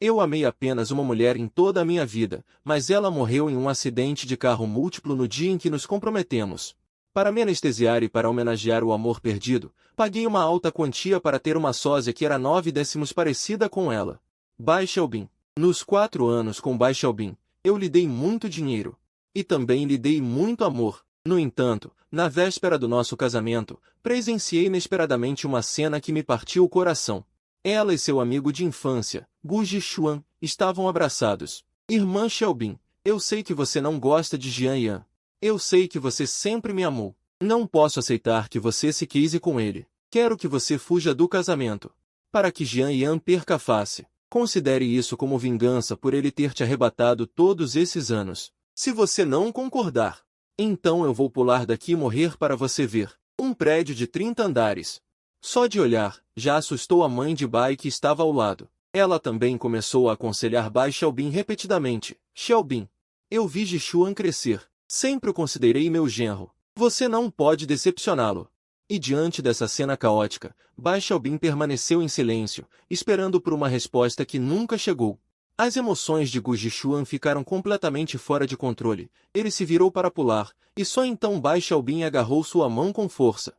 Eu amei apenas uma mulher em toda a minha vida, mas ela morreu em um acidente de carro múltiplo no dia em que nos comprometemos. Para me anestesiar e para homenagear o amor perdido, paguei uma alta quantia para ter uma sósia que era 9/10 parecida com ela. Bai Xiaobin. Nos 4 anos com Bai Xiaobin, eu lhe dei muito dinheiro. E também lhe dei muito amor. No entanto, na véspera do nosso casamento, presenciei inesperadamente uma cena que me partiu o coração. Ela e seu amigo de infância, Gu Jixuan, estavam abraçados. Irmã Xiaobin, eu sei que você não gosta de Jian Yan. Eu sei que você sempre me amou. Não posso aceitar que você se quise com ele. Quero que você fuja do casamento. Para que Jian Yan perca a face. Considere isso como vingança por ele ter te arrebatado todos esses anos. Se você não concordar, então eu vou pular daqui e morrer para você ver. Um prédio de 30 andares. Só de olhar, já assustou a mãe de Bai que estava ao lado. Ela também começou a aconselhar Bai Xiaobin repetidamente. Xiaobin, eu vi Jixuan crescer. Sempre o considerei meu genro. Você não pode decepcioná-lo. E diante dessa cena caótica, Bai Xiaobin permaneceu em silêncio, esperando por uma resposta que nunca chegou. As emoções de Gu Jixuan ficaram completamente fora de controle. Ele se virou para pular, e só então Bai Xiaobin agarrou sua mão com força.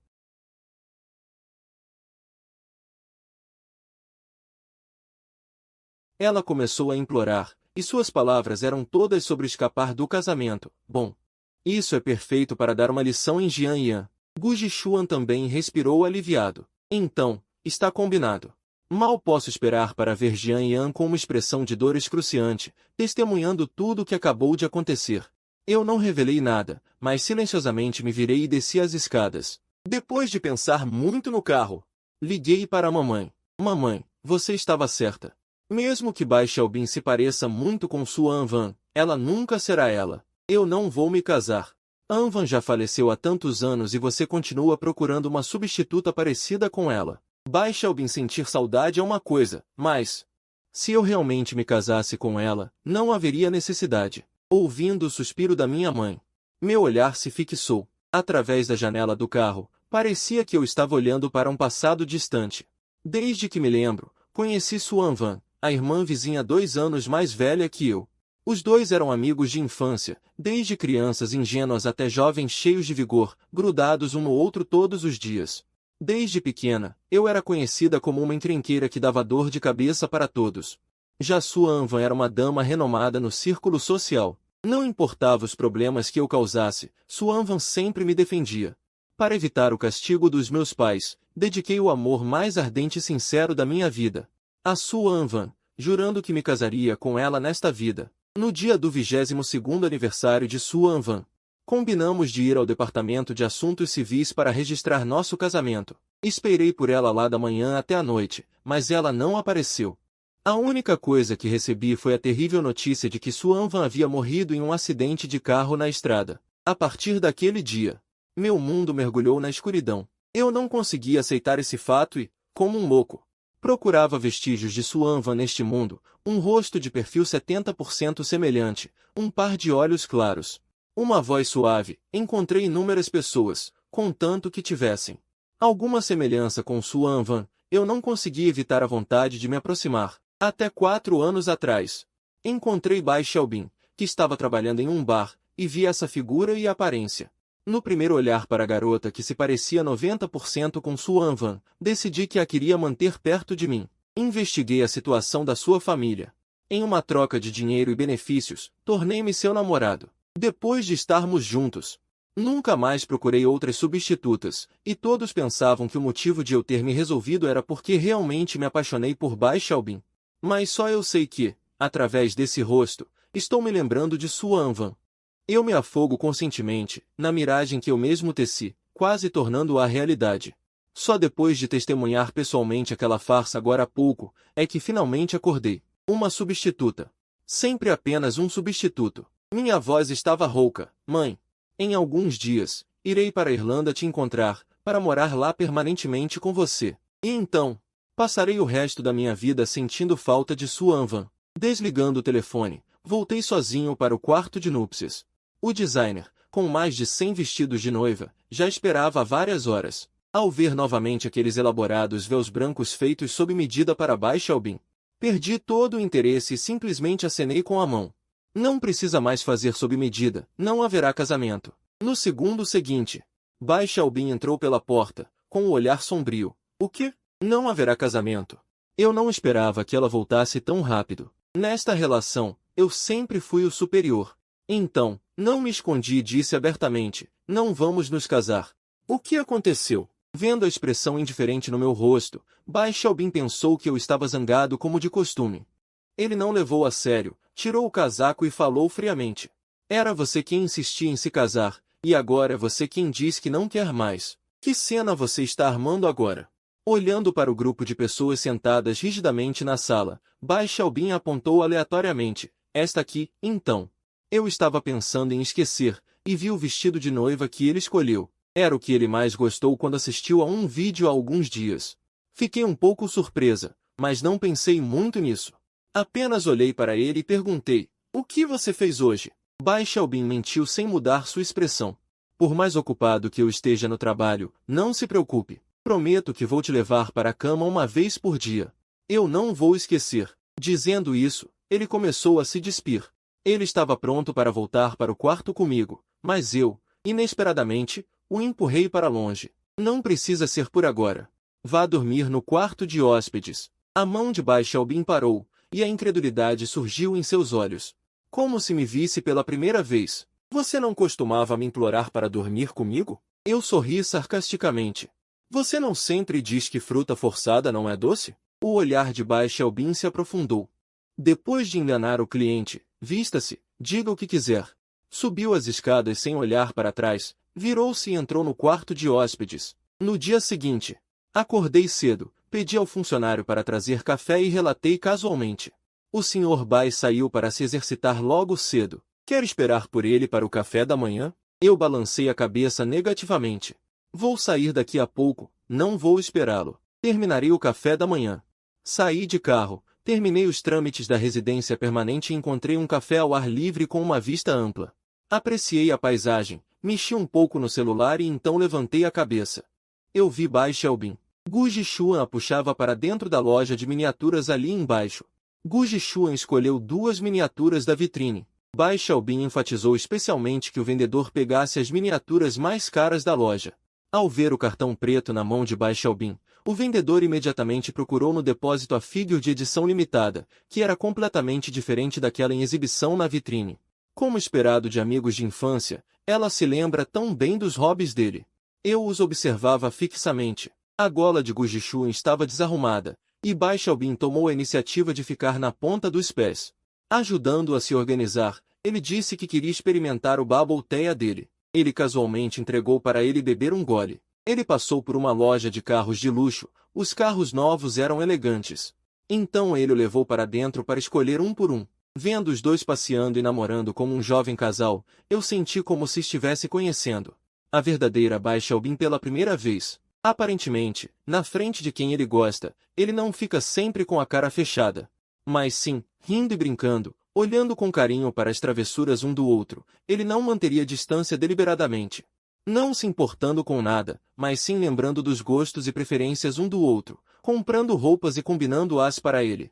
Ela começou a implorar, e suas palavras eram todas sobre escapar do casamento. Bom, isso é perfeito para dar uma lição em Jian Yan. Gu Jixuan também respirou aliviado. Então, está combinado. Mal posso esperar para ver Jian Yan com uma expressão de dor excruciante, testemunhando tudo o que acabou de acontecer. Eu não revelei nada, mas silenciosamente me virei e desci as escadas. Depois de pensar muito no carro, liguei para a mamãe. Mamãe, você estava certa. Mesmo que Bai Xiaobin se pareça muito com sua Anvan, ela nunca será ela. Eu não vou me casar. Anvan já faleceu há tantos anos e você continua procurando uma substituta parecida com ela. Bai Xiaobin sentir saudade é uma coisa, mas... se eu realmente me casasse com ela, não haveria necessidade. Ouvindo o suspiro da minha mãe, meu olhar se fixou. Através da janela do carro, parecia que eu estava olhando para um passado distante. Desde que me lembro, conheci Suan Van, a irmã vizinha 2 anos mais velha que eu. Os dois eram amigos de infância, desde crianças ingênuas até jovens cheios de vigor, grudados um no outro todos os dias. Desde pequena, eu era conhecida como uma encrenqueira que dava dor de cabeça para todos. Já Suan Van era uma dama renomada no círculo social. Não importava os problemas que eu causasse, Suan Van sempre me defendia. Para evitar o castigo dos meus pais, dediquei o amor mais ardente e sincero da minha vida a Suan Van, jurando que me casaria com ela nesta vida. No dia do 22º aniversário de Suan Van, combinamos de ir ao Departamento de Assuntos Civis para registrar nosso casamento. Esperei por ela lá da manhã até a noite, mas ela não apareceu. A única coisa que recebi foi a terrível notícia de que Suan Van havia morrido em um acidente de carro na estrada. A partir daquele dia, meu mundo mergulhou na escuridão. Eu não conseguia aceitar esse fato e, como um louco, procurava vestígios de Suan Van neste mundo, um rosto de perfil 70% semelhante, um par de olhos claros, uma voz suave. Encontrei inúmeras pessoas, contanto que tivessem alguma semelhança com Suan Van, eu não conseguia evitar a vontade de me aproximar. Até 4 anos atrás, encontrei Bai Xiaobin, que estava trabalhando em um bar, e vi essa figura e aparência. No primeiro olhar para a garota que se parecia 90% com Suan Van, decidi que a queria manter perto de mim. Investiguei a situação da sua família. Em uma troca de dinheiro e benefícios, tornei-me seu namorado. Depois de estarmos juntos, nunca mais procurei outras substitutas, e todos pensavam que o motivo de eu ter me resolvido era porque realmente me apaixonei por Bai Xiaobin. Mas só eu sei que, através desse rosto, estou me lembrando de Suan Van. Eu me afogo conscientemente, na miragem que eu mesmo teci, quase tornando-a realidade. Só depois de testemunhar pessoalmente aquela farsa agora há pouco, é que finalmente acordei. Uma substituta. Sempre apenas um substituto. Minha voz estava rouca. Mãe, em alguns dias, irei para a Irlanda te encontrar, para morar lá permanentemente com você. E então, passarei o resto da minha vida sentindo falta de Suan Van. Desligando o telefone, voltei sozinho para o quarto de núpcias. O designer, com mais de 100 vestidos de noiva, já esperava há várias horas. Ao ver novamente aqueles elaborados véus brancos feitos sob medida para Bai Xiaobin, Perdi todo o interesse e simplesmente acenei com a mão. Não precisa mais fazer sob medida, não haverá casamento. No segundo seguinte, Bai Xiaobin entrou pela porta, com o olhar sombrio. O quê? Não haverá casamento? Eu não esperava que ela voltasse tão rápido. Nesta relação, eu sempre fui o superior. Então, não me escondi e disse abertamente, não vamos nos casar. O que aconteceu? Vendo a expressão indiferente no meu rosto, Bai Xiaobin pensou que eu estava zangado como de costume. Ele não levou a sério, tirou o casaco e falou friamente. Era você quem insistia em se casar, e agora é você quem diz que não quer mais. Que cena você está armando agora? Olhando para o grupo de pessoas sentadas rigidamente na sala, Bai Xiaobin apontou aleatoriamente. Esta aqui, então. Eu estava pensando em esquecer, e vi o vestido de noiva que ele escolheu. Era o que ele mais gostou quando assistiu a um vídeo há alguns dias. Fiquei um pouco surpresa, mas não pensei muito nisso. Apenas olhei para ele e perguntei, o que você fez hoje? Bai Xiaobin mentiu sem mudar sua expressão. Por mais ocupado que eu esteja no trabalho, não se preocupe. Prometo que vou te levar para a cama uma vez por dia. Eu não vou esquecer. Dizendo isso, ele começou a se despir. Ele estava pronto para voltar para o quarto comigo, mas eu, inesperadamente, o empurrei para longe. Não precisa ser por agora. Vá dormir no quarto de hóspedes. A mão de Bai Xiaobin parou, e a incredulidade surgiu em seus olhos. Como se me visse pela primeira vez. Você não costumava me implorar para dormir comigo? Eu sorri sarcasticamente. Você não sempre diz que fruta forçada não é doce? O olhar de Bai Xiaobin se aprofundou. Depois de enganar o cliente, vista-se, diga o que quiser. Subiu as escadas sem olhar para trás, virou-se e entrou no quarto de hóspedes. No dia seguinte, acordei cedo, pedi ao funcionário para trazer café e relatei casualmente. O Sr. Bai saiu para se exercitar logo cedo. Quer esperar por ele para o café da manhã? Eu balancei a cabeça negativamente. Vou sair daqui a pouco, não vou esperá-lo. Terminarei o café da manhã. Saí de carro, terminei os trâmites da residência permanente e encontrei um café ao ar livre com uma vista ampla. Apreciei a paisagem, mexi um pouco no celular e então levantei a cabeça. Eu vi Bai Xiaobin. Gu Jixuan a puxava para dentro da loja de miniaturas ali embaixo. Gu Jixuan escolheu 2 miniaturas da vitrine. Bai Xiaobin enfatizou especialmente que o vendedor pegasse as miniaturas mais caras da loja. Ao ver o cartão preto na mão de Bai Xiaobin, o vendedor imediatamente procurou no depósito a figure de edição limitada, que era completamente diferente daquela em exibição na vitrine. Como esperado de amigos de infância, ela se lembra tão bem dos hobbies dele. Eu os observava fixamente. A gola de Gu Jixuan estava desarrumada, e Bai Xiaobin tomou a iniciativa de ficar na ponta dos pés. Ajudando-o a se organizar, ele disse que queria experimentar o Bubble Tea dele. Ele casualmente entregou para ele beber um gole. Ele passou por uma loja de carros de luxo, os carros novos eram elegantes. Então ele o levou para dentro para escolher um por um. Vendo os dois passeando e namorando como um jovem casal, eu senti como se estivesse conhecendo a verdadeira Bai Xiaobin pela primeira vez. Aparentemente, na frente de quem ele gosta, ele não fica sempre com a cara fechada. Mas sim, rindo e brincando, olhando com carinho para as travessuras um do outro, ele não manteria distância deliberadamente. Não se importando com nada, mas sim lembrando dos gostos e preferências um do outro, comprando roupas e combinando-as para ele.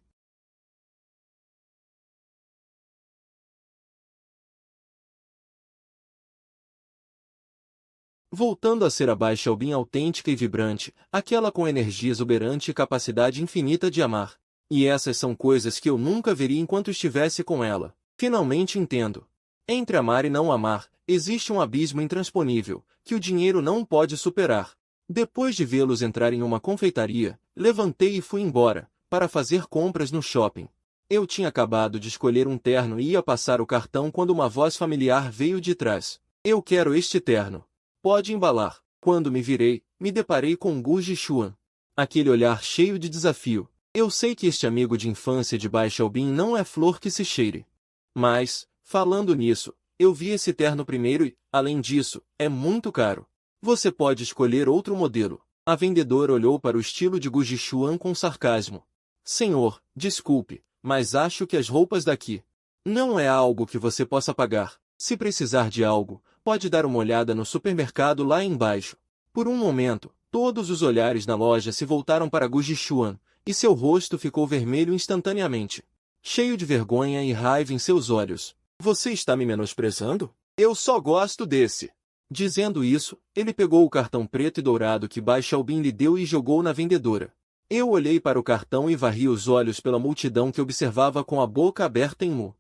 Voltando a ser a Bai Xiaobin autêntica e vibrante, aquela com energia exuberante e capacidade infinita de amar. E essas são coisas que eu nunca veria enquanto estivesse com ela. Finalmente entendo. Entre amar e não amar, existe um abismo intransponível, que o dinheiro não pode superar. Depois de vê-los entrar em uma confeitaria, levantei e fui embora, para fazer compras no shopping. Eu tinha acabado de escolher um terno e ia passar o cartão quando uma voz familiar veio de trás. Eu quero este terno. Pode embalar. Quando me virei, me deparei com Gu Jixuan. Aquele olhar cheio de desafio. Eu sei que este amigo de infância de Bai Xiaobin não é flor que se cheire. Mas, falando nisso, eu vi esse terno primeiro e, além disso, é muito caro. Você pode escolher outro modelo. A vendedora olhou para o estilo de Gu Jixuan com sarcasmo. Senhor, desculpe, mas acho que as roupas daqui não é algo que você possa pagar. Se precisar de algo, pode dar uma olhada no supermercado lá embaixo. Por um momento, todos os olhares na loja se voltaram para Gu Jixuan, e seu rosto ficou vermelho instantaneamente, cheio de vergonha e raiva em seus olhos. Você está me menosprezando? Eu só gosto desse. Dizendo isso, ele pegou o cartão preto e dourado que Bai Xiaobin lhe deu e jogou na vendedora. Eu olhei para o cartão e varri os olhos pela multidão que observava com a boca aberta em mu.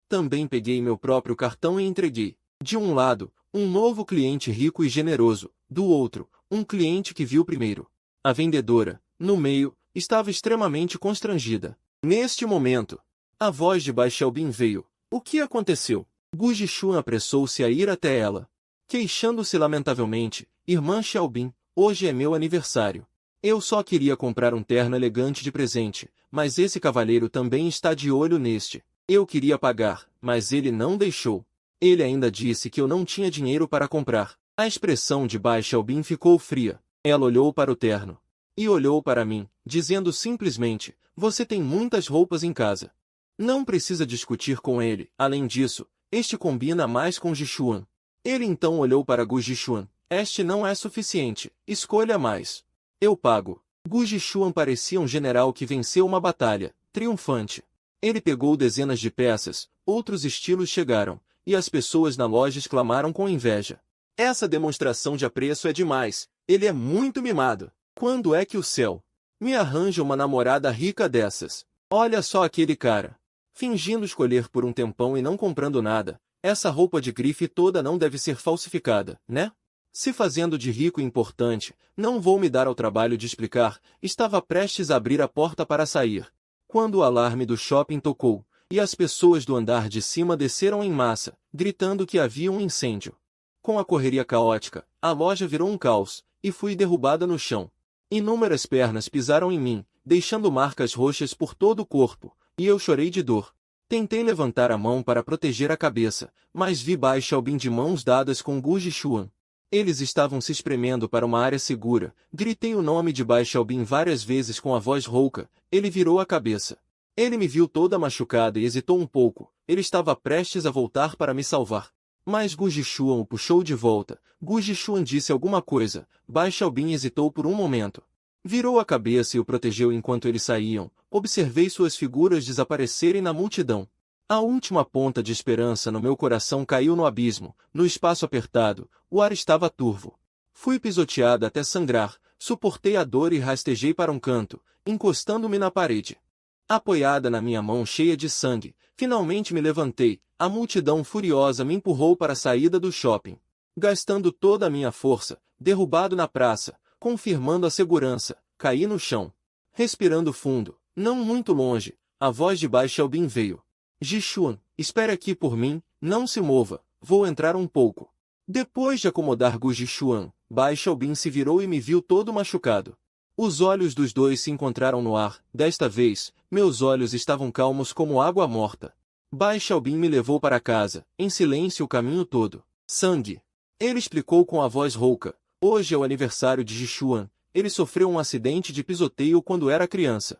Também peguei meu próprio cartão e entreguei. De um lado, um novo cliente rico e generoso, do outro, um cliente que viu primeiro. A vendedora, no meio, estava extremamente constrangida. Neste momento, a voz de Bai Xiaobin veio. O que aconteceu? Gu Jixuan apressou-se a ir até ela, queixando-se lamentavelmente. Irmã Xiaobin, hoje é meu aniversário. Eu só queria comprar um terno elegante de presente, mas esse cavalheiro também está de olho neste. Eu queria pagar, mas ele não deixou. Ele ainda disse que eu não tinha dinheiro para comprar. A expressão de Bai Xiaobin ficou fria. Ela olhou para o terno. E olhou para mim, dizendo simplesmente, você tem muitas roupas em casa. Não precisa discutir com ele. Além disso, este combina mais com Jixuan. Ele então olhou para Gu Jixuan. Este não é suficiente. Escolha mais. Eu pago. Gu Jixuan parecia um general que venceu uma batalha, triunfante. Ele pegou dezenas de peças, outros estilos chegaram, e as pessoas na loja exclamaram com inveja. Essa demonstração de apreço é demais, ele é muito mimado. Quando é que o céu me arranja uma namorada rica dessas? Olha só aquele cara. Fingindo escolher por um tempão e não comprando nada, essa roupa de grife toda não deve ser falsificada, né? Se fazendo de rico e importante, não vou me dar ao trabalho de explicar, estava prestes a abrir a porta para sair, quando o alarme do shopping tocou, e as pessoas do andar de cima desceram em massa, gritando que havia um incêndio. Com a correria caótica, a loja virou um caos, e fui derrubada no chão. Inúmeras pernas pisaram em mim, deixando marcas roxas por todo o corpo, e eu chorei de dor. Tentei levantar a mão para proteger a cabeça, mas vi Bai Xiaobin de mãos dadas com Gu Jixuan. Eles estavam se espremendo para uma área segura. Gritei o nome de Bai Xiaobin várias vezes com a voz rouca. Ele virou a cabeça. Ele me viu toda machucada e hesitou um pouco. Ele estava prestes a voltar para me salvar. Mas Gu Jixuan o puxou de volta. Gu Jixuan disse alguma coisa. Bai Xiaobin hesitou por um momento. Virou a cabeça e o protegeu enquanto eles saíam. Observei suas figuras desaparecerem na multidão. A última ponta de esperança no meu coração caiu no abismo. No espaço apertado, o ar estava turvo. Fui pisoteada até sangrar, suportei a dor e rastejei para um canto, encostando-me na parede. Apoiada na minha mão cheia de sangue, finalmente me levantei. A multidão furiosa me empurrou para a saída do shopping. Gastando toda a minha força, derrubado na praça, confirmando a segurança, caí no chão. Respirando fundo, não muito longe, a voz de Bai Xiaobin veio. Jixuan, espere aqui por mim, não se mova, vou entrar um pouco. Depois de acomodar Gu Jixuan, Bai Xiaobin se virou e me viu todo machucado. Os olhos dos dois se encontraram no ar. Desta vez, meus olhos estavam calmos como água morta. Bai Xiaobin me levou para casa, em silêncio o caminho todo. Sangue. Ele explicou com a voz rouca. Hoje é o aniversário de Jixuan. Ele sofreu um acidente de pisoteio quando era criança.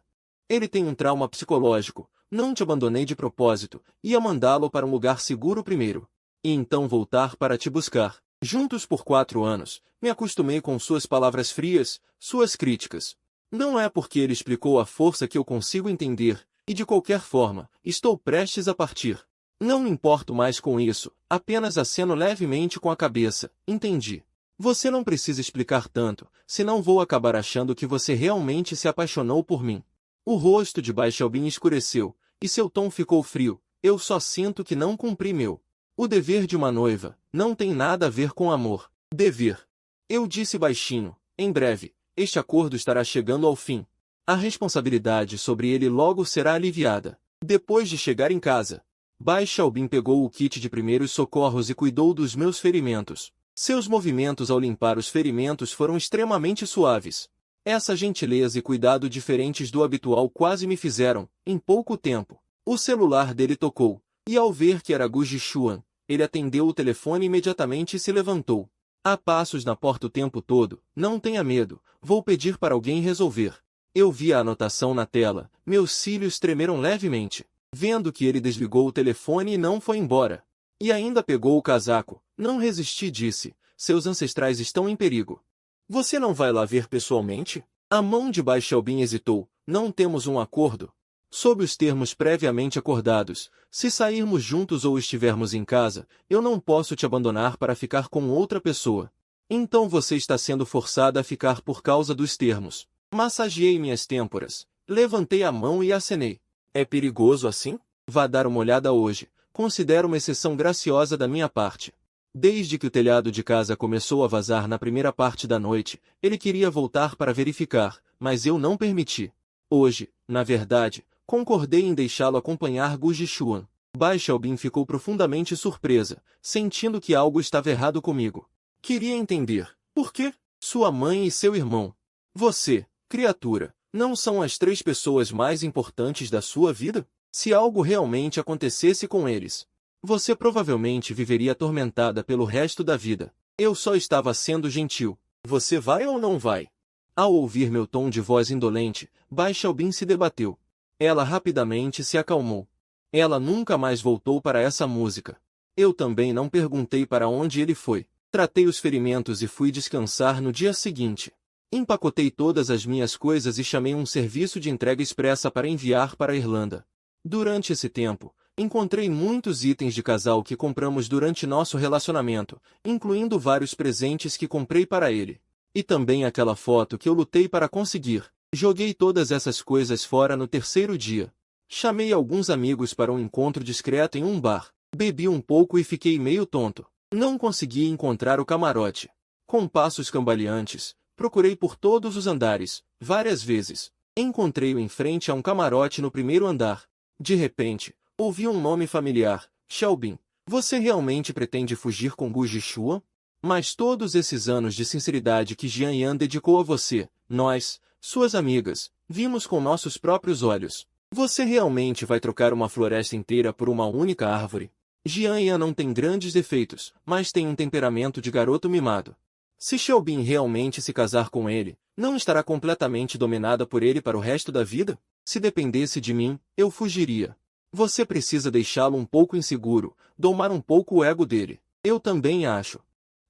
Ele tem um trauma psicológico. Não te abandonei de propósito, ia mandá-lo para um lugar seguro primeiro. E então voltar para te buscar. Juntos por 4 anos, me acostumei com suas palavras frias, suas críticas. Não é porque ele explicou a força que eu consigo entender, e de qualquer forma, estou prestes a partir. Não me importo mais com isso, apenas aceno levemente com a cabeça, entendi. Você não precisa explicar tanto, senão vou acabar achando que você realmente se apaixonou por mim. O rosto de Bai Xiaobin escureceu, e seu tom ficou frio. Eu só sinto que não cumpri meu. O dever de uma noiva não tem nada a ver com amor. Dever. Eu disse baixinho. Em breve, este acordo estará chegando ao fim. A responsabilidade sobre ele logo será aliviada. Depois de chegar em casa, Bai Xiaobin pegou o kit de primeiros socorros e cuidou dos meus ferimentos. Seus movimentos ao limpar os ferimentos foram extremamente suaves. Essa gentileza e cuidado diferentes do habitual quase me fizeram, em pouco tempo. O celular dele tocou, e ao ver que era Gu Jixuan, ele atendeu o telefone imediatamente e se levantou. Há passos na porta o tempo todo, não tenha medo, vou pedir para alguém resolver. Eu vi a anotação na tela, meus cílios tremeram levemente, vendo que ele desligou o telefone e não foi embora. E ainda pegou o casaco, não resisti e disse, seus ancestrais estão em perigo. Você não vai lá ver pessoalmente? A mão de Bai Xiaobin hesitou. Não temos um acordo? Sob os termos previamente acordados, se sairmos juntos ou estivermos em casa, eu não posso te abandonar para ficar com outra pessoa. Então você está sendo forçada a ficar por causa dos termos. Massageei minhas têmporas, levantei a mão e acenei. É perigoso assim? Vá dar uma olhada hoje. Considero uma exceção graciosa da minha parte. Desde que o telhado de casa começou a vazar na primeira parte da noite, ele queria voltar para verificar, mas eu não permiti. Hoje, na verdade, concordei em deixá-lo acompanhar Gu Jixuan. Bai Xiaobin ficou profundamente surpresa, sentindo que algo estava errado comigo. Queria entender. Por quê? Sua mãe e seu irmão. Você, criatura, não são as 3 pessoas mais importantes da sua vida? Se algo realmente acontecesse com eles, você provavelmente viveria atormentada pelo resto da vida. Eu só estava sendo gentil. Você vai ou não vai? Ao ouvir meu tom de voz indolente, Bai Xiaobin se debateu. Ela rapidamente se acalmou. Ela nunca mais voltou para essa música. Eu também não perguntei para onde ele foi. Tratei os ferimentos e fui descansar no dia seguinte. Empacotei todas as minhas coisas e chamei um serviço de entrega expressa para enviar para a Irlanda. Durante esse tempo, encontrei muitos itens de casal que compramos durante nosso relacionamento, incluindo vários presentes que comprei para ele. E também aquela foto que eu lutei para conseguir. Joguei todas essas coisas fora no 3º dia. Chamei alguns amigos para um encontro discreto em um bar. Bebi um pouco e fiquei meio tonto. Não consegui encontrar o camarote. Com passos cambaleantes, procurei por todos os andares, várias vezes. Encontrei-o em frente a um camarote no 1º andar. De repente, ouvi um nome familiar. Xiaobin. Você realmente pretende fugir com Gu Jixuan? Mas todos esses anos de sinceridade que Jian Yan dedicou a você, nós, suas amigas, vimos com nossos próprios olhos. Você realmente vai trocar uma floresta inteira por uma única árvore? Jian Yan não tem grandes defeitos, mas tem um temperamento de garoto mimado. Se Xiaobin realmente se casar com ele, não estará completamente dominada por ele para o resto da vida? Se dependesse de mim, eu fugiria. Você precisa deixá-lo um pouco inseguro, domar um pouco o ego dele. Eu também acho.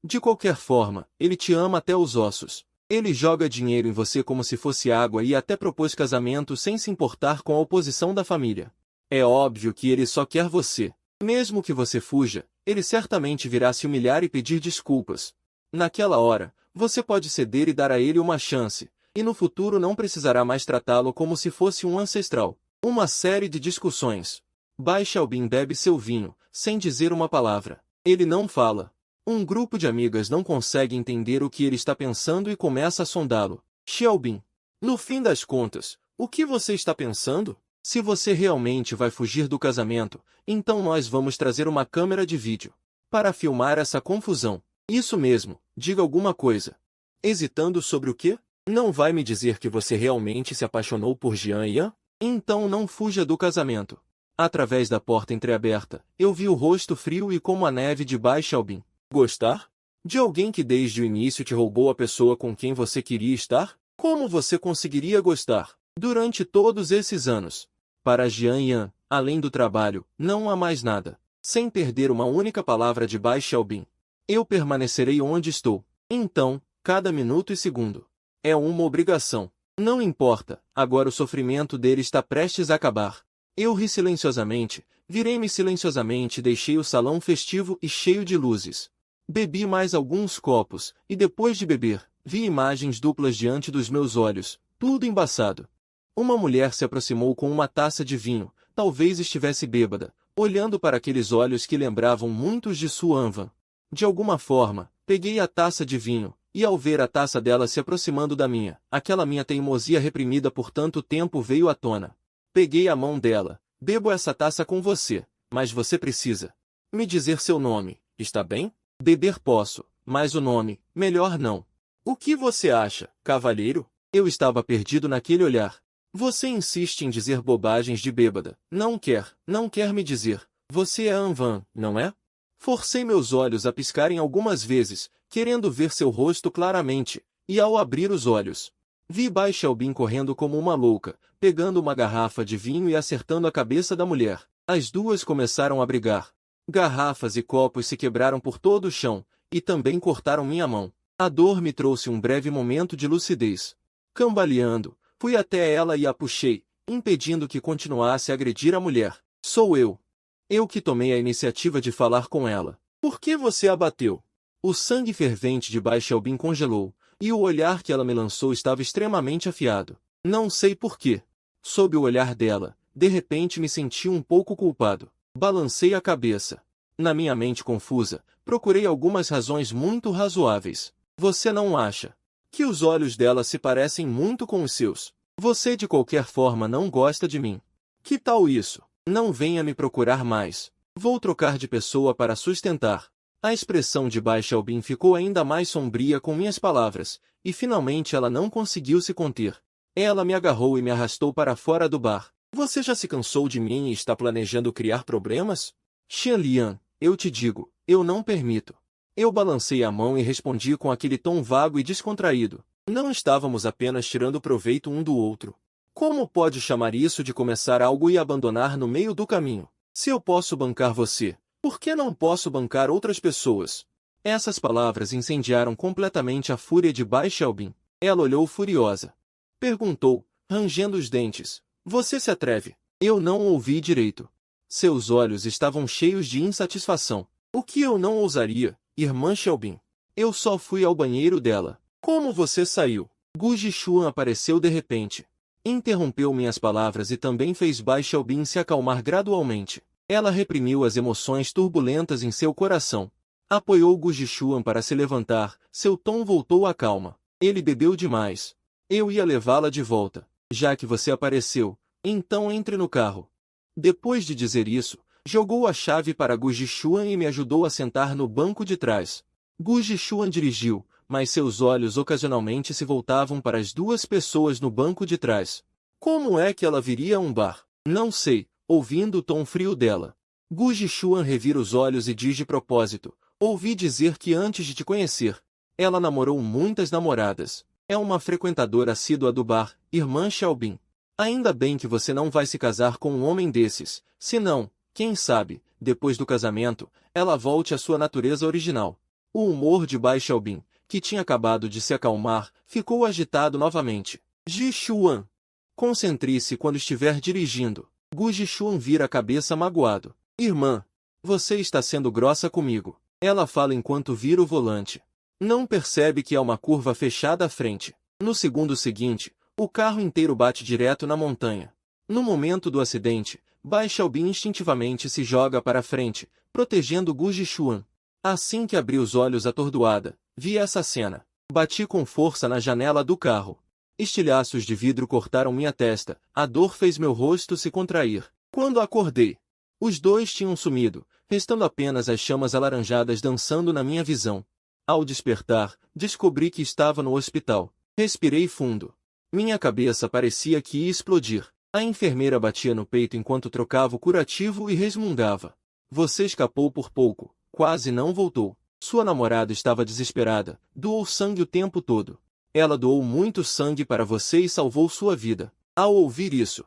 De qualquer forma, ele te ama até os ossos. Ele joga dinheiro em você como se fosse água e até propôs casamento sem se importar com a oposição da família. É óbvio que ele só quer você. Mesmo que você fuja, ele certamente virá se humilhar e pedir desculpas. Naquela hora, você pode ceder e dar a ele uma chance, e no futuro não precisará mais tratá-lo como se fosse um ancestral. Uma série de discussões. Bai Xiaobin bebe seu vinho, sem dizer uma palavra. Ele não fala. Um grupo de amigas não consegue entender o que ele está pensando e começa a sondá-lo. Xiaobin. No fim das contas, o que você está pensando? Se você realmente vai fugir do casamento, então nós vamos trazer uma câmera de vídeo para filmar essa confusão. Isso mesmo, diga alguma coisa. Hesitando sobre o quê? Não vai me dizer que você realmente se apaixonou por Jian Yan? Então não fuja do casamento. Através da porta entreaberta, eu vi o rosto frio e como a neve de Bai Xiaobin. Gostar? De alguém que desde o início te roubou a pessoa com quem você queria estar? Como você conseguiria gostar? Durante todos esses anos. Para Jian Yan, além do trabalho, não há mais nada. Sem perder uma única palavra de Bai Xiaobin. Eu permanecerei onde estou. Então, cada minuto e segundo. É uma obrigação. Não importa, agora o sofrimento dele está prestes a acabar. Eu ri silenciosamente, virei-me silenciosamente e deixei o salão festivo e cheio de luzes. Bebi mais alguns copos, e depois de beber, vi imagens duplas diante dos meus olhos, tudo embaçado. Uma mulher se aproximou com uma taça de vinho, talvez estivesse bêbada, olhando para aqueles olhos que lembravam muitos de Suan Van. De alguma forma, peguei a taça de vinho, e ao ver a taça dela se aproximando da minha, aquela minha teimosia reprimida por tanto tempo veio à tona. Peguei a mão dela. Bebo essa taça com você, mas você precisa me dizer seu nome, está bem? Beber posso, mas o nome, melhor não. O que você acha, cavalheiro? Eu estava perdido naquele olhar. Você insiste em dizer bobagens de bêbada. Não quer me dizer. Você é Anvan, não é? Forcei meus olhos a piscarem algumas vezes, querendo ver seu rosto claramente, e ao abrir os olhos, vi Bai Xiaobin correndo como uma louca, pegando uma garrafa de vinho e acertando a cabeça da mulher. As duas começaram a brigar. Garrafas e copos se quebraram por todo o chão, e também cortaram minha mão. A dor me trouxe um breve momento de lucidez. Cambaleando, fui até ela e a puxei, impedindo que continuasse a agredir a mulher. Sou eu. Eu que tomei a iniciativa de falar com ela. Por que você a bateu? O sangue fervente de Baixelbin congelou, e o olhar que ela me lançou estava extremamente afiado. Não sei por quê. Sob o olhar dela, de repente me senti um pouco culpado. Balancei a cabeça. Na minha mente confusa, procurei algumas razões muito razoáveis. Você não acha que os olhos dela se parecem muito com os seus? Você de qualquer forma não gosta de mim. Que tal isso? Não venha me procurar mais. Vou trocar de pessoa para sustentar. A expressão de Baixelbin ficou ainda mais sombria com minhas palavras, e finalmente ela não conseguiu se conter. Ela me agarrou e me arrastou para fora do bar. Você já se cansou de mim e está planejando criar problemas? Xianlian, eu te digo, eu não permito. Eu balancei a mão e respondi com aquele tom vago e descontraído. Não estávamos apenas tirando proveito um do outro. Como pode chamar isso de começar algo e abandonar no meio do caminho? Se eu posso bancar você, por que não posso bancar outras pessoas? Essas palavras incendiaram completamente a fúria de Baixelbin. Ela olhou furiosa. Perguntou, rangendo os dentes. Você se atreve? Eu não ouvi direito. Seus olhos estavam cheios de insatisfação. O que eu não ousaria, irmã Shelbin? Eu só fui ao banheiro dela. Como você saiu? Gu Jishuan apareceu de repente. Interrompeu minhas palavras e também fez Baixelbin se acalmar gradualmente. Ela reprimiu as emoções turbulentas em seu coração. Apoiou Gu Jishuan para se levantar, seu tom voltou à calma. Ele bebeu demais. Eu ia levá-la de volta. Já que você apareceu, então entre no carro. Depois de dizer isso, jogou a chave para Gu Jishuan e me ajudou a sentar no banco de trás. Gu Jishuan dirigiu, mas seus olhos ocasionalmente se voltavam para as duas pessoas no banco de trás. Como é que ela viria a um bar? Não sei, ouvindo o tom frio dela. Gu Jishuan revira os olhos e diz de propósito, ouvi dizer que antes de te conhecer, ela namorou muitas namoradas. É uma frequentadora assídua do bar, irmã Xiaobin. Ainda bem que você não vai se casar com um homem desses, senão, quem sabe, depois do casamento, ela volte à sua natureza original. O humor de Bai Xiaobin, que tinha acabado de se acalmar, ficou agitado novamente. Jishuan. Concentre-se quando estiver dirigindo. Gu Jishuan vira a cabeça magoado. Irmã, você está sendo grossa comigo. Ela fala enquanto vira o volante. Não percebe que há uma curva fechada à frente. No segundo seguinte, o carro inteiro bate direto na montanha. No momento do acidente, Bai Xiaobin instintivamente se joga para a frente, protegendo Gu Jishuan. Assim que abri os olhos atordoada, vi essa cena. Bati com força na janela do carro. Estilhaços de vidro cortaram minha testa, a dor fez meu rosto se contrair. Quando acordei, os dois tinham sumido, restando apenas as chamas alaranjadas dançando na minha visão. Ao despertar, descobri que estava no hospital. Respirei fundo. Minha cabeça parecia que ia explodir. A enfermeira batia no peito enquanto trocava o curativo e resmungava. Você escapou por pouco, quase não voltou. Sua namorada estava desesperada, doou sangue o tempo todo. Ela doou muito sangue para você e salvou sua vida. Ao ouvir isso,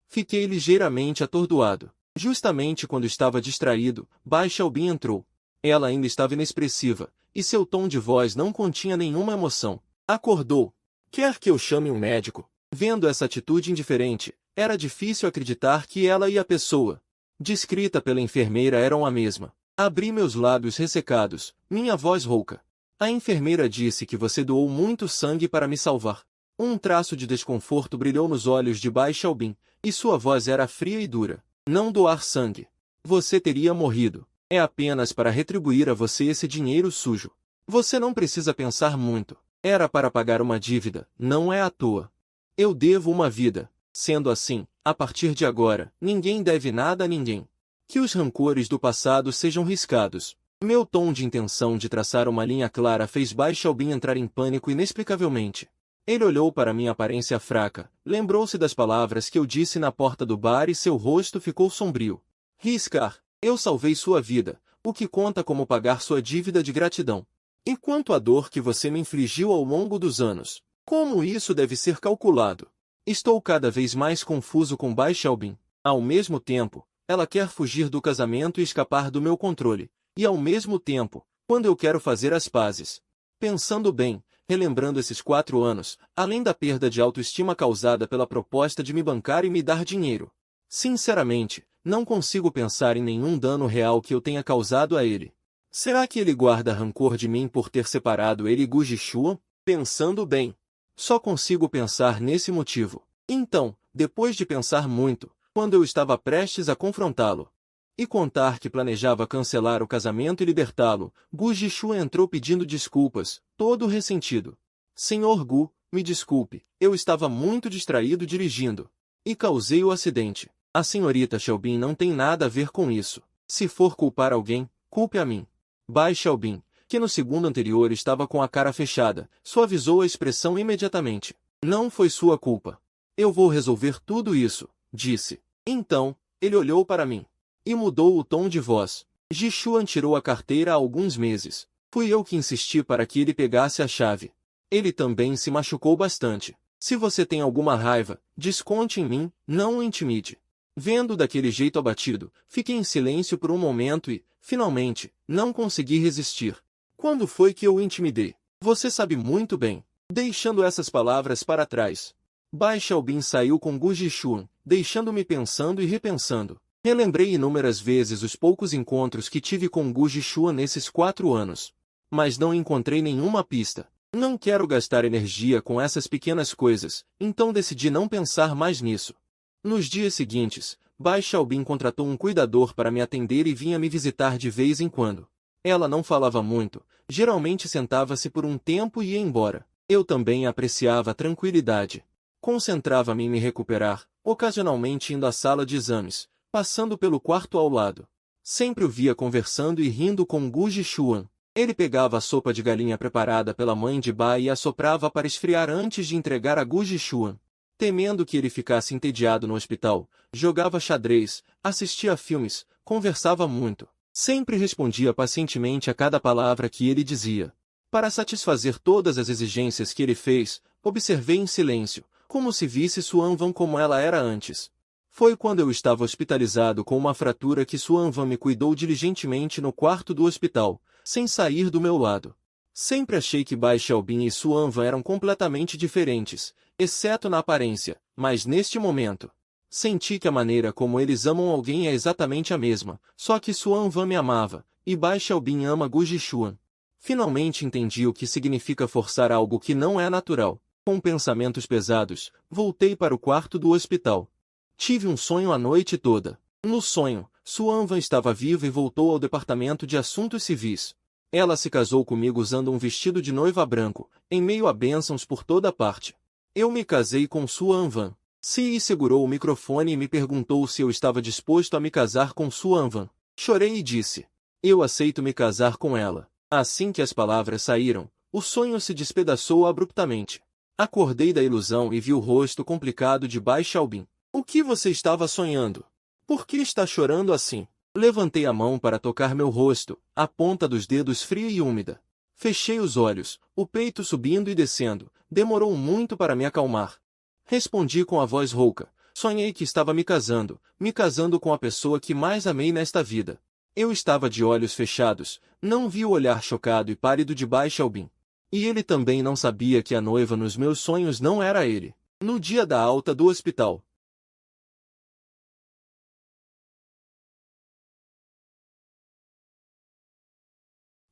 fiquei ligeiramente atordoado. Justamente quando estava distraído, Bai Xiaobin entrou. Ela ainda estava inexpressiva, e seu tom de voz não continha nenhuma emoção. Acordou. Quer que eu chame um médico? Vendo essa atitude indiferente, era difícil acreditar que ela e a pessoa descrita pela enfermeira eram a mesma. Abri meus lábios ressecados, minha voz rouca. A enfermeira disse que você doou muito sangue para me salvar. Um traço de desconforto brilhou nos olhos de Bai Xiaobin, e sua voz era fria e dura. Não doar sangue. Você teria morrido. É apenas para retribuir a você esse dinheiro sujo. Você não precisa pensar muito. Era para pagar uma dívida, não é à toa. Eu devo uma vida. Sendo assim, a partir de agora, ninguém deve nada a ninguém. Que os rancores do passado sejam riscados. Meu tom de intenção de traçar uma linha clara fez Bai Xiaobin entrar em pânico inexplicavelmente. Ele olhou para minha aparência fraca, lembrou-se das palavras que eu disse na porta do bar e seu rosto ficou sombrio. Riscar. Eu salvei sua vida, o que conta como pagar sua dívida de gratidão. E quanto à dor que você me infligiu ao longo dos anos, como isso deve ser calculado? Estou cada vez mais confuso com Bai Xiaobin. Ao mesmo tempo, ela quer fugir do casamento e escapar do meu controle. E ao mesmo tempo, quando eu quero fazer as pazes. Pensando bem, relembrando esses 4 anos, além da perda de autoestima causada pela proposta de me bancar e me dar dinheiro. Sinceramente, não consigo pensar em nenhum dano real que eu tenha causado a ele. Será que ele guarda rancor de mim por ter separado ele e Gu Jishuan? Pensando bem, só consigo pensar nesse motivo. Então, depois de pensar muito, quando eu estava prestes a confrontá-lo e contar que planejava cancelar o casamento e libertá-lo, Gu Jishuan entrou pedindo desculpas, todo ressentido. Senhor Gu, me desculpe, eu estava muito distraído dirigindo e causei o acidente. A senhorita Xiaobin não tem nada a ver com isso. Se for culpar alguém, culpe a mim. Bai Xiaobin, que no segundo anterior estava com a cara fechada, suavizou a expressão imediatamente. Não foi sua culpa. Eu vou resolver tudo isso, disse. Então, ele olhou para mim e mudou o tom de voz. Jishuan tirou a carteira há alguns meses. Fui eu que insisti para que ele pegasse a chave. Ele também se machucou bastante. Se você tem alguma raiva, desconte em mim, não o intimide. Vendo daquele jeito abatido, fiquei em silêncio por um momento e, finalmente, não consegui resistir. Quando foi que eu o intimidei? Você sabe muito bem. Deixando essas palavras para trás, Bai Xiaobin saiu com Gu Jishuan, deixando-me pensando e repensando. Relembrei inúmeras vezes os poucos encontros que tive com Gu Jishuan nesses 4 anos. Mas não encontrei nenhuma pista. Não quero gastar energia com essas pequenas coisas, então decidi não pensar mais nisso. Nos dias seguintes, Bai Xiaobin contratou um cuidador para me atender e vinha me visitar de vez em quando. Ela não falava muito, geralmente sentava-se por um tempo e ia embora. Eu também apreciava a tranquilidade. Concentrava-me em me recuperar, ocasionalmente indo à sala de exames, passando pelo quarto ao lado. Sempre o via conversando e rindo com Gu Jishuan. Ele pegava a sopa de galinha preparada pela mãe de Bai e assoprava para esfriar antes de entregar a Gu Jishuan. Temendo que ele ficasse entediado no hospital, jogava xadrez, assistia a filmes, conversava muito. Sempre respondia pacientemente a cada palavra que ele dizia. Para satisfazer todas as exigências que ele fez, observei em silêncio, como se visse Xuan Van como ela era antes. Foi quando eu estava hospitalizado com uma fratura que Xuan Van me cuidou diligentemente no quarto do hospital, sem sair do meu lado. Sempre achei que Bai Xiaobin e Xuan Van eram completamente diferentes, exceto na aparência, mas neste momento, senti que a maneira como eles amam alguém é exatamente a mesma, só que Xuan Van me amava, e Bai Xiaobin ama Gu Jishuan. Finalmente entendi o que significa forçar algo que não é natural. Com pensamentos pesados, voltei para o quarto do hospital. Tive um sonho a noite toda. No sonho, Xuan Van estava viva e voltou ao departamento de assuntos civis. Ela se casou comigo usando um vestido de noiva branco, em meio a bênçãos por toda parte. Eu me casei com Xuan Van. Ci segurou o microfone e me perguntou se eu estava disposto a me casar com Xuan Van. Chorei e disse: eu aceito me casar com ela. Assim que as palavras saíram, o sonho se despedaçou abruptamente. Acordei da ilusão e vi o rosto complicado de Bai Xiaobin. O que você estava sonhando? Por que está chorando assim? Levantei a mão para tocar meu rosto, a ponta dos dedos fria e úmida. Fechei os olhos, o peito subindo e descendo. Demorou muito para me acalmar. Respondi com a voz rouca. Sonhei que estava me casando com a pessoa que mais amei nesta vida. Eu estava de olhos fechados, não vi o olhar chocado e pálido de Bai Xiaobin. E ele também não sabia que a noiva nos meus sonhos não era ele. No dia da alta do hospital.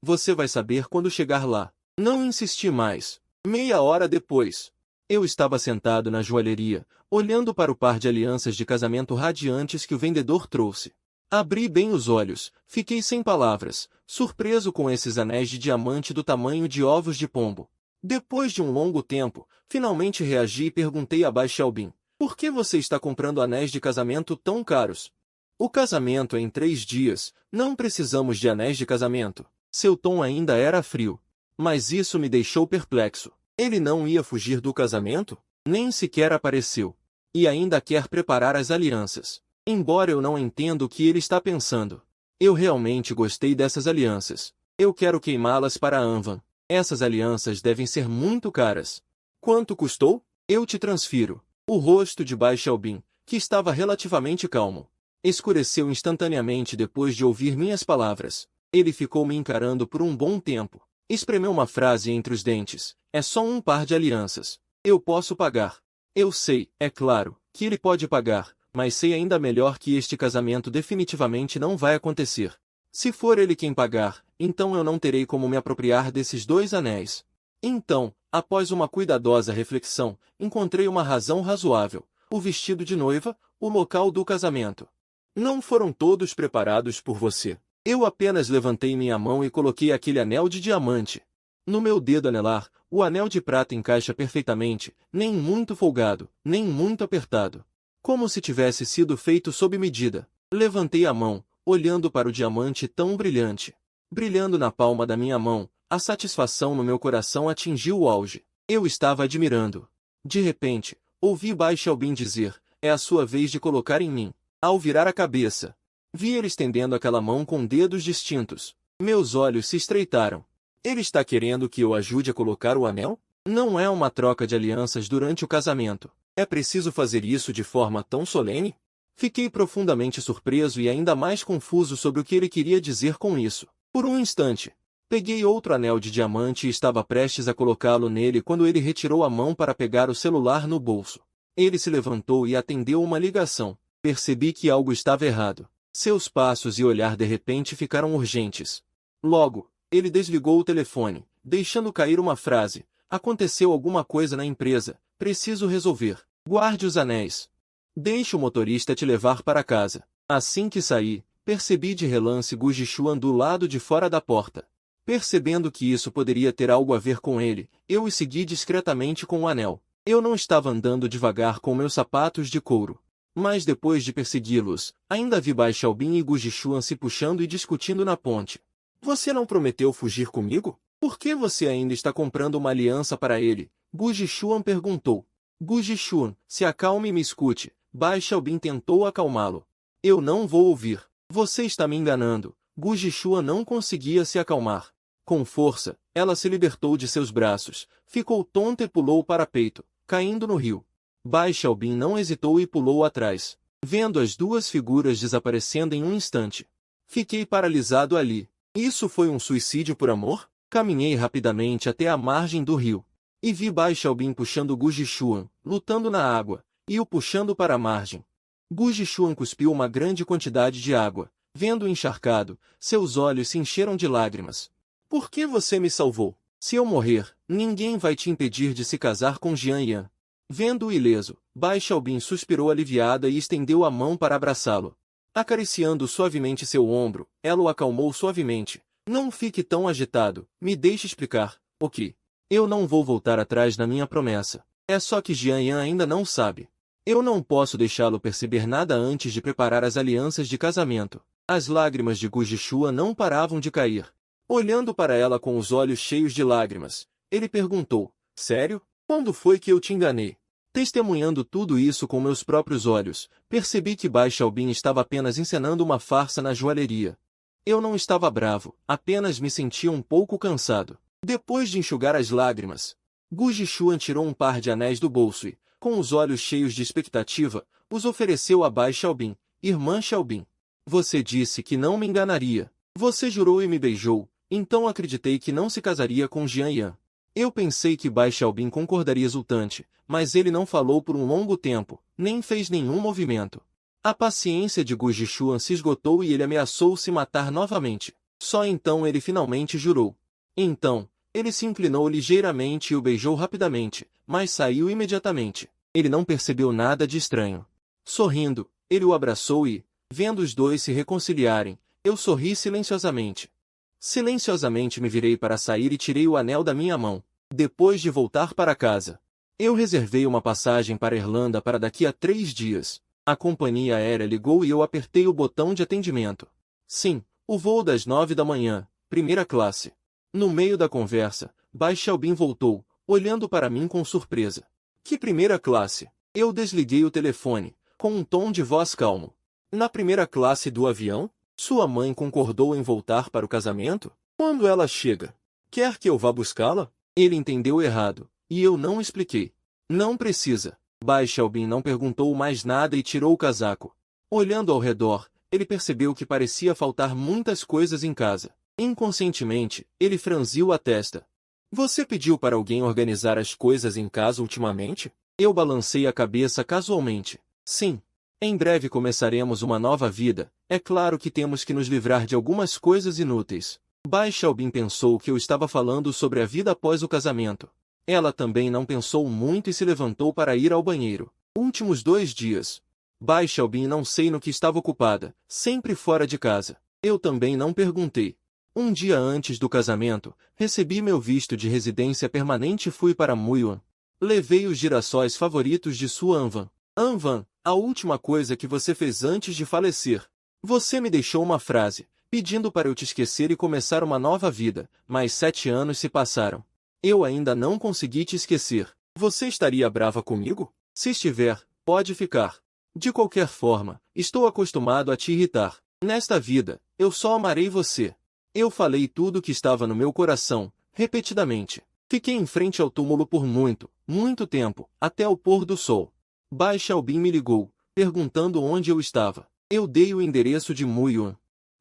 Você vai saber quando chegar lá. Não insisti mais. Meia hora depois, eu estava sentado na joalheria, olhando para o par de alianças de casamento radiantes que o vendedor trouxe. Abri bem os olhos, fiquei sem palavras, surpreso com esses anéis de diamante do tamanho de ovos de pombo. Depois de um longo tempo, finalmente reagi e perguntei a Bai Xiaobin: por que você está comprando anéis de casamento tão caros? O casamento é em 3 dias, não precisamos de anéis de casamento. Seu tom ainda era frio. Mas isso me deixou perplexo. Ele não ia fugir do casamento? Nem sequer apareceu. E ainda quer preparar as alianças. Embora eu não entenda o que ele está pensando. Eu realmente gostei dessas alianças. Eu quero queimá-las para Anvan. Essas alianças devem ser muito caras. Quanto custou? Eu te transfiro. O rosto de Bai Xiaobin, que estava relativamente calmo, escureceu instantaneamente depois de ouvir minhas palavras. Ele ficou me encarando por um bom tempo. Espremeu uma frase entre os dentes. É só um par de alianças. Eu posso pagar. Eu sei, é claro, que ele pode pagar, mas sei ainda melhor que este casamento definitivamente não vai acontecer. Se for ele quem pagar, então eu não terei como me apropriar desses 2 anéis. Então, após uma cuidadosa reflexão, encontrei uma razão razoável: o vestido de noiva, o local do casamento. Não foram todos preparados por você. Eu apenas levantei minha mão e coloquei aquele anel de diamante. No meu dedo anelar, o anel de prata encaixa perfeitamente, nem muito folgado, nem muito apertado. Como se tivesse sido feito sob medida. Levantei a mão, olhando para o diamante tão brilhante. Brilhando na palma da minha mão, a satisfação no meu coração atingiu o auge. Eu estava admirando. De repente, ouvi Bai Xiaobin dizer: é a sua vez de colocar em mim. Ao virar a cabeça, vi ele estendendo aquela mão com dedos distintos. Meus olhos se estreitaram. Ele está querendo que eu ajude a colocar o anel? Não é uma troca de alianças durante o casamento. É preciso fazer isso de forma tão solene? Fiquei profundamente surpreso e ainda mais confuso sobre o que ele queria dizer com isso. Por um instante, peguei outro anel de diamante e estava prestes a colocá-lo nele quando ele retirou a mão para pegar o celular no bolso. Ele se levantou e atendeu uma ligação. Percebi que algo estava errado. Seus passos e olhar de repente ficaram urgentes. Logo, ele desligou o telefone, deixando cair uma frase: aconteceu alguma coisa na empresa, preciso resolver. Guarde os anéis. Deixe o motorista te levar para casa. Assim que saí, percebi de relance Gu Zhishuan do lado de fora da porta. Percebendo que isso poderia ter algo a ver com ele, eu o segui discretamente com o anel. Eu não estava andando devagar com meus sapatos de couro. Mas depois de persegui-los, ainda vi Bai Xiaobin e Gu Zhishuan se puxando e discutindo na ponte. Você não prometeu fugir comigo? Por que você ainda está comprando uma aliança para ele? Gu Zhishuan perguntou. Gu Zhishuan, se acalme e me escute. Bai Xiaobin tentou acalmá-lo. Eu não vou ouvir. Você está me enganando. Gu Zhishuan não conseguia se acalmar. Com força, ela se libertou de seus braços, ficou tonta e pulou para o peito, caindo no rio. Bai Xiaobin não hesitou e pulou atrás, vendo as duas figuras desaparecendo em um instante. Fiquei paralisado ali. Isso foi um suicídio por amor? Caminhei rapidamente até a margem do rio. E vi Bai Xiaobin puxando Gu Zhishuan, lutando na água, e o puxando para a margem. Gu Zhishuan cuspiu uma grande quantidade de água. Vendo-o encharcado, seus olhos se encheram de lágrimas. Por que você me salvou? Se eu morrer, ninguém vai te impedir de se casar com Jian Yan. Vendo-o ileso, Bai Xiaobin suspirou aliviada e estendeu a mão para abraçá-lo. Acariciando suavemente seu ombro, ela o acalmou suavemente. Não fique tão agitado, me deixe explicar. O que? Eu não vou voltar atrás na minha promessa. É só que Jian Yan ainda não sabe. Eu não posso deixá-lo perceber nada antes de preparar as alianças de casamento. As lágrimas de Gu Zhishuan não paravam de cair. Olhando para ela com os olhos cheios de lágrimas, ele perguntou: sério? Quando foi que eu te enganei? Testemunhando tudo isso com meus próprios olhos, percebi que Bai Xiaobin estava apenas encenando uma farsa na joalheria. Eu não estava bravo, apenas me sentia um pouco cansado. Depois de enxugar as lágrimas, Gu Zhishuan tirou um par de anéis do bolso e, com os olhos cheios de expectativa, os ofereceu a Bai Xiaobin. Irmã Xiaobin, você disse que não me enganaria. Você jurou e me beijou, então acreditei que não se casaria com Jian Yan. Eu pensei que Bai Xiaobin concordaria exultante, mas ele não falou por um longo tempo, nem fez nenhum movimento. A paciência de Gu Zhishuan se esgotou e ele ameaçou se matar novamente. Só então ele finalmente jurou. Então, ele se inclinou ligeiramente e o beijou rapidamente, mas saiu imediatamente. Ele não percebeu nada de estranho. Sorrindo, ele o abraçou e, vendo os dois se reconciliarem, eu sorri silenciosamente. Silenciosamente me virei para sair e tirei o anel da minha mão. Depois de voltar para casa, eu reservei uma passagem para a Irlanda para daqui a 3 dias. A companhia aérea ligou e eu apertei o botão de atendimento. Sim, o voo das 9 da manhã, primeira classe. No meio da conversa, Bai Xiaobin voltou, olhando para mim com surpresa. Que primeira classe? Eu desliguei o telefone, com um tom de voz calmo. Na primeira classe do avião? Sua mãe concordou em voltar para o casamento? Quando ela chega? Quer que eu vá buscá-la? Ele entendeu errado, e eu não expliquei. Não precisa. Bai Xiaobin não perguntou mais nada e tirou o casaco. Olhando ao redor, ele percebeu que parecia faltar muitas coisas em casa. Inconscientemente, ele franziu a testa. Você pediu para alguém organizar as coisas em casa ultimamente? Eu balancei a cabeça casualmente. Sim. Em breve começaremos uma nova vida, é claro que temos que nos livrar de algumas coisas inúteis. Bai Xiaobin pensou que eu estava falando sobre a vida após o casamento. Ela também não pensou muito e se levantou para ir ao banheiro. Últimos 2 dias. Bai Xiaobin não sei no que estava ocupada, sempre fora de casa. Eu também não perguntei. Um dia antes do casamento, recebi meu visto de residência permanente e fui para Muyuan. Levei os girassóis favoritos de sua Anvan. Anvan, a última coisa que você fez antes de falecer. Você me deixou uma frase, pedindo para eu te esquecer e começar uma nova vida, mas 7 anos se passaram. Eu ainda não consegui te esquecer. Você estaria brava comigo? Se estiver, pode ficar. De qualquer forma, estou acostumado a te irritar. Nesta vida, eu só amarei você. Eu falei tudo o que estava no meu coração, repetidamente. Fiquei em frente ao túmulo por muito, muito tempo, até o pôr do sol. Bai Xiaobin me ligou, perguntando onde eu estava. Eu dei o endereço de Muyuan.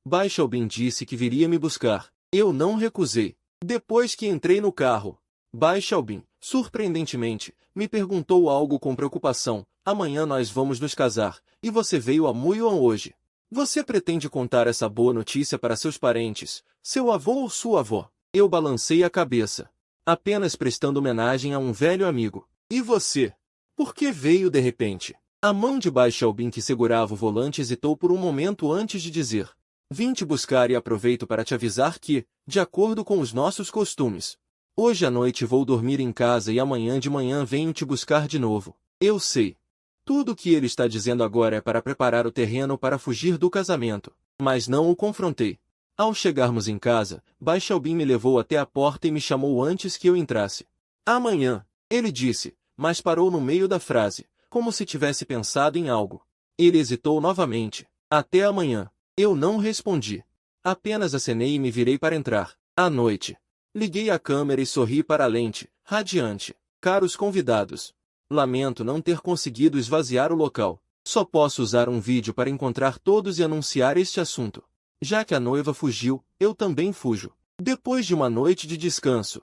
Bai Xiaobin disse que viria me buscar. Eu não recusei. Depois que entrei no carro, Bai Xiaobin, surpreendentemente, me perguntou algo com preocupação. Amanhã nós vamos nos casar, e você veio a Muyuan hoje. Você pretende contar essa boa notícia para seus parentes, seu avô ou sua avó? Eu balancei a cabeça. Apenas prestando homenagem a um velho amigo. E você? Por que veio de repente? A mão de Bai Xiaobin que segurava o volante hesitou por um momento antes de dizer. Vim te buscar e aproveito para te avisar que, de acordo com os nossos costumes, hoje à noite vou dormir em casa e amanhã de manhã venho te buscar de novo. Eu sei. Tudo o que ele está dizendo agora é para preparar o terreno para fugir do casamento, mas não o confrontei. Ao chegarmos em casa, Bai Xiaobin me levou até a porta e me chamou antes que eu entrasse. Amanhã, ele disse, mas parou no meio da frase, como se tivesse pensado em algo. Ele hesitou novamente. Até amanhã. Eu não respondi. Apenas acenei e me virei para entrar. À noite. Liguei a câmera e sorri para a lente, radiante. Caros convidados. Lamento não ter conseguido esvaziar o local. Só posso usar um vídeo para encontrar todos e anunciar este assunto. Já que a noiva fugiu, eu também fujo. Depois de uma noite de descanso,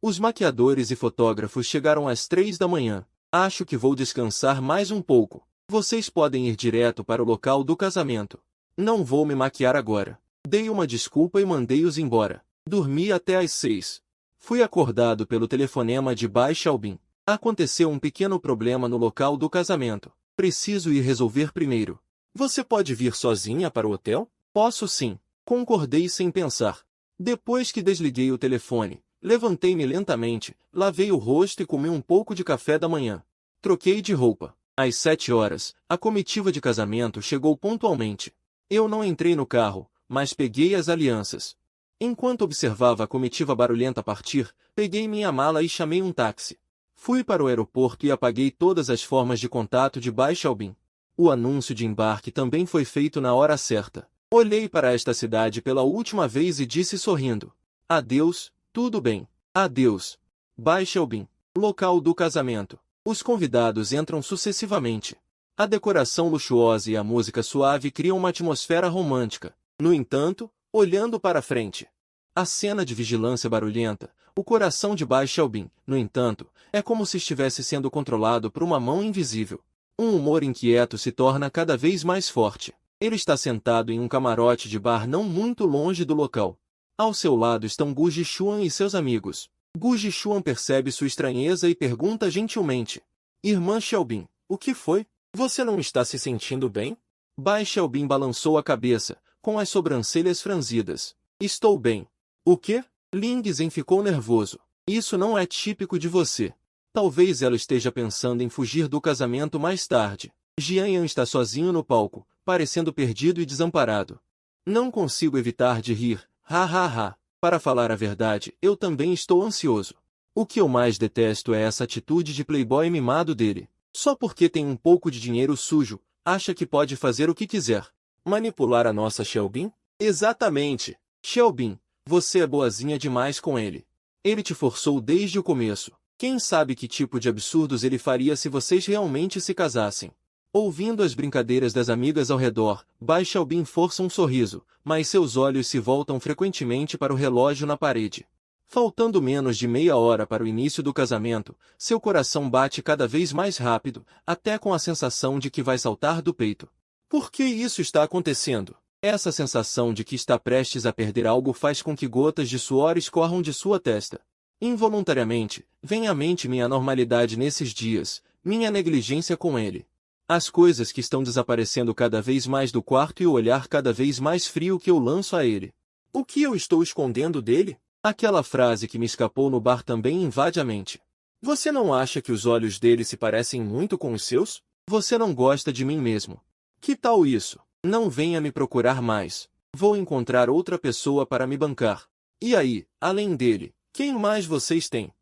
os maquiadores e fotógrafos chegaram às 3 da manhã. Acho que vou descansar mais um pouco. Vocês podem ir direto para o local do casamento. Não vou me maquiar agora. Dei uma desculpa e mandei-os embora. Dormi até às 6. Fui acordado pelo telefonema de Bai Xiaobin. Aconteceu um pequeno problema no local do casamento. Preciso ir resolver primeiro. Você pode vir sozinha para o hotel? Posso sim. Concordei sem pensar. Depois que desliguei o telefone, levantei-me lentamente, lavei o rosto e comi um pouco de café da manhã. Troquei de roupa. Às 7 horas, a comitiva de casamento chegou pontualmente. Eu não entrei no carro, mas peguei as alianças. Enquanto observava a comitiva barulhenta partir, peguei minha mala e chamei um táxi. Fui para o aeroporto e apaguei todas as formas de contato de Bai Xiaobin. O anúncio de embarque também foi feito na hora certa. Olhei para esta cidade pela última vez e disse sorrindo. Adeus, tudo bem. Adeus. Bai Xiaobin. Local do casamento. Os convidados entram sucessivamente. A decoração luxuosa e a música suave criam uma atmosfera romântica. No entanto, olhando para frente, a cena de vigilância barulhenta, o coração de Bai Xiaobin, no entanto, é como se estivesse sendo controlado por uma mão invisível. Um humor inquieto se torna cada vez mais forte. Ele está sentado em um camarote de bar não muito longe do local. Ao seu lado estão Gu Jixuan e seus amigos. Gu Jixuan percebe sua estranheza e pergunta gentilmente. Irmã Xiaobin, o que foi? Você não está se sentindo bem? Bai Xiaobin balançou a cabeça, com as sobrancelhas franzidas. Estou bem. O quê? Ling Zhen ficou nervoso. Isso não é típico de você. Talvez ela esteja pensando em fugir do casamento mais tarde. Jian Yan está sozinho no palco, parecendo perdido e desamparado. Não consigo evitar de rir. Ha ha ha. Para falar a verdade, eu também estou ansioso. O que eu mais detesto é essa atitude de playboy mimado dele. Só porque tem um pouco de dinheiro sujo, acha que pode fazer o que quiser. Manipular a nossa Xiaobin? Exatamente. Xiaobin, você é boazinha demais com ele. Ele te forçou desde o começo. Quem sabe que tipo de absurdos ele faria se vocês realmente se casassem? Ouvindo as brincadeiras das amigas ao redor, Bai Xiaobin força um sorriso, mas seus olhos se voltam frequentemente para o relógio na parede. Faltando menos de meia hora para o início do casamento, seu coração bate cada vez mais rápido, até com a sensação de que vai saltar do peito. Por que isso está acontecendo? Essa sensação de que está prestes a perder algo faz com que gotas de suor escorram de sua testa. Involuntariamente, vem à mente minha anormalidade nesses dias, minha negligência com ele. As coisas que estão desaparecendo cada vez mais do quarto e o olhar cada vez mais frio que eu lanço a ele. O que eu estou escondendo dele? Aquela frase que me escapou no bar também invade a mente. Você não acha que os olhos dele se parecem muito com os seus? Você não gosta de mim mesmo. Que tal isso? Não venha me procurar mais. Vou encontrar outra pessoa para me bancar. E aí, além dele, quem mais vocês têm?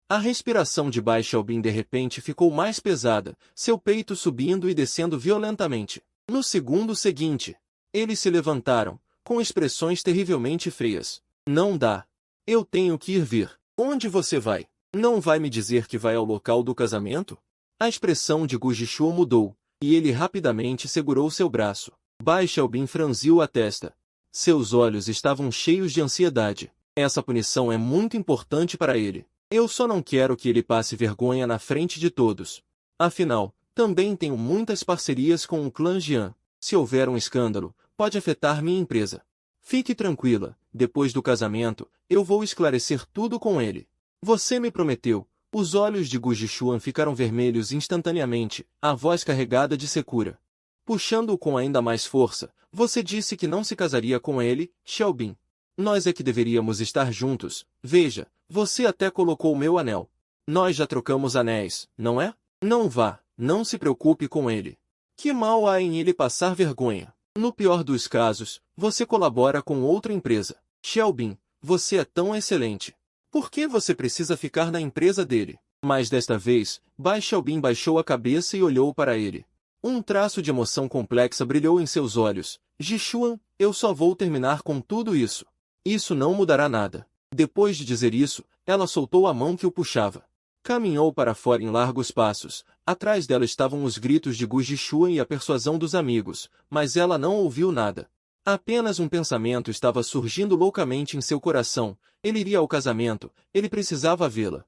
A respiração de Bai Xiaobin de repente ficou mais pesada, seu peito subindo e descendo violentamente. No segundo seguinte, eles se levantaram, com expressões terrivelmente frias. Não dá. Eu tenho que ir ver. Onde você vai? Não vai me dizer que vai ao local do casamento? A expressão de Gu Jishuo mudou, e ele rapidamente segurou seu braço. Bai Xiaobin franziu a testa. Seus olhos estavam cheios de ansiedade. Essa punição é muito importante para ele. Eu só não quero que ele passe vergonha na frente de todos. Afinal, também tenho muitas parcerias com o clã Jian. Se houver um escândalo, pode afetar minha empresa. Fique tranquila, depois do casamento, eu vou esclarecer tudo com ele. Você me prometeu. Os olhos de Gu Jishuan ficaram vermelhos instantaneamente, a voz carregada de secura. Puxando-o com ainda mais força, você disse que não se casaria com ele, Xiaobin. Nós é que deveríamos estar juntos. Veja, você até colocou o meu anel. Nós já trocamos anéis, não é? Não vá, não se preocupe com ele. Que mal há em ele passar vergonha? No pior dos casos, você colabora com outra empresa. Xiaobin, você é tão excelente. Por que você precisa ficar na empresa dele? Mas desta vez, Bai Xiaobin baixou a cabeça e olhou para ele. Um traço de emoção complexa brilhou em seus olhos. Jishuan, eu só vou terminar com tudo isso. Isso não mudará nada. Depois de dizer isso, ela soltou a mão que o puxava. Caminhou para fora em largos passos. Atrás dela estavam os gritos de Gu Jishuan e a persuasão dos amigos, mas ela não ouviu nada. Apenas um pensamento estava surgindo loucamente em seu coração. Ele iria ao casamento, ele precisava vê-la.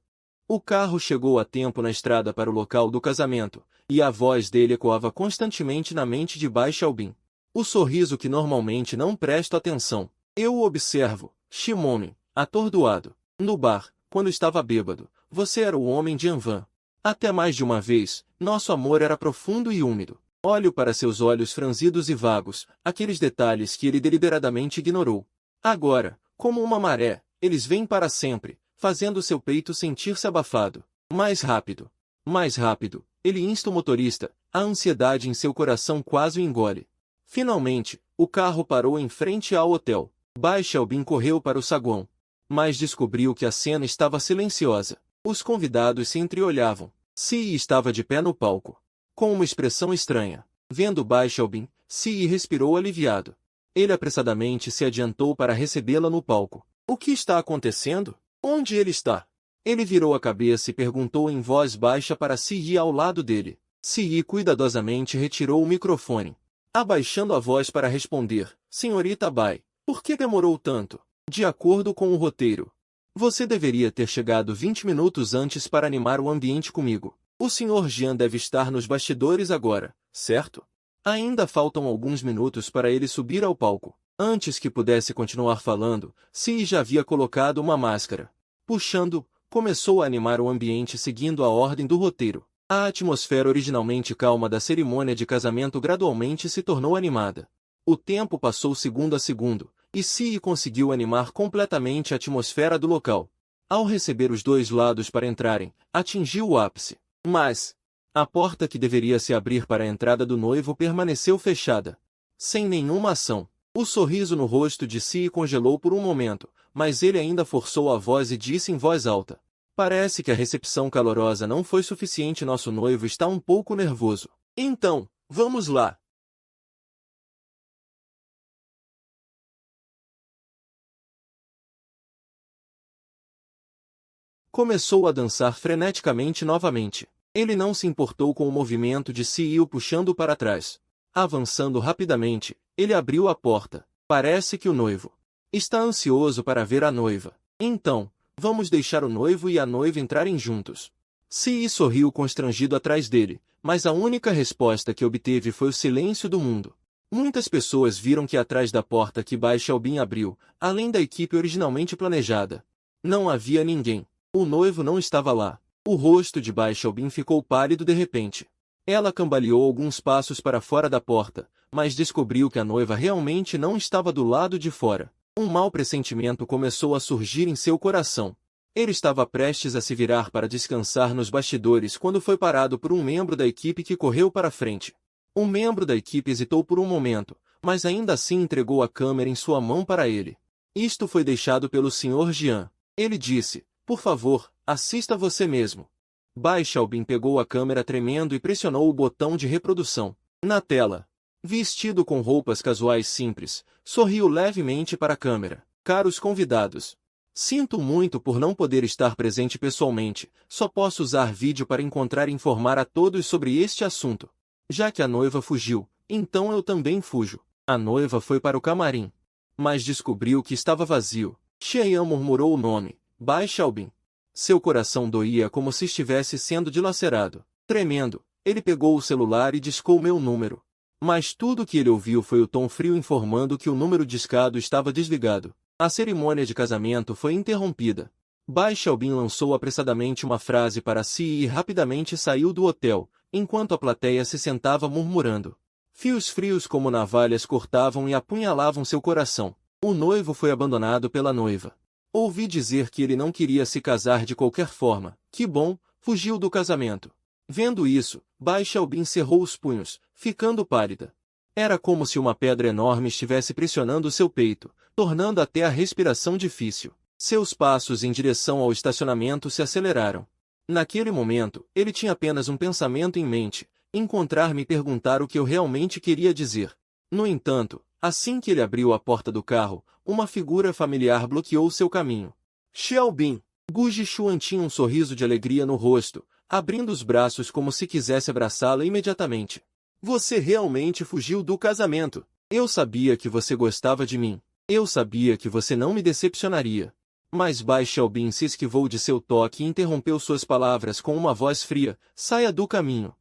O carro chegou a tempo na estrada para o local do casamento, e a voz dele ecoava constantemente na mente de Bai Xiaobin. O sorriso que normalmente não presto atenção. Eu o observo, Shimone, atordoado. No bar, quando estava bêbado, você era o homem de Anvan. Até mais de uma vez, nosso amor era profundo e úmido. Olho para seus olhos franzidos e vagos, aqueles detalhes que ele deliberadamente ignorou. Agora, como uma maré, eles vêm para sempre, fazendo seu peito sentir-se abafado. Mais rápido. Mais rápido. Ele insta o motorista, a ansiedade em seu coração quase o engole. Finalmente, o carro parou em frente ao hotel. Bai Xiaobin correu para o saguão, mas descobriu que a cena estava silenciosa. Os convidados se entreolhavam. Si estava de pé no palco, com uma expressão estranha. Vendo Bai Xiaobin, Si respirou aliviado. Ele apressadamente se adiantou para recebê-la no palco. O que está acontecendo? Onde ele está? Ele virou a cabeça e perguntou em voz baixa para Si ao lado dele. Si cuidadosamente retirou o microfone, abaixando a voz para responder. Senhorita Bai, por que demorou tanto? De acordo com o roteiro, você deveria ter chegado 20 minutos antes para animar o ambiente comigo. O Sr. Jian deve estar nos bastidores agora, certo? Ainda faltam alguns minutos para ele subir ao palco. Antes que pudesse continuar falando, Si já havia colocado uma máscara. Puxando, começou a animar o ambiente seguindo a ordem do roteiro. A atmosfera originalmente calma da cerimônia de casamento gradualmente se tornou animada. O tempo passou segundo a segundo, e Si conseguiu animar completamente a atmosfera do local. Ao receber os dois lados para entrarem, atingiu o ápice. Mas a porta que deveria se abrir para a entrada do noivo permaneceu fechada. Sem nenhuma ação. O sorriso no rosto de Si congelou por um momento, mas ele ainda forçou a voz e disse em voz alta. Parece que a recepção calorosa não foi suficiente. Nosso noivo está um pouco nervoso. Então, vamos lá. Começou a dançar freneticamente novamente. Ele não se importou com o movimento de si e o puxando para trás. Avançando rapidamente, ele abriu a porta. Parece que o noivo está ansioso para ver a noiva. Então, vamos deixar o noivo e a noiva entrarem juntos. Si sorriu constrangido atrás dele, mas a única resposta que obteve foi o silêncio do mundo. Muitas pessoas viram que atrás da porta que Bai Xiaobin abriu, além da equipe originalmente planejada, não havia ninguém. O noivo não estava lá. O rosto de Bai Xiaobin ficou pálido de repente. Ela cambaleou alguns passos para fora da porta, mas descobriu que a noiva realmente não estava do lado de fora. Um mau pressentimento começou a surgir em seu coração. Ele estava prestes a se virar para descansar nos bastidores quando foi parado por um membro da equipe que correu para frente. Um membro da equipe hesitou por um momento, mas ainda assim entregou a câmera em sua mão para ele. Isto foi deixado pelo Sr. Jian. Ele disse, por favor, assista você mesmo. Bai Xiaobin pegou a câmera tremendo e pressionou o botão de reprodução. Na tela, vestido com roupas casuais simples, sorriu levemente para a câmera. Caros convidados, sinto muito por não poder estar presente pessoalmente, só posso usar vídeo para encontrar e informar a todos sobre este assunto. Já que a noiva fugiu, então eu também fujo. A noiva foi para o camarim, mas descobriu que estava vazio. Xian murmurou o nome, Bai Xiaobin. Seu coração doía como se estivesse sendo dilacerado. Tremendo, ele pegou o celular e discou meu número. Mas tudo o que ele ouviu foi o tom frio informando que o número discado estava desligado. A cerimônia de casamento foi interrompida. Bai Xiaobin lançou apressadamente uma frase para si e rapidamente saiu do hotel, enquanto a plateia se sentava murmurando. Fios frios como navalhas cortavam e apunhalavam seu coração. O noivo foi abandonado pela noiva. Ouvi dizer que ele não queria se casar de qualquer forma. Que bom, fugiu do casamento. Vendo isso, Bai Xiaobin cerrou os punhos, ficando pálida. Era como se uma pedra enorme estivesse pressionando seu peito, tornando até a respiração difícil. Seus passos em direção ao estacionamento se aceleraram. Naquele momento, ele tinha apenas um pensamento em mente, encontrar-me e perguntar o que eu realmente queria dizer. No entanto, assim que ele abriu a porta do carro, uma figura familiar bloqueou seu caminho. Xiaobin. Gu Jixuan tinha um sorriso de alegria no rosto, abrindo os braços como se quisesse abraçá-la imediatamente. Você realmente fugiu do casamento. Eu sabia que você gostava de mim. Eu sabia que você não me decepcionaria. Mas Bai Xiaobin se esquivou de seu toque e interrompeu suas palavras com uma voz fria. Saia do caminho.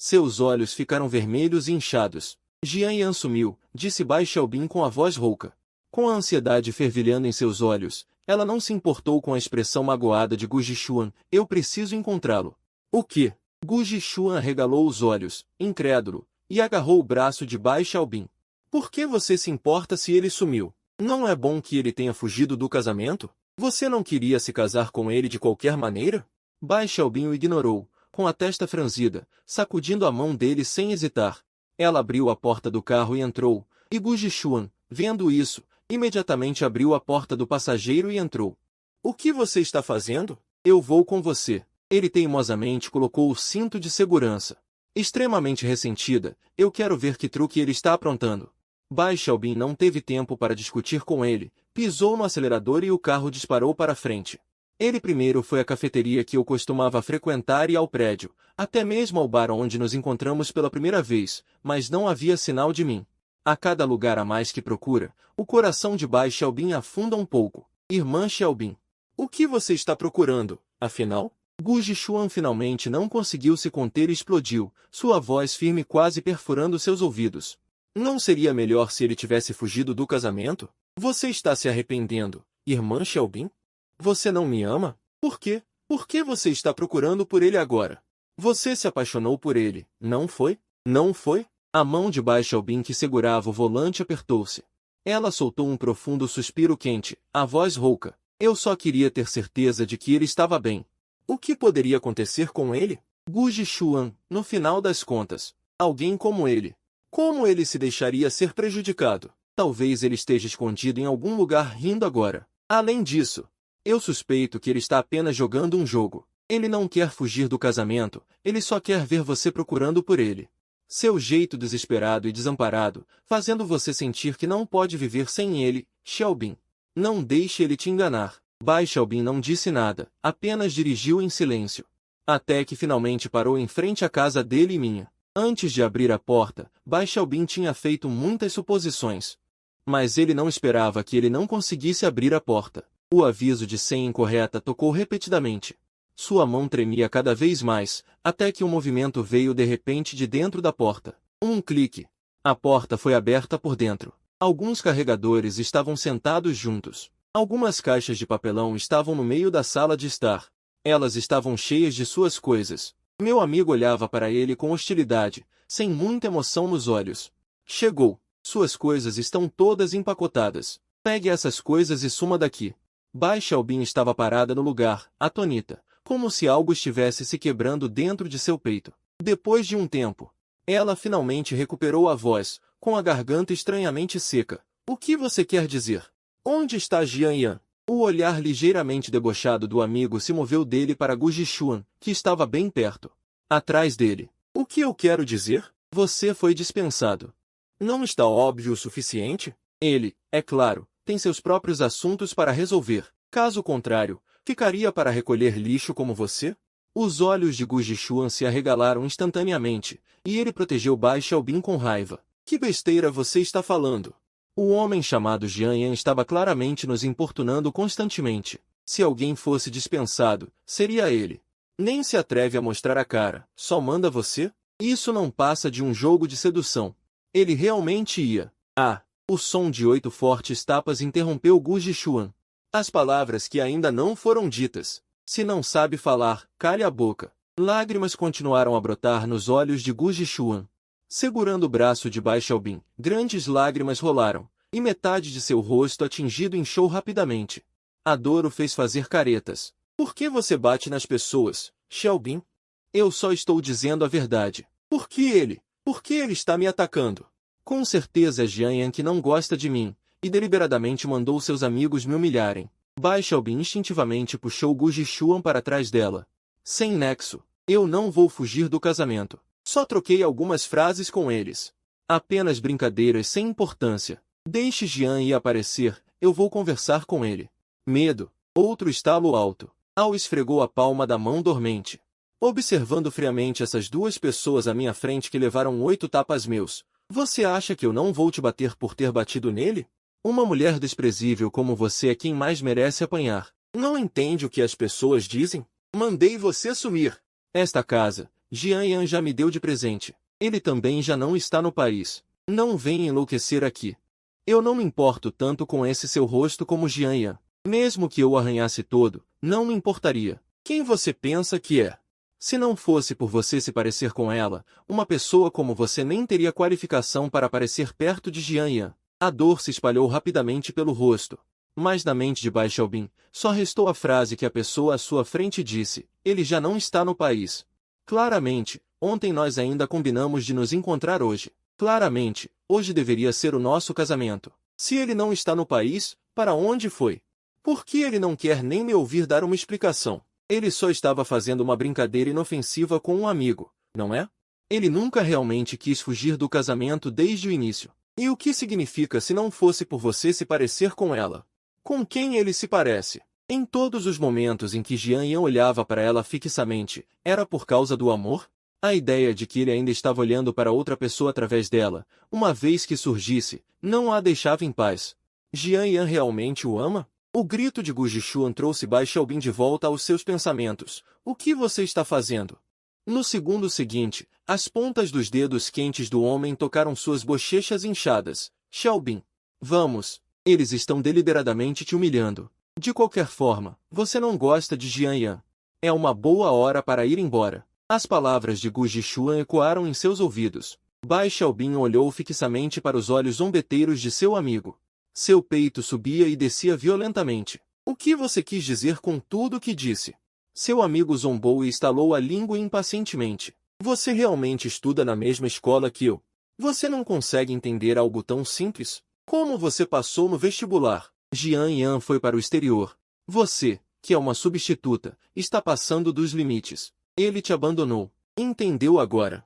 Seus olhos ficaram vermelhos e inchados. Jian Yan sumiu, disse Bai Xiaobin com a voz rouca. Com a ansiedade fervilhando em seus olhos, ela não se importou com a expressão magoada de Gu Jixuan. Eu preciso encontrá-lo. O quê? Gu Jixuan arregalou os olhos, incrédulo, e agarrou o braço de Bai Xiaobin. Por que você se importa se ele sumiu? Não é bom que ele tenha fugido do casamento? Você não queria se casar com ele de qualquer maneira? Bai Xiaobin o ignorou, com a testa franzida, sacudindo a mão dele sem hesitar. Ela abriu a porta do carro e entrou, e Gu Jixuan, vendo isso, imediatamente abriu a porta do passageiro e entrou. O que você está fazendo? Eu vou com você. Ele teimosamente colocou o cinto de segurança. Extremamente ressentida, eu quero ver que truque ele está aprontando. Bai Xiaobin não teve tempo para discutir com ele, pisou no acelerador e o carro disparou para frente. Ele primeiro foi à cafeteria que eu costumava frequentar e ao prédio, até mesmo ao bar onde nos encontramos pela primeira vez, mas não havia sinal de mim. A cada lugar a mais que procura, o coração de Bai Xiaobin afunda um pouco. Irmã Xiaobin, o que você está procurando, afinal? Gu Jixuan finalmente não conseguiu se conter e explodiu, sua voz firme quase perfurando seus ouvidos. Não seria melhor se ele tivesse fugido do casamento? Você está se arrependendo, irmã Xiaobin? Você não me ama? Por quê? Por que você está procurando por ele agora? Você se apaixonou por ele, não foi? Não foi? A mão de Bai Xiaobin que segurava o volante apertou-se. Ela soltou um profundo suspiro quente, a voz rouca. Eu só queria ter certeza de que ele estava bem. O que poderia acontecer com ele? Gu Jixuan, no final das contas. Alguém como ele. Como ele se deixaria ser prejudicado? Talvez ele esteja escondido em algum lugar rindo agora. Além disso, eu suspeito que ele está apenas jogando um jogo. Ele não quer fugir do casamento, ele só quer ver você procurando por ele. Seu jeito desesperado e desamparado, fazendo você sentir que não pode viver sem ele, Xiaobin. Não deixe ele te enganar. Bai Xiaobin não disse nada, apenas dirigiu em silêncio. Até que finalmente parou em frente à casa dele e minha. Antes de abrir a porta, Bai Xiaobin tinha feito muitas suposições. Mas ele não esperava que ele não conseguisse abrir a porta. O aviso de senha incorreta tocou repetidamente. Sua mão tremia cada vez mais, até que um movimento veio de repente de dentro da porta. Um clique. A porta foi aberta por dentro. Alguns carregadores estavam sentados juntos. Algumas caixas de papelão estavam no meio da sala de estar. Elas estavam cheias de suas coisas. Meu amigo olhava para ele com hostilidade, sem muita emoção nos olhos. Chegou. Suas coisas estão todas empacotadas. Pegue essas coisas e suma daqui. Bai Xiaobin estava parada no lugar, atônita, como se algo estivesse se quebrando dentro de seu peito. Depois de um tempo, ela finalmente recuperou a voz, com a garganta estranhamente seca. O que você quer dizer? Onde está Jian Yan? O olhar ligeiramente debochado do amigo se moveu dele para Gu Jishuan, que estava bem perto. Atrás dele. O que eu quero dizer? Você foi dispensado. Não está óbvio o suficiente? Ele, é claro, tem seus próprios assuntos para resolver. Caso contrário, ficaria para recolher lixo como você? Os olhos de Gu Jishuan se arregalaram instantaneamente, e ele protegeu Bai Xiaobin com raiva. Que besteira você está falando? O homem chamado Jian Yan estava claramente nos importunando constantemente. Se alguém fosse dispensado, seria ele. Nem se atreve a mostrar a cara, só manda você? Isso não passa de um jogo de sedução. Ele realmente ia. Ah! O som de 8 fortes tapas interrompeu Gu Jishuan. As palavras que ainda não foram ditas. Se não sabe falar, cale a boca. Lágrimas continuaram a brotar nos olhos de Gu Jishuan. Segurando o braço de Bai Xiaobin, grandes lágrimas rolaram, e metade de seu rosto atingido inchou rapidamente. A dor o fez fazer caretas. Por que você bate nas pessoas, Xiaobin? Eu só estou dizendo a verdade. Por que ele? Por que ele está me atacando? Com certeza é Jian Yan que não gosta de mim, e deliberadamente mandou seus amigos me humilharem. Bai Xiaobin instintivamente puxou Gu Jishuan para trás dela. Sem nexo, eu não vou fugir do casamento. Só troquei algumas frases com eles. Apenas brincadeiras sem importância. Deixe Jian Yi aparecer, eu vou conversar com ele. Medo. Outro estalo alto. Ao esfregou a palma da mão dormente. Observando friamente essas duas pessoas à minha frente que levaram 8 tapas meus. Você acha que eu não vou te bater por ter batido nele? Uma mulher desprezível como você é quem mais merece apanhar. Não entende o que as pessoas dizem? Mandei você sumir. Esta casa, Jian Yan já me deu de presente. Ele também já não está no país. Não venha enlouquecer aqui. Eu não me importo tanto com esse seu rosto como Jian Yan. Mesmo que eu o arranhasse todo, não me importaria. Quem você pensa que é? Se não fosse por você se parecer com ela, uma pessoa como você nem teria qualificação para aparecer perto de Jian Yan. A dor se espalhou rapidamente pelo rosto. Mas na mente de Bai Xiaobin, só restou a frase que a pessoa à sua frente disse, ele já não está no país. Claramente, ontem nós ainda combinamos de nos encontrar hoje. Claramente, hoje deveria ser o nosso casamento. Se ele não está no país, para onde foi? Por que ele não quer nem me ouvir dar uma explicação? Ele só estava fazendo uma brincadeira inofensiva com um amigo, não é? Ele nunca realmente quis fugir do casamento desde o início. E o que significa se não fosse por você se parecer com ela? Com quem ele se parece? Em todos os momentos em que Jian Yan olhava para ela fixamente, era por causa do amor? A ideia de que ele ainda estava olhando para outra pessoa através dela, uma vez que surgisse, não a deixava em paz. Jian Yan realmente o ama? O grito de Gu Jishuan trouxe Bai Xiaobin de volta aos seus pensamentos. O que você está fazendo? No segundo seguinte, as pontas dos dedos quentes do homem tocaram suas bochechas inchadas. Xiaobin. Vamos. Eles estão deliberadamente te humilhando. De qualquer forma, você não gosta de Jian Yan. É uma boa hora para ir embora. As palavras de Gu Jishuan ecoaram em seus ouvidos. Bai Xiaobin olhou fixamente para os olhos zombeteiros de seu amigo. Seu peito subia e descia violentamente. O que você quis dizer com tudo o que disse? Seu amigo zombou e estalou a língua impacientemente. Você realmente estuda na mesma escola que eu? Você não consegue entender algo tão simples? Como você passou no vestibular? Jian Yan foi para o exterior. Você, que é uma substituta, está passando dos limites. Ele te abandonou. Entendeu agora?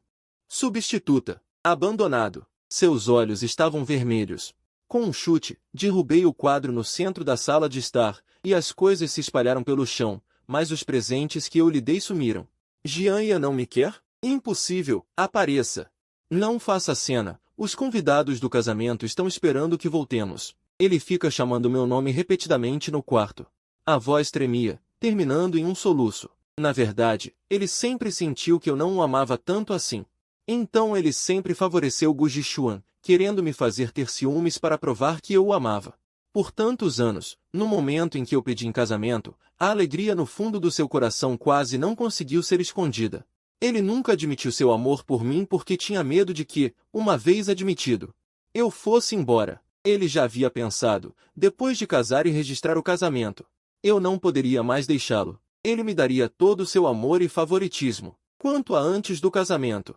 Substituta. Abandonado. Seus olhos estavam vermelhos. Com um chute, derrubei o quadro no centro da sala de estar, e as coisas se espalharam pelo chão, mas os presentes que eu lhe dei sumiram. Jianya não me quer? Impossível, apareça. Não faça cena, os convidados do casamento estão esperando que voltemos. Ele fica chamando meu nome repetidamente no quarto. A voz tremia, terminando em um soluço. Na verdade, ele sempre sentiu que eu não o amava tanto assim. Então ele sempre favoreceu Gu Jixuan, querendo me fazer ter ciúmes para provar que eu o amava. Por tantos anos, no momento em que eu pedi em casamento, a alegria no fundo do seu coração quase não conseguiu ser escondida. Ele nunca admitiu seu amor por mim porque tinha medo de que, uma vez admitido, eu fosse embora. Ele já havia pensado, depois de casar e registrar o casamento, eu não poderia mais deixá-lo. Ele me daria todo o seu amor e favoritismo. Quanto a antes do casamento,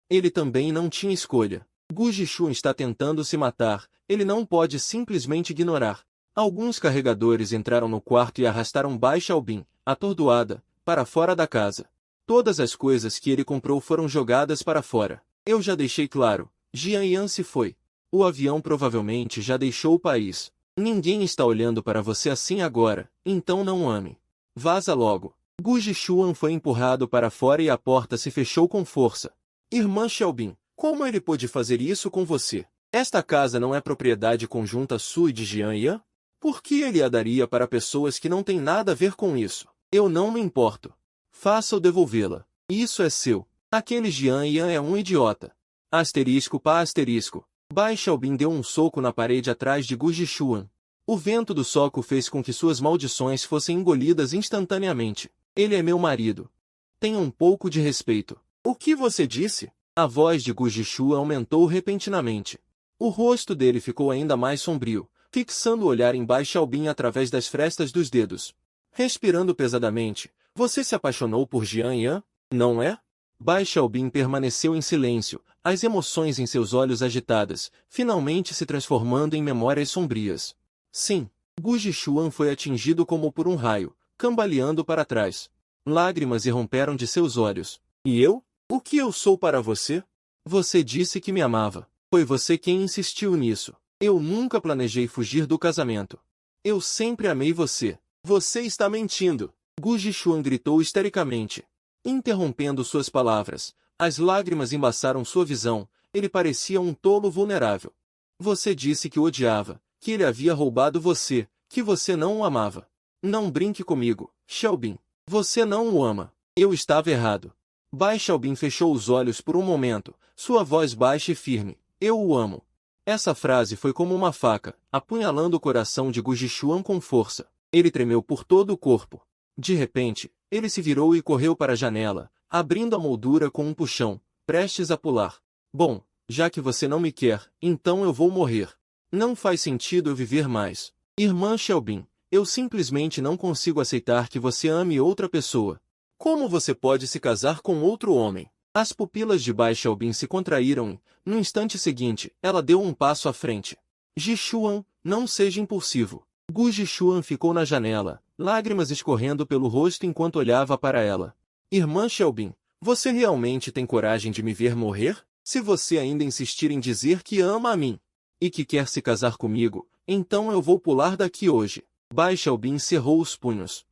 ele também não tinha escolha. Gu Jixuan está tentando se matar, ele não pode simplesmente ignorar. Alguns carregadores entraram no quarto e arrastaram Bai Xiaobin, atordoada, para fora da casa. Todas as coisas que ele comprou foram jogadas para fora. Eu já deixei claro, Jian Yan se foi. O avião provavelmente já deixou o país. Ninguém está olhando para você assim agora, então não ame. Vaza logo. Gu Jixuan foi empurrado para fora e a porta se fechou com força. Irmã Xiaobin, como ele pôde fazer isso com você? Esta casa não é propriedade conjunta sua e de Jian Yan? Por que ele a daria para pessoas que não têm nada a ver com isso? Eu não me importo. Faça-o devolvê-la. Isso é seu. Aquele Jian Yan é um idiota. Asterisco pá asterisco. Bai Xiaobin deu um soco na parede atrás de Gu Jixuan. O vento do soco fez com que suas maldições fossem engolidas instantaneamente. Ele é meu marido. Tenha um pouco de respeito. O que você disse? A voz de Gu Jixuan aumentou repentinamente. O rosto dele ficou ainda mais sombrio, fixando o olhar em Bai Xiaobin através das frestas dos dedos. Respirando pesadamente, você se apaixonou por Jian Yan, não é? Bai Xiaobin permaneceu em silêncio, as emoções em seus olhos agitadas, finalmente se transformando em memórias sombrias. Sim, Gu Jixuan foi atingido como por um raio, cambaleando para trás. Lágrimas irromperam de seus olhos. E eu? O que eu sou para você? Você disse que me amava. Foi você quem insistiu nisso. Eu nunca planejei fugir do casamento. Eu sempre amei você. Você está mentindo. Gu Jixuan gritou histericamente. Interrompendo suas palavras, as lágrimas embaçaram sua visão, ele parecia um tolo vulnerável. Você disse que o odiava, que ele havia roubado você, que você não o amava. Não brinque comigo, Xiaobin. Você não o ama. Eu estava errado. Bai Xiaobin fechou os olhos por um momento, sua voz baixa e firme. Eu o amo. Essa frase foi como uma faca, apunhalando o coração de Gu Jixuan com força. Ele tremeu por todo o corpo. De repente, ele se virou e correu para a janela, abrindo a moldura com um puxão, prestes a pular. Bom, já que você não me quer, então eu vou morrer. Não faz sentido eu viver mais. Irmã Xiaobin, eu simplesmente não consigo aceitar que você ame outra pessoa. Como você pode se casar com outro homem? As pupilas de Bai Xiaobin se contraíram e, no instante seguinte, ela deu um passo à frente. Jixuan, não seja impulsivo. Gu Jixuan ficou na janela, lágrimas escorrendo pelo rosto enquanto olhava para ela. Irmã Xiaobin, você realmente tem coragem de me ver morrer? Se você ainda insistir em dizer que ama a mim e que quer se casar comigo, então eu vou pular daqui hoje. Bai Xiaobin cerrou os punhos.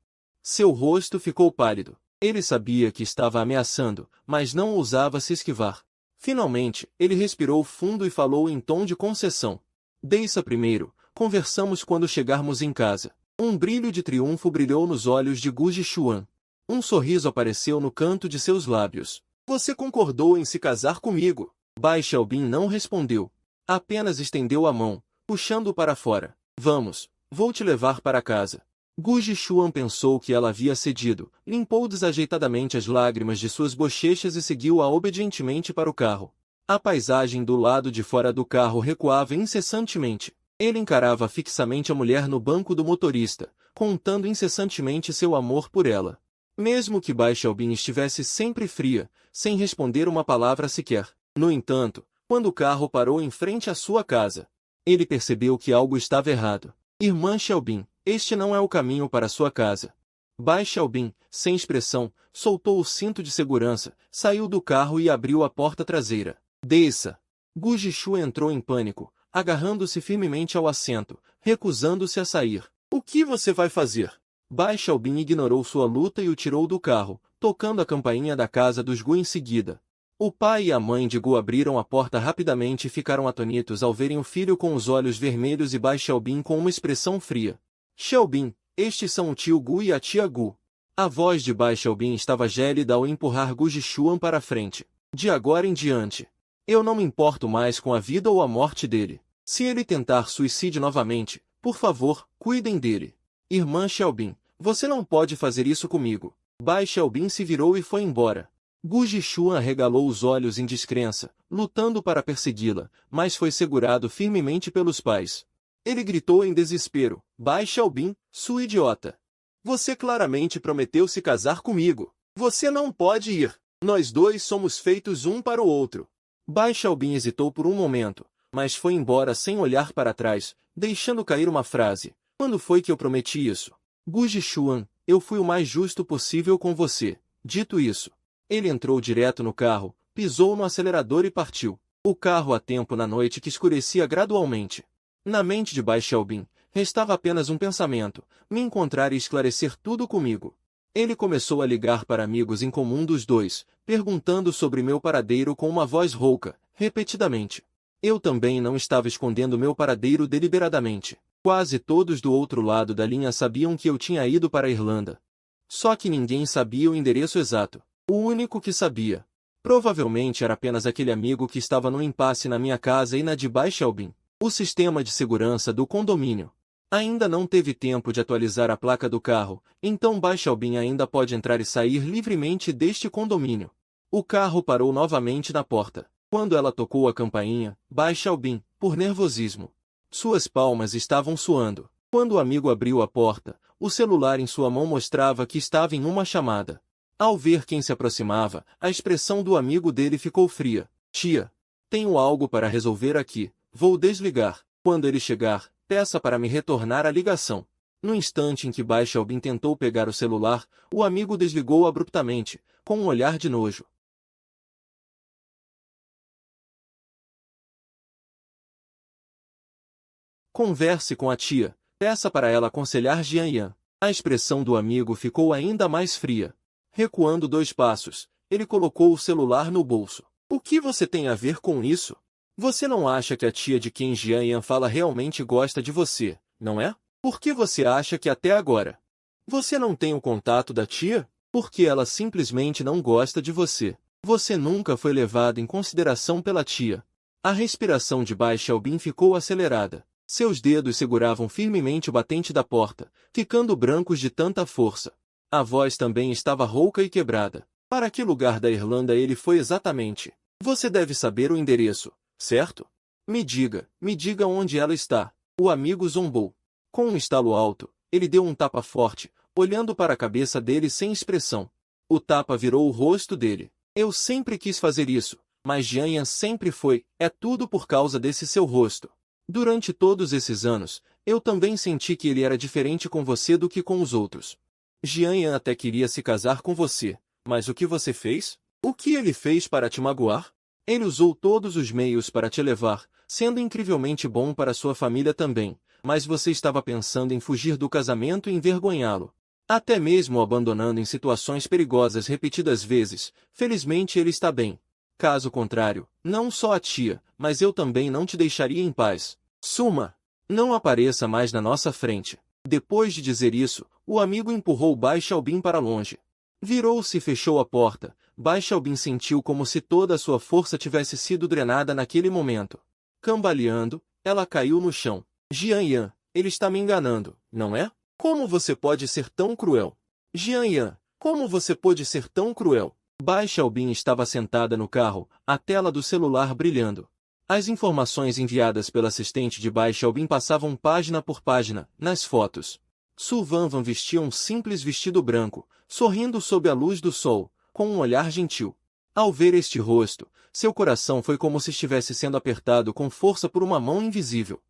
Seu rosto ficou pálido. Ele sabia que estava ameaçando, mas não ousava se esquivar. Finalmente, ele respirou fundo e falou em tom de concessão. Deixa primeiro, conversamos quando chegarmos em casa. Um brilho de triunfo brilhou nos olhos de Gu Jixuan. Um sorriso apareceu no canto de seus lábios. Você concordou em se casar comigo? Bai Xiaobin não respondeu. Apenas estendeu a mão, puxando-o para fora. Vamos, vou te levar para casa. Gu Jixuan pensou que ela havia cedido, limpou desajeitadamente as lágrimas de suas bochechas e seguiu-a obedientemente para o carro. A paisagem do lado de fora do carro recuava incessantemente. Ele encarava fixamente a mulher no banco do motorista, contando incessantemente seu amor por ela. Mesmo que Bai Xiaobin estivesse sempre fria, sem responder uma palavra sequer. No entanto, quando o carro parou em frente à sua casa, ele percebeu que algo estava errado. Irmã Xiaobin, este não é o caminho para sua casa. Bai Xiaobin, sem expressão, soltou o cinto de segurança, saiu do carro e abriu a porta traseira. Desça. Gu Jixuan entrou em pânico, agarrando-se firmemente ao assento, recusando-se a sair. O que você vai fazer? Bai Xiaobin ignorou sua luta e o tirou do carro, tocando a campainha da casa dos Gu em seguida. O pai e a mãe de Gu abriram a porta rapidamente e ficaram atônitos ao verem o filho com os olhos vermelhos e Bai Xiaobin com uma expressão fria. Xiaobin, estes são o tio Gu e a tia Gu. A voz de Bai Xiaobin estava gélida ao empurrar Gu Jishuan para a frente. De agora em diante, eu não me importo mais com a vida ou a morte dele. Se ele tentar suicídio novamente, por favor, cuidem dele. Irmã Xiaobin, você não pode fazer isso comigo. Bai Xiaobin se virou e foi embora. Gu Jishuan arregalou os olhos em descrença, lutando para persegui-la, mas foi segurado firmemente pelos pais. Ele gritou em desespero, Bai Xiaobin, sua idiota. Você claramente prometeu se casar comigo. Você não pode ir. Nós dois somos feitos um para o outro. Bai Xiaobin hesitou por um momento, mas foi embora sem olhar para trás, deixando cair uma frase. Quando foi que eu prometi isso? Gu Jishuan, eu fui o mais justo possível com você. Dito isso, ele entrou direto no carro, pisou no acelerador e partiu. O carro a tempo na noite que escurecia gradualmente. Na mente de Bai Xiaobin, restava apenas um pensamento, me encontrar e esclarecer tudo comigo. Ele começou a ligar para amigos em comum dos dois, perguntando sobre meu paradeiro com uma voz rouca, repetidamente. Eu também não estava escondendo meu paradeiro deliberadamente. Quase todos do outro lado da linha sabiam que eu tinha ido para a Irlanda. Só que ninguém sabia o endereço exato. O único que sabia, provavelmente era apenas aquele amigo que estava no impasse na minha casa e na de Bai Xiaobin. O sistema de segurança do condomínio ainda não teve tempo de atualizar a placa do carro, então Bai Xiaobin ainda pode entrar e sair livremente deste condomínio. O carro parou novamente na porta. Quando ela tocou a campainha, Bai Xiaobin, por nervosismo. Suas palmas estavam suando. Quando o amigo abriu a porta, o celular em sua mão mostrava que estava em uma chamada. Ao ver quem se aproximava, a expressão do amigo dele ficou fria. Tia, tenho algo para resolver aqui. Vou desligar. Quando ele chegar, peça para me retornar a ligação. No instante em que Bai Xiaobin tentou pegar o celular, o amigo desligou abruptamente, com um olhar de nojo. Converse com a tia. Peça para ela aconselhar Jian Yan. A expressão do amigo ficou ainda mais fria. Recuando 2 passos, ele colocou o celular no bolso. O que você tem a ver com isso? Você não acha que a tia de quem Jian Yan fala realmente gosta de você, não é? Por que você acha que até agora você não tem o contato da tia? Porque ela simplesmente não gosta de você. Você nunca foi levado em consideração pela tia. A respiração de Bai Xiaobin ficou acelerada. Seus dedos seguravam firmemente o batente da porta, ficando brancos de tanta força. A voz também estava rouca e quebrada. Para que lugar da Irlanda ele foi exatamente? Você deve saber o endereço, certo? Me diga onde ela está. O amigo zombou. Com um estalo alto, ele deu um tapa forte, olhando para a cabeça dele sem expressão. O tapa virou o rosto dele. Eu sempre quis fazer isso, mas Jian Yan sempre foi. É tudo por causa desse seu rosto. Durante todos esses anos, eu também senti que ele era diferente com você do que com os outros. Jian Yan até queria se casar com você, mas o que você fez? O que ele fez para te magoar? Ele usou todos os meios para te levar, sendo incrivelmente bom para sua família também, mas você estava pensando em fugir do casamento e envergonhá-lo. Até mesmo o abandonando em situações perigosas repetidas vezes. Felizmente ele está bem. Caso contrário, não só a tia, mas eu também não te deixaria em paz. Suma! Não apareça mais na nossa frente. Depois de dizer isso, o amigo empurrou Bai Xiaobin para longe. Virou-se e fechou a porta. Bai Xiaobin sentiu como se toda a sua força tivesse sido drenada naquele momento. Cambaleando, ela caiu no chão. Jian Yan, ele está me enganando, não é? Como você pode ser tão cruel? Jian Yan, como você pode ser tão cruel? Bai Xiaobin estava sentada no carro, a tela do celular brilhando. As informações enviadas pela assistente de Bai Xiaobin passavam página por página, nas fotos. Su Vanvan vestia um simples vestido branco, sorrindo sob a luz do sol, com um olhar gentil. Ao ver este rosto, seu coração foi como se estivesse sendo apertado com força por uma mão invisível.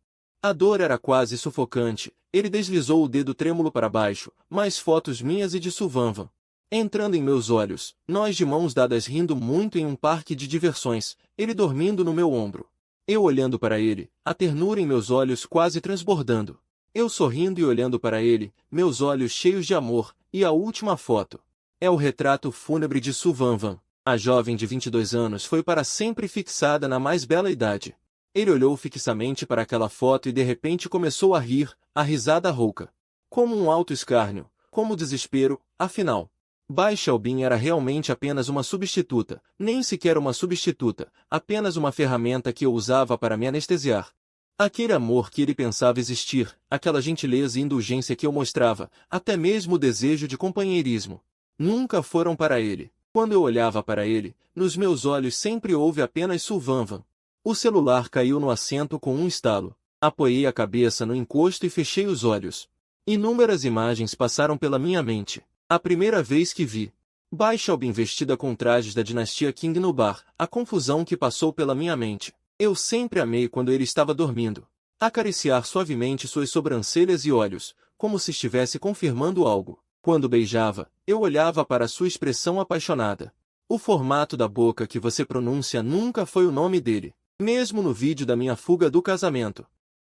A dor era quase sufocante. Ele deslizou o dedo trêmulo para baixo. Mais fotos minhas e de Su Vanvan. Entrando em meus olhos, nós de mãos dadas rindo muito em um parque de diversões, ele dormindo no meu ombro. Eu olhando para ele, a ternura em meus olhos quase transbordando. Eu sorrindo e olhando para ele, meus olhos cheios de amor, e a última foto. É o retrato fúnebre de Su Vanvan. A jovem de 22 anos foi para sempre fixada na mais bela idade. Ele olhou fixamente para aquela foto e de repente começou a rir, a risada rouca. Como um alto escárnio, como desespero, afinal. Bai Xiaobin era realmente apenas uma substituta, nem sequer uma substituta, apenas uma ferramenta que eu usava para me anestesiar. Aquele amor que ele pensava existir, aquela gentileza e indulgência que eu mostrava, até mesmo o desejo de companheirismo, nunca foram para ele. Quando eu olhava para ele, nos meus olhos sempre houve apenas Su Vanvan. O celular caiu no assento com um estalo. Apoiei a cabeça no encosto e fechei os olhos. Inúmeras imagens passaram pela minha mente. A primeira vez que vi Bai Xiaobin vestida com trajes da dinastia Qing no bar, a confusão que passou pela minha mente. Eu sempre amei quando ele estava dormindo. Acariciar suavemente suas sobrancelhas e olhos, como se estivesse confirmando algo. Quando beijava, eu olhava para sua expressão apaixonada. O formato da boca que você pronuncia nunca foi o nome dele, mesmo no vídeo da minha fuga do casamento.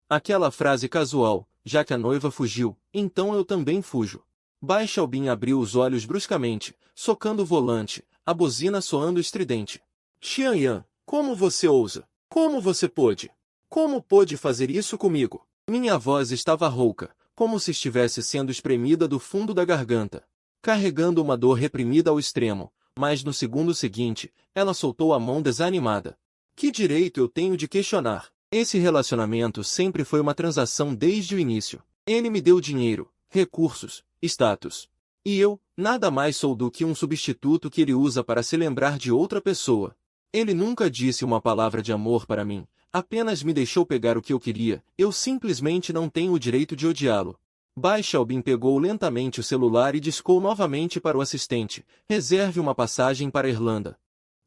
Aquela frase casual, já que a noiva fugiu, então eu também fujo. Bai Xiaobin abriu os olhos bruscamente, socando o volante, a buzina soando estridente. Xianyan, como você ousa? Como você pôde? Como pôde fazer isso comigo? Minha voz estava rouca, como se estivesse sendo espremida do fundo da garganta, carregando uma dor reprimida ao extremo, mas no segundo seguinte, ela soltou a mão desanimada. Que direito eu tenho de questionar? Esse relacionamento sempre foi uma transação desde o início. Ele me deu dinheiro, recursos, status. E eu, nada mais sou do que um substituto que ele usa para se lembrar de outra pessoa. Ele nunca disse uma palavra de amor para mim, apenas me deixou pegar o que eu queria, eu simplesmente não tenho o direito de odiá-lo. Bai Xiaobin pegou lentamente o celular e discou novamente para o assistente, reserve uma passagem para a Irlanda.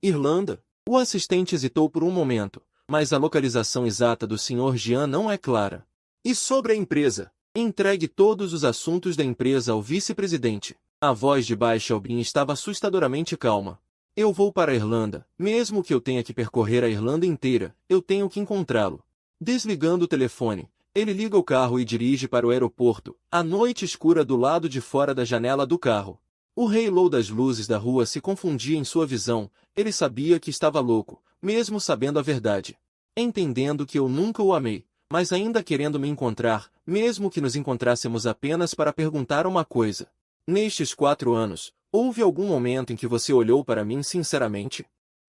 Irlanda? O assistente hesitou por um momento, mas a localização exata do Sr. Jian não é clara. E sobre a empresa? Entregue todos os assuntos da empresa ao vice-presidente. A voz de Bai Xiaobin estava assustadoramente calma. Eu vou para a Irlanda, mesmo que eu tenha que percorrer a Irlanda inteira, eu tenho que encontrá-lo. Desligando o telefone, ele liga o carro e dirige para o aeroporto, a noite escura do lado de fora da janela do carro. O halo das luzes da rua se confundia em sua visão, ele sabia que estava louco, mesmo sabendo a verdade. Entendendo que eu nunca o amei, mas ainda querendo me encontrar, mesmo que nos encontrássemos apenas para perguntar uma coisa. Nestes 4 anos, houve algum momento em que você olhou para mim sinceramente?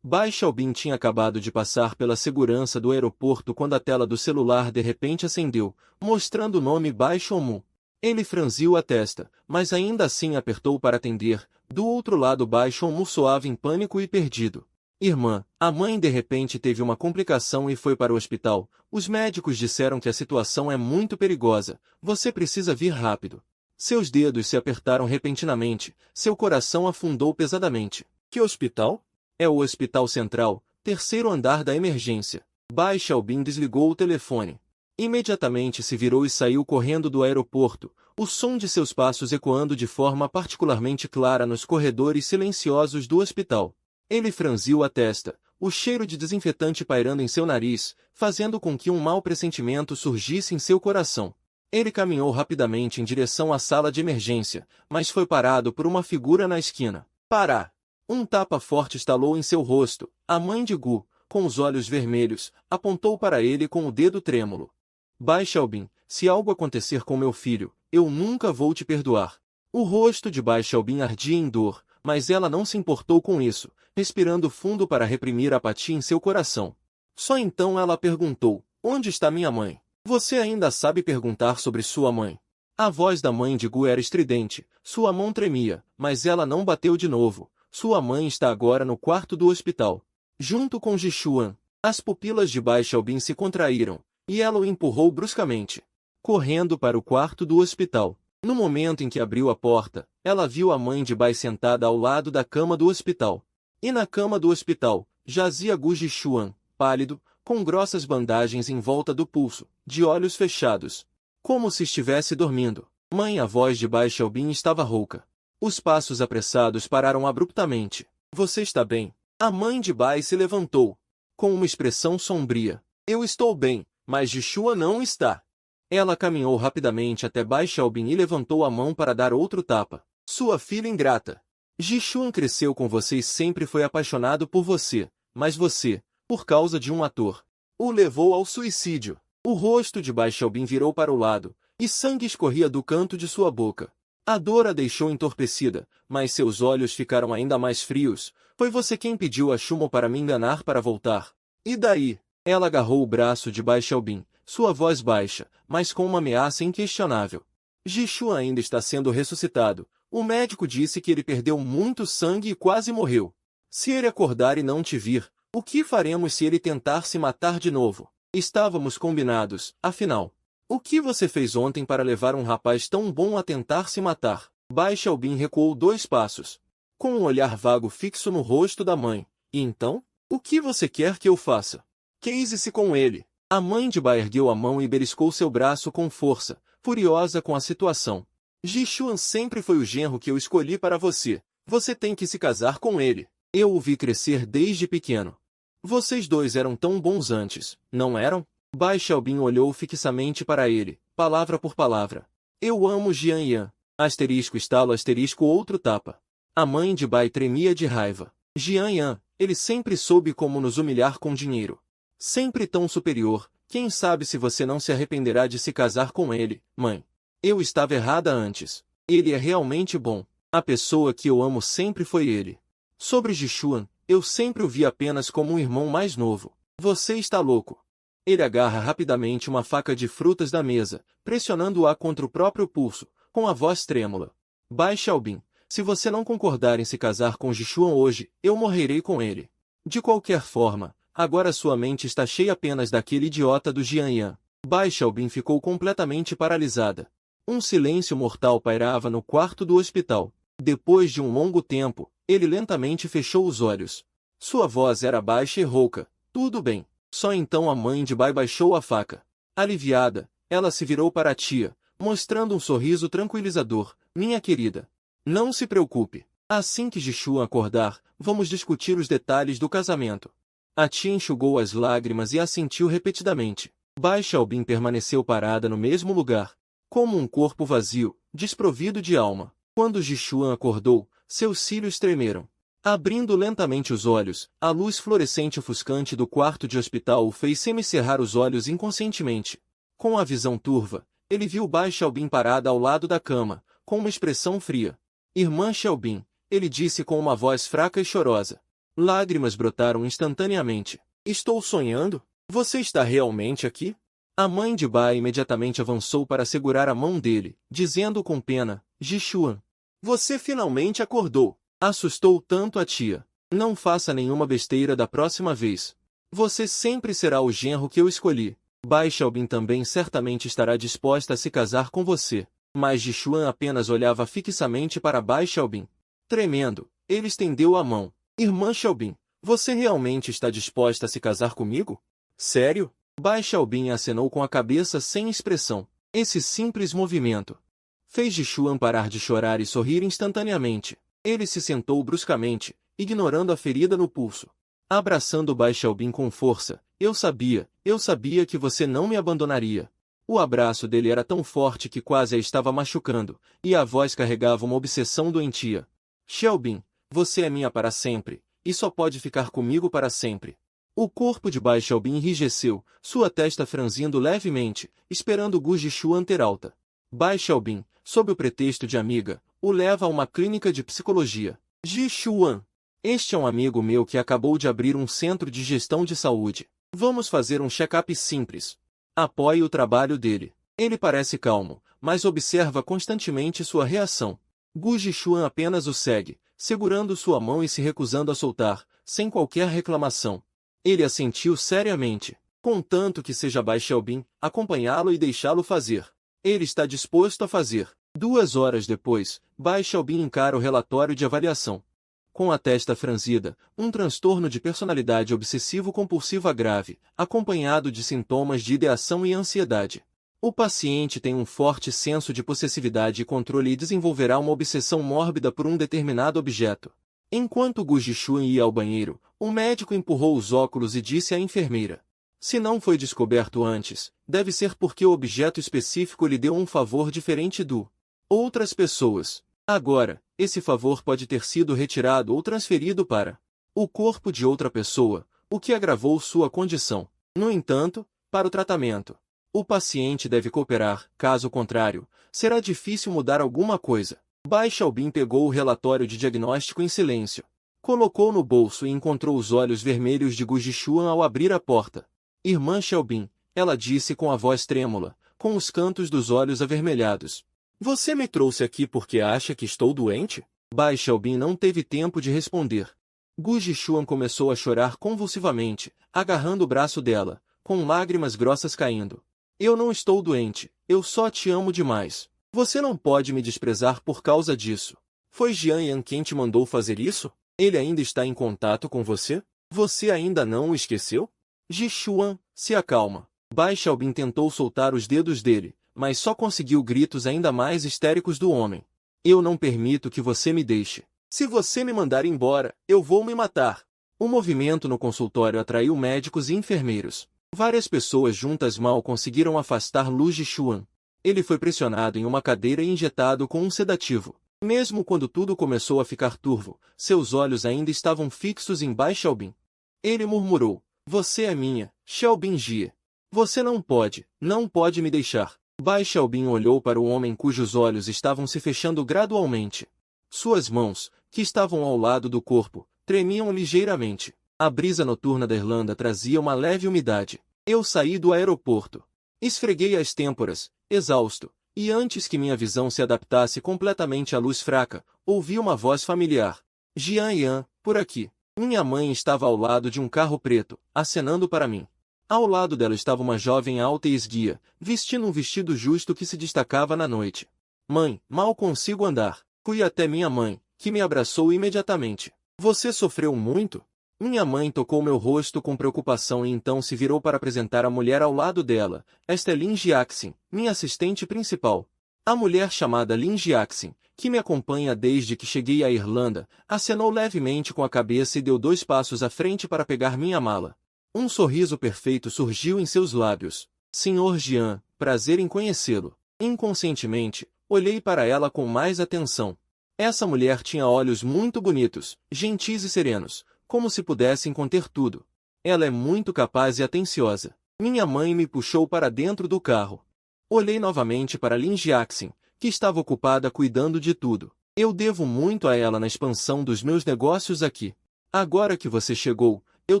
Bai Xiaobin tinha acabado de passar pela segurança do aeroporto quando a tela do celular de repente acendeu, mostrando o nome Bai Xiaomu. Ele franziu a testa, mas ainda assim apertou para atender. Do outro lado Bai Xiaomu soava em pânico e perdido. Irmã, a mãe de repente teve uma complicação e foi para o hospital. Os médicos disseram que a situação é muito perigosa. Você precisa vir rápido. Seus dedos se apertaram repentinamente. Seu coração afundou pesadamente. Que hospital? É o Hospital Central, 3º andar da emergência. Bai Xiaobin desligou o telefone. Imediatamente se virou e saiu correndo do aeroporto, o som de seus passos ecoando de forma particularmente clara nos corredores silenciosos do hospital. Ele franziu a testa, o cheiro de desinfetante pairando em seu nariz, fazendo com que um mau pressentimento surgisse em seu coração. Ele caminhou rapidamente em direção à sala de emergência, mas foi parado por uma figura na esquina. Pará! Um tapa forte estalou em seu rosto. A mãe de Gu, com os olhos vermelhos, apontou para ele com o dedo trêmulo. Bai Xiaobin, se algo acontecer com meu filho, eu nunca vou te perdoar. O rosto de Bai Xiaobin ardia em dor, mas ela não se importou com isso, respirando fundo para reprimir a apatia em seu coração. Só então ela perguntou, onde está minha mãe? Você ainda sabe perguntar sobre sua mãe? A voz da mãe de Gu era estridente, sua mão tremia, mas ela não bateu de novo. Sua mãe está agora no quarto do hospital. Junto com Jixuan, as pupilas de Bai Xiaobin se contraíram, e ela o empurrou bruscamente, correndo para o quarto do hospital. No momento em que abriu a porta, ela viu a mãe de Bai sentada ao lado da cama do hospital. E na cama do hospital, jazia Gu Jixuan, pálido, com grossas bandagens em volta do pulso, de olhos fechados, como se estivesse dormindo. Mãe, a voz de Bai Xiaobin estava rouca. Os passos apressados pararam abruptamente. Você está bem? A mãe de Bai se levantou, com uma expressão sombria. Eu estou bem, mas Jishua não está. Ela caminhou rapidamente até Bai Xiaobin e levantou a mão para dar outro tapa. Sua filha ingrata. Jishuan cresceu com você e sempre foi apaixonado por você, mas você, por causa de um ator, o levou ao suicídio. O rosto de Bai Xiaobin virou para o lado, e sangue escorria do canto de sua boca. A dor a deixou entorpecida, mas seus olhos ficaram ainda mais frios. Foi você quem pediu a Shumo para me enganar para voltar. E daí? Ela agarrou o braço de Bai Xiaobin, sua voz baixa, mas com uma ameaça inquestionável. Jishuan ainda está sendo ressuscitado. O médico disse que ele perdeu muito sangue e quase morreu. Se ele acordar e não te vir, o que faremos se ele tentar se matar de novo? Estávamos combinados, afinal. O que você fez ontem para levar um rapaz tão bom a tentar se matar? Bai Xiaobin recuou 2 passos, com um olhar vago fixo no rosto da mãe. E então? O que você quer que eu faça? Case-se com ele. A mãe de Bai ergueu a mão e beliscou seu braço com força, furiosa com a situação. Jishuan sempre foi o genro que eu escolhi para você. Você tem que se casar com ele. Eu o vi crescer desde pequeno. Vocês dois eram tão bons antes, não eram? Bai Xiaobin olhou fixamente para ele, palavra por palavra. Eu amo Jian Yan. Asterisco estalo asterisco outro tapa. A mãe de Bai tremia de raiva. Jian Yan, ele sempre soube como nos humilhar com dinheiro. Sempre tão superior, quem sabe se você não se arrependerá de se casar com ele, mãe. Eu estava errada antes. Ele é realmente bom. A pessoa que eu amo sempre foi ele. Sobre Jishuan, eu sempre o vi apenas como um irmão mais novo. Você está louco. Ele agarra rapidamente uma faca de frutas da mesa, pressionando-a contra o próprio pulso, com a voz trêmula. Bai Xiaobin, se você não concordar em se casar com Jishuan hoje, eu morrerei com ele. De qualquer forma, agora sua mente está cheia apenas daquele idiota do Jian Yan. Bai Xiaobin ficou completamente paralisada. Um silêncio mortal pairava no quarto do hospital. Depois de um longo tempo, ele lentamente fechou os olhos. Sua voz era baixa e rouca. Tudo bem. Só então a mãe de Bai baixou a faca. Aliviada, ela se virou para a tia, mostrando um sorriso tranquilizador. Minha querida, não se preocupe. Assim que Jishuan acordar, vamos discutir os detalhes do casamento. A tia enxugou as lágrimas e assentiu repetidamente. Bai Xiaobin permaneceu parada no mesmo lugar, como um corpo vazio, desprovido de alma. Quando Jishuan acordou, seus cílios tremeram. Abrindo lentamente os olhos, a luz fluorescente ofuscante do quarto de hospital o fez semicerrar os olhos inconscientemente. Com a visão turva, ele viu Bai Xiaobin parada ao lado da cama, com uma expressão fria. Irmã Xiaobin, ele disse com uma voz fraca e chorosa. Lágrimas brotaram instantaneamente. Estou sonhando? Você está realmente aqui? A mãe de Bai imediatamente avançou para segurar a mão dele, dizendo com pena, Jishuan, você finalmente acordou. Assustou tanto a tia. Não faça nenhuma besteira da próxima vez. Você sempre será o genro que eu escolhi. Bai Xiaobin também certamente estará disposta a se casar com você. Mas Jishuan apenas olhava fixamente para Bai Xiaobin. Tremendo, ele estendeu a mão. Irmã Xiaobin, você realmente está disposta a se casar comigo? Sério? Bai Xiaobin acenou com a cabeça sem expressão. Esse simples movimento fez Jishuan parar de chorar e sorrir instantaneamente. Ele se sentou bruscamente, ignorando a ferida no pulso. Abraçando Bai Xiaobin com força, eu sabia que você não me abandonaria. O abraço dele era tão forte que quase a estava machucando, e a voz carregava uma obsessão doentia. Xiaobin, você é minha para sempre, e só pode ficar comigo para sempre. O corpo de Bai Xiaobin enrijeceu, sua testa franzindo levemente, esperando Gu Jishuan ter alta. Bai Xiaobin, sob o pretexto de amiga, o leva a uma clínica de psicologia. Jishuan, este é um amigo meu que acabou de abrir um centro de gestão de saúde. Vamos fazer um check-up simples. Apoie o trabalho dele. Ele parece calmo, mas observa constantemente sua reação. Gu Jishuan apenas o segue, segurando sua mão e se recusando a soltar, sem qualquer reclamação. Ele assentiu seriamente, contanto que seja Bai Xiaobin, acompanhá-lo e deixá-lo fazer. Ele está disposto a fazer. 2 horas depois, Bai Xiaobin encara o relatório de avaliação. Com a testa franzida, um transtorno de personalidade obsessivo-compulsiva grave, acompanhado de sintomas de ideação e ansiedade. O paciente tem um forte senso de possessividade e controle e desenvolverá uma obsessão mórbida por um determinado objeto. Enquanto Gu Jishuan ia ao banheiro, o médico empurrou os óculos e disse à enfermeira. Se não foi descoberto antes, deve ser porque o objeto específico lhe deu um favor diferente do outras pessoas. Agora, esse favor pode ter sido retirado ou transferido para o corpo de outra pessoa, o que agravou sua condição. No entanto, para o tratamento, o paciente deve cooperar, caso contrário, será difícil mudar alguma coisa. Bai Xiaobin pegou o relatório de diagnóstico em silêncio. Colocou no bolso e encontrou os olhos vermelhos de Gu Jishuan ao abrir a porta. Irmã Xiaobin, ela disse com a voz trêmula, com os cantos dos olhos avermelhados. Você me trouxe aqui porque acha que estou doente? Bai Xiaobin não teve tempo de responder. Gu Jishuan começou a chorar convulsivamente, agarrando o braço dela, com lágrimas grossas caindo. Eu não estou doente, eu só te amo demais. Você não pode me desprezar por causa disso. Foi Jian Yan quem te mandou fazer isso? Ele ainda está em contato com você? Você ainda não o esqueceu? Jishuan, se acalma. Bai Xiaobin tentou soltar os dedos dele, mas só conseguiu gritos ainda mais histéricos do homem. Eu não permito que você me deixe. Se você me mandar embora, eu vou me matar. O movimento no consultório atraiu médicos e enfermeiros. Várias pessoas juntas mal conseguiram afastar Lu Jishuan. Ele foi pressionado em uma cadeira e injetado com um sedativo. Mesmo quando tudo começou a ficar turvo, seus olhos ainda estavam fixos em Bai Xiaobin. Ele murmurou, você é minha, Xiaobin Jie. Você não pode me deixar. Bai Xiaobin olhou para o homem cujos olhos estavam se fechando gradualmente. Suas mãos, que estavam ao lado do corpo, tremiam ligeiramente. A brisa noturna da Irlanda trazia uma leve umidade. Eu saí do aeroporto. Esfreguei as têmporas, exausto, e antes que minha visão se adaptasse completamente à luz fraca, ouvi uma voz familiar. Jian Yan, por aqui. Minha mãe estava ao lado de um carro preto, acenando para mim. Ao lado dela estava uma jovem alta e esguia, vestindo um vestido justo que se destacava na noite. Mãe, mal consigo andar. Fui até minha mãe, que me abraçou imediatamente. Você sofreu muito? Minha mãe tocou meu rosto com preocupação e então se virou para apresentar a mulher ao lado dela. Esta é Lin Jiaxin, minha assistente principal. A mulher chamada Lin Jiaxin, que me acompanha desde que cheguei à Irlanda, acenou levemente com a cabeça e deu 2 passos à frente para pegar minha mala. Um sorriso perfeito surgiu em seus lábios. Senhor Jian, prazer em conhecê-lo. Inconscientemente, olhei para ela com mais atenção. Essa mulher tinha olhos muito bonitos, gentis e serenos, como se pudessem conter tudo. Ela é muito capaz e atenciosa. Minha mãe me puxou para dentro do carro. Olhei novamente para Lin Jiaxin, que estava ocupada cuidando de tudo. Eu devo muito a ela na expansão dos meus negócios aqui. Agora que você chegou, eu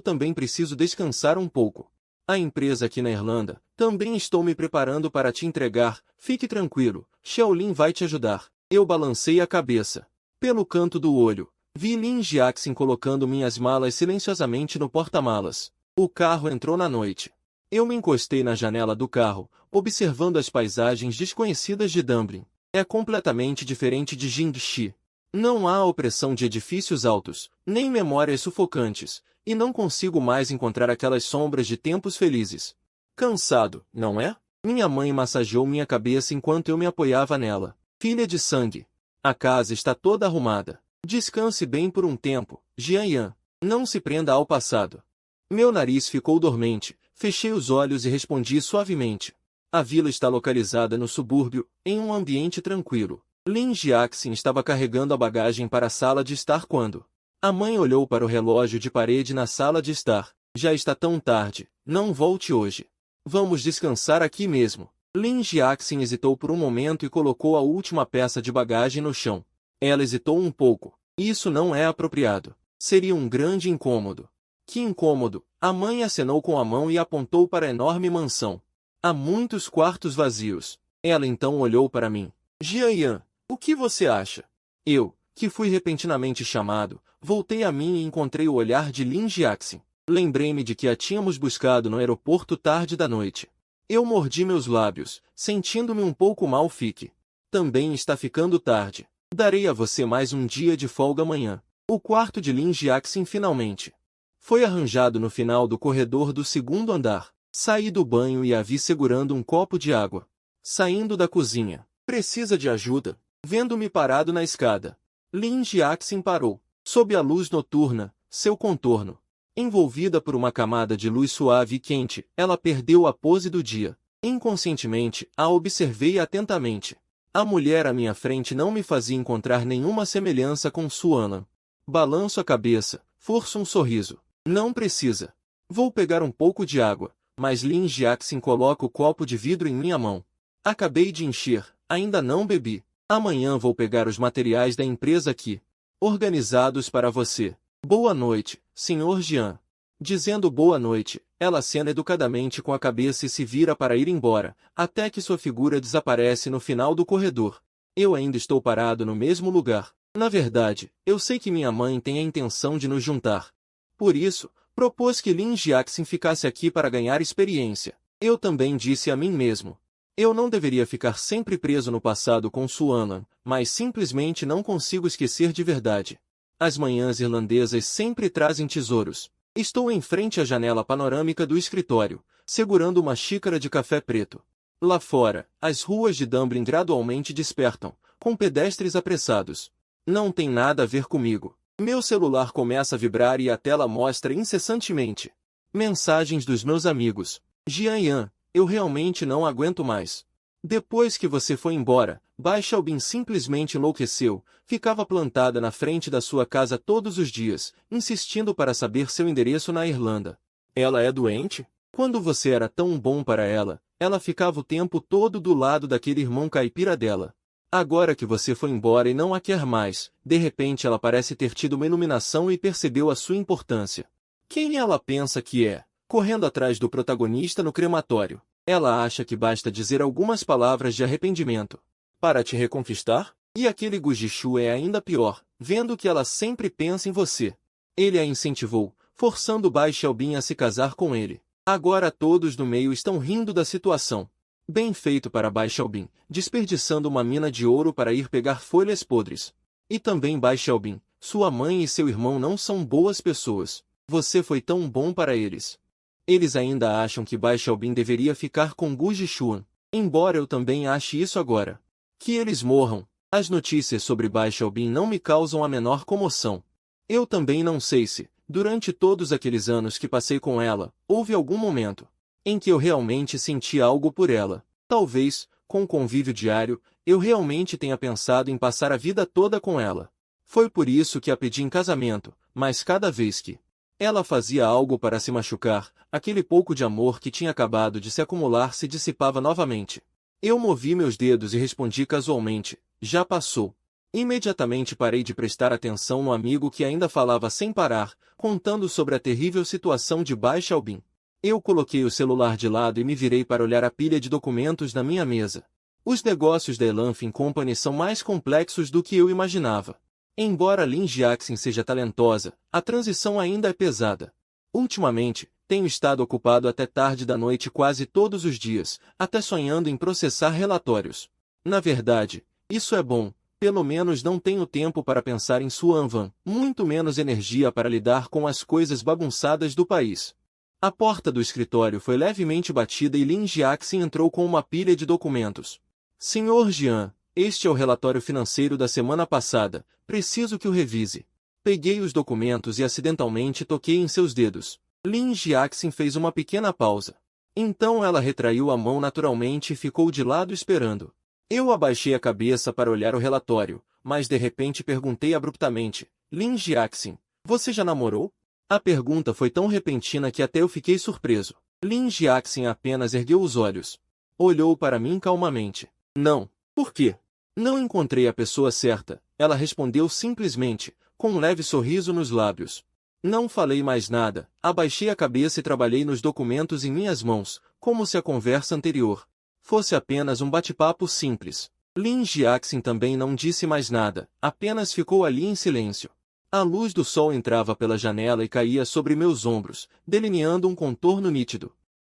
também preciso descansar um pouco. A empresa aqui na Irlanda, também estou me preparando para te entregar. Fique tranquilo, Xiaolin vai te ajudar. Eu balancei a cabeça. Pelo canto do olho, vi Lin Jiaxin colocando minhas malas silenciosamente no porta-malas. O carro entrou na noite. Eu me encostei na janela do carro, observando as paisagens desconhecidas de Dublin. É completamente diferente de Jingxi. Não há opressão de edifícios altos, nem memórias sufocantes, e não consigo mais encontrar aquelas sombras de tempos felizes. Cansado, não é? Minha mãe massageou minha cabeça enquanto eu me apoiava nela. Filha de sangue. A casa está toda arrumada. Descanse bem por um tempo, Jian Yan. Não se prenda ao passado. Meu nariz ficou dormente, fechei os olhos e respondi suavemente. A vila está localizada no subúrbio, em um ambiente tranquilo. Lin Jiaxin estava carregando a bagagem para a sala de estar quando a mãe olhou para o relógio de parede na sala de estar. Já está tão tarde, não volte hoje. Vamos descansar aqui mesmo. Lin Jiaxin hesitou por um momento e colocou a última peça de bagagem no chão. Ela hesitou um pouco. Isso não é apropriado. Seria um grande incômodo. Que incômodo! A mãe acenou com a mão e apontou para a enorme mansão. Há muitos quartos vazios. Ela então olhou para mim. Jian Yan, o que você acha? Eu, que fui repentinamente chamado, voltei a mim e encontrei o olhar de Lin Jiaxin. Lembrei-me de que a tínhamos buscado no aeroporto tarde da noite. Eu mordi meus lábios, sentindo-me um pouco mal. Fique. Também está ficando tarde. Darei a você mais um dia de folga amanhã. O quarto de Lin Jiaxin finalmente foi arranjado no final do corredor do 2º andar. Saí do banho e a vi segurando um copo de água. Saindo da cozinha. Precisa de ajuda? Vendo-me parado na escada. Lin Jiaxin parou. Sob a luz noturna, seu contorno Envolvida por uma camada de luz suave e quente, ela perdeu a pose do dia. Inconscientemente, a observei atentamente. A mulher à minha frente não me fazia encontrar nenhuma semelhança com Suana. Balanço a cabeça, forço um sorriso. Não precisa. Vou pegar um pouco de água, mas Lin Jiaxin coloca o copo de vidro em minha mão. Acabei de encher, ainda não bebi. Amanhã vou pegar os materiais da empresa aqui, organizados para você. Boa noite, Sr. Jian. Dizendo boa noite, ela acena educadamente com a cabeça e se vira para ir embora, até que sua figura desaparece no final do corredor. Eu ainda estou parado no mesmo lugar. Na verdade, eu sei que minha mãe tem a intenção de nos juntar. Por isso, propôs que Lin Jiaxin ficasse aqui para ganhar experiência. Eu também disse a mim mesmo. Eu não deveria ficar sempre preso no passado com Suana, mas simplesmente não consigo esquecer de verdade. As manhãs irlandesas sempre trazem tesouros. Estou em frente à janela panorâmica do escritório, segurando uma xícara de café preto. Lá fora, as ruas de Dublin gradualmente despertam, com pedestres apressados. Não tem nada a ver comigo. Meu celular começa a vibrar e a tela mostra incessantemente mensagens dos meus amigos. Jian, eu realmente não aguento mais. Depois que você foi embora, Bai Xiaobin simplesmente enlouqueceu, ficava plantada na frente da sua casa todos os dias, insistindo para saber seu endereço na Irlanda. Ela é doente? Quando você era tão bom para ela, ela ficava o tempo todo do lado daquele irmão caipira dela. Agora que você foi embora e não a quer mais, de repente ela parece ter tido uma iluminação e percebeu a sua importância. Quem ela pensa que é? Correndo atrás do protagonista no crematório. Ela acha que basta dizer algumas palavras de arrependimento para te reconquistar? E aquele Gujishu é ainda pior, vendo que ela sempre pensa em você. Ele a incentivou, forçando Bai Xiaobin a se casar com ele. Agora todos no meio estão rindo da situação. Bem feito para Bai Xiaobin, desperdiçando uma mina de ouro para ir pegar folhas podres. E também Bai Xiaobin, sua mãe e seu irmão não são boas pessoas. Você foi tão bom para eles. Eles ainda acham que Bai Xiaobin deveria ficar com Gu Jishuan, embora eu também ache isso agora. Que eles morram. As notícias sobre Bai Xiaobin não me causam a menor comoção. Eu também não sei se, durante todos aqueles anos que passei com ela, houve algum momento em que eu realmente senti algo por ela. Talvez, com o convívio diário, eu realmente tenha pensado em passar a vida toda com ela. Foi por isso que a pedi em casamento, mas cada vez que ela fazia algo para se machucar, aquele pouco de amor que tinha acabado de se acumular se dissipava novamente. Eu movi meus dedos e respondi casualmente, já passou. Imediatamente parei de prestar atenção no amigo que ainda falava sem parar, contando sobre a terrível situação de Bai Xiaobin. Eu coloquei o celular de lado e me virei para olhar a pilha de documentos na minha mesa. Os negócios da Elanfin Company são mais complexos do que eu imaginava. Embora Lin Jiaxin seja talentosa, a transição ainda é pesada. Ultimamente, tenho estado ocupado até tarde da noite quase todos os dias, até sonhando em processar relatórios. Na verdade, isso é bom, pelo menos não tenho tempo para pensar em Suanvan, muito menos energia para lidar com as coisas bagunçadas do país. A porta do escritório foi levemente batida e Lin Jiaxin entrou com uma pilha de documentos. Senhor Jian, este é o relatório financeiro da semana passada, preciso que o revise. Peguei os documentos e acidentalmente toquei em seus dedos. Lin Jiaxin fez uma pequena pausa. Então ela retraiu a mão naturalmente e ficou de lado esperando. Eu abaixei a cabeça para olhar o relatório, mas de repente perguntei abruptamente, Lin Jiaxin, você já namorou? A pergunta foi tão repentina que até eu fiquei surpreso. Lin Jiaxin apenas ergueu os olhos. Olhou para mim calmamente. Não. Por quê? Não encontrei a pessoa certa, ela respondeu simplesmente, com um leve sorriso nos lábios. Não falei mais nada, abaixei a cabeça e trabalhei nos documentos em minhas mãos, como se a conversa anterior fosse apenas um bate-papo simples. Lin Jiaxin também não disse mais nada, apenas ficou ali em silêncio. A luz do sol entrava pela janela e caía sobre meus ombros, delineando um contorno nítido.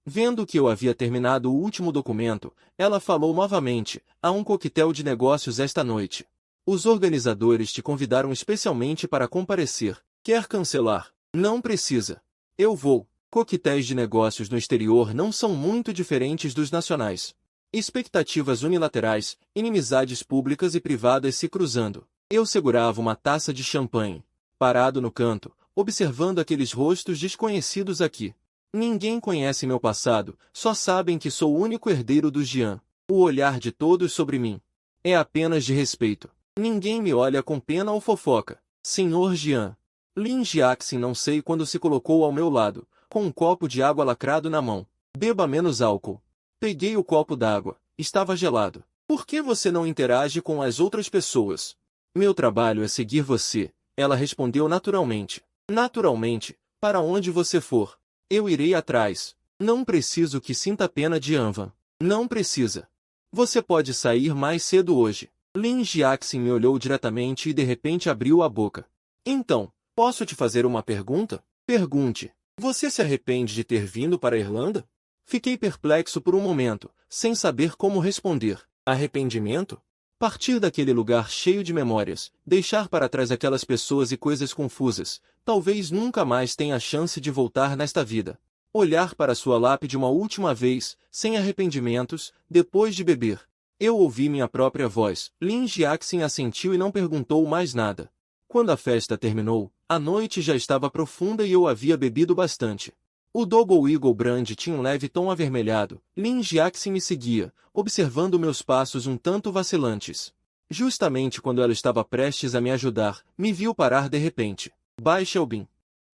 Vendo que eu havia terminado o último documento, ela falou novamente, há um coquetel de negócios esta noite. Os organizadores te convidaram especialmente para comparecer. Quer cancelar? Não precisa. Eu vou. Coquetéis de negócios no exterior não são muito diferentes dos nacionais. Expectativas unilaterais, inimizades públicas e privadas se cruzando. Eu segurava uma taça de champanhe. Parado no canto, observando aqueles rostos desconhecidos aqui. Ninguém conhece meu passado, só sabem que sou o único herdeiro do Jian. O olhar de todos sobre mim é apenas de respeito. Ninguém me olha com pena ou fofoca. Senhor Jian. Lin Jiaxin não sei quando se colocou ao meu lado, com um copo de água lacrado na mão. Beba menos álcool. Peguei o copo d'água. Estava gelado. Por que você não interage com as outras pessoas? Meu trabalho é seguir você. Ela respondeu naturalmente. Naturalmente, para onde você for, eu irei atrás. Não preciso que sinta pena de Anvan. Não precisa. Você pode sair mais cedo hoje. Lin Jiaxin me olhou diretamente e de repente abriu a boca. Então, posso te fazer uma pergunta? Pergunte. Você se arrepende de ter vindo para a Irlanda? Fiquei perplexo por um momento, sem saber como responder. Arrependimento? Partir daquele lugar cheio de memórias, deixar para trás aquelas pessoas e coisas confusas, talvez nunca mais tenha a chance de voltar nesta vida. Olhar para sua lápide uma última vez, sem arrependimentos, depois de beber. Eu ouvi minha própria voz. Lin Jiaxin assentiu e não perguntou mais nada. Quando a festa terminou, a noite já estava profunda e eu havia bebido bastante. O Double Eagle Brand tinha um leve tom avermelhado. Lin Jiaxin me seguia, observando meus passos um tanto vacilantes. Justamente quando ela estava prestes a me ajudar, me viu parar de repente. Bai Xiaobin.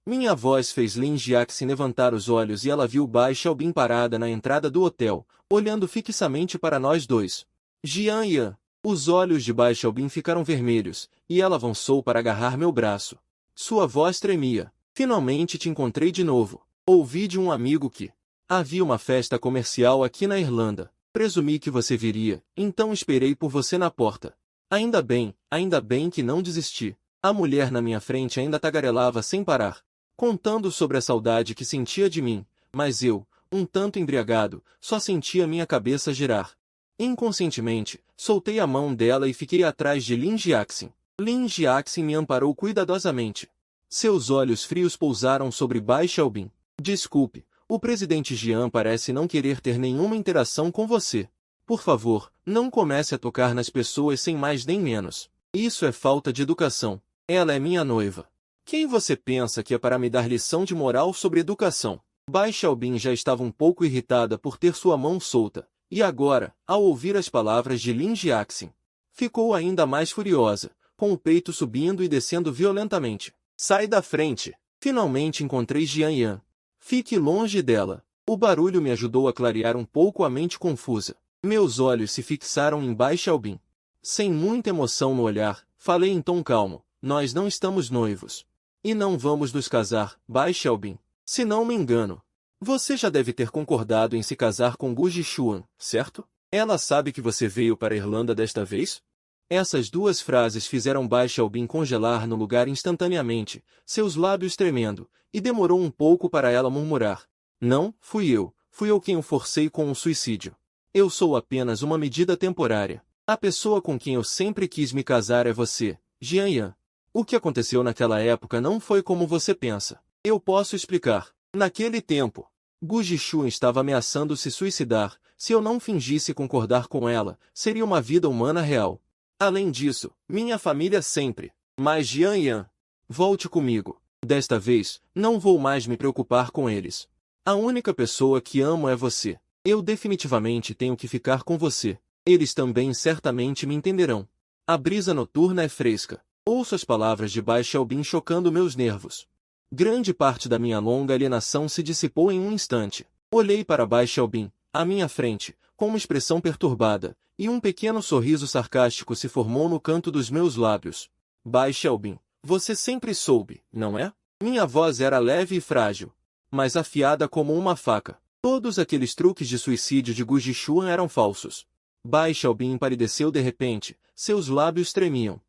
Minha voz fez Lin Jiaxin levantar os olhos e ela viu Bai Xiaobin parada na entrada do hotel, olhando fixamente para nós dois. Jian Yan. Os olhos de Bai Xiaobin ficaram vermelhos, e ela avançou para agarrar meu braço. Sua voz tremia. Finalmente te encontrei de novo. Ouvi de um amigo que havia uma festa comercial aqui na Irlanda. Presumi que você viria, então esperei por você na porta. Ainda bem que não desisti. A mulher na minha frente ainda tagarelava sem parar, contando sobre a saudade que sentia de mim, mas eu, um tanto embriagado, só sentia minha cabeça girar. Inconscientemente, soltei a mão dela e fiquei atrás de Lin Jiaxin. Lin Jiaxin me amparou cuidadosamente. Seus olhos frios pousaram sobre Bai Xiaobin. Desculpe, o presidente Jian parece não querer ter nenhuma interação com você. Por favor, não comece a tocar nas pessoas sem mais nem menos. Isso é falta de educação. Ela é minha noiva. Quem você pensa que é para me dar lição de moral sobre educação? Bai Xiaobin já estava um pouco irritada por ter sua mão solta, e agora, ao ouvir as palavras de Lin Jiaxin, ficou ainda mais furiosa, com o peito subindo e descendo violentamente. Sai da frente! Finalmente encontrei Jian Yan. Fique longe dela. O barulho me ajudou a clarear um pouco a mente confusa. Meus olhos se fixaram em Bai Xiaobin. Sem muita emoção no olhar, falei em tom calmo. Nós não estamos noivos. E não vamos nos casar, Bai Xiaobin. Se não me engano, você já deve ter concordado em se casar com Gu Jishuan, certo? Ela sabe que você veio para a Irlanda desta vez? Essas duas frases fizeram Bai Xiaobin congelar no lugar instantaneamente, seus lábios tremendo, e demorou um pouco para ela murmurar. Não, fui eu quem o forcei com um suicídio. Eu sou apenas uma medida temporária. A pessoa com quem eu sempre quis me casar é você, Jian Yan. O que aconteceu naquela época não foi como você pensa. Eu posso explicar. Naquele tempo, Gu Jishuan estava ameaçando se suicidar. Se eu não fingisse concordar com ela, seria uma vida humana real. Além disso, minha família sempre. Mas Jian Yan, volte comigo. Desta vez, não vou mais me preocupar com eles. A única pessoa que amo é você. Eu definitivamente tenho que ficar com você. Eles também certamente me entenderão. A brisa noturna é fresca. Ouço as palavras de Bai Xiaobin chocando meus nervos. Grande parte da minha longa alienação se dissipou em um instante. Olhei para Bai Xiaobin, à minha frente, com uma expressão perturbada, e um pequeno sorriso sarcástico se formou no canto dos meus lábios. Bai Xiaobin, você sempre soube, não é? Minha voz era leve e frágil, mas afiada como uma faca. Todos aqueles truques de suicídio de Gu Jishuan eram falsos. Bai Xiaobin empalideceu de repente, seus lábios tremiam.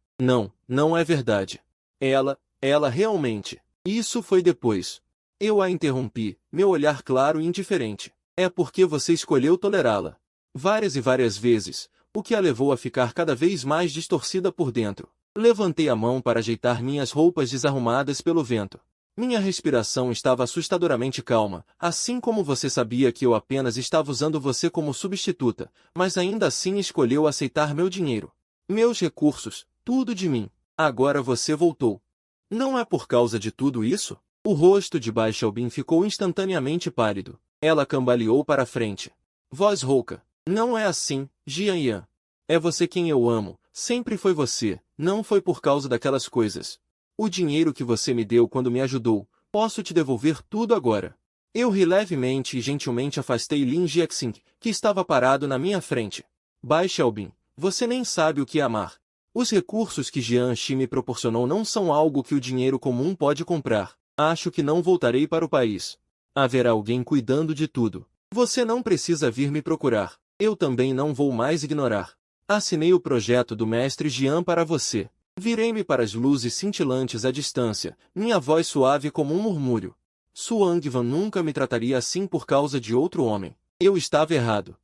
Não é verdade. Ela realmente. Isso foi depois. Eu a interrompi, meu olhar claro e indiferente. É porque você escolheu tolerá-la. Várias e várias vezes, o que a levou a ficar cada vez mais distorcida por dentro. Levantei a mão para ajeitar minhas roupas desarrumadas pelo vento. Minha respiração estava assustadoramente calma, assim como você sabia que eu apenas estava usando você como substituta, mas ainda assim escolheu aceitar meu dinheiro. Meus recursos, tudo de mim. Agora você voltou. Não é por causa de tudo isso? O rosto de Bai Xiaobin ficou instantaneamente pálido. Ela cambaleou para a frente. Voz rouca. Não é assim, Jian Yan. É você quem eu amo. Sempre foi você. Não foi por causa daquelas coisas. O dinheiro que você me deu quando me ajudou, posso te devolver tudo agora. Eu ri levemente e gentilmente afastei Lin Jiaxing, que estava parado na minha frente. Bai Xiaobin, você nem sabe o que é amar. Os recursos que Jian Shi me proporcionou não são algo que o dinheiro comum pode comprar. Acho que não voltarei para o país. Haverá alguém cuidando de tudo. Você não precisa vir me procurar. Eu também não vou mais ignorar. Assinei o projeto do mestre Jian para você. Virei-me para as luzes cintilantes à distância, minha voz suave como um murmúrio. Suangvan nunca me trataria assim por causa de outro homem. Eu estava errado.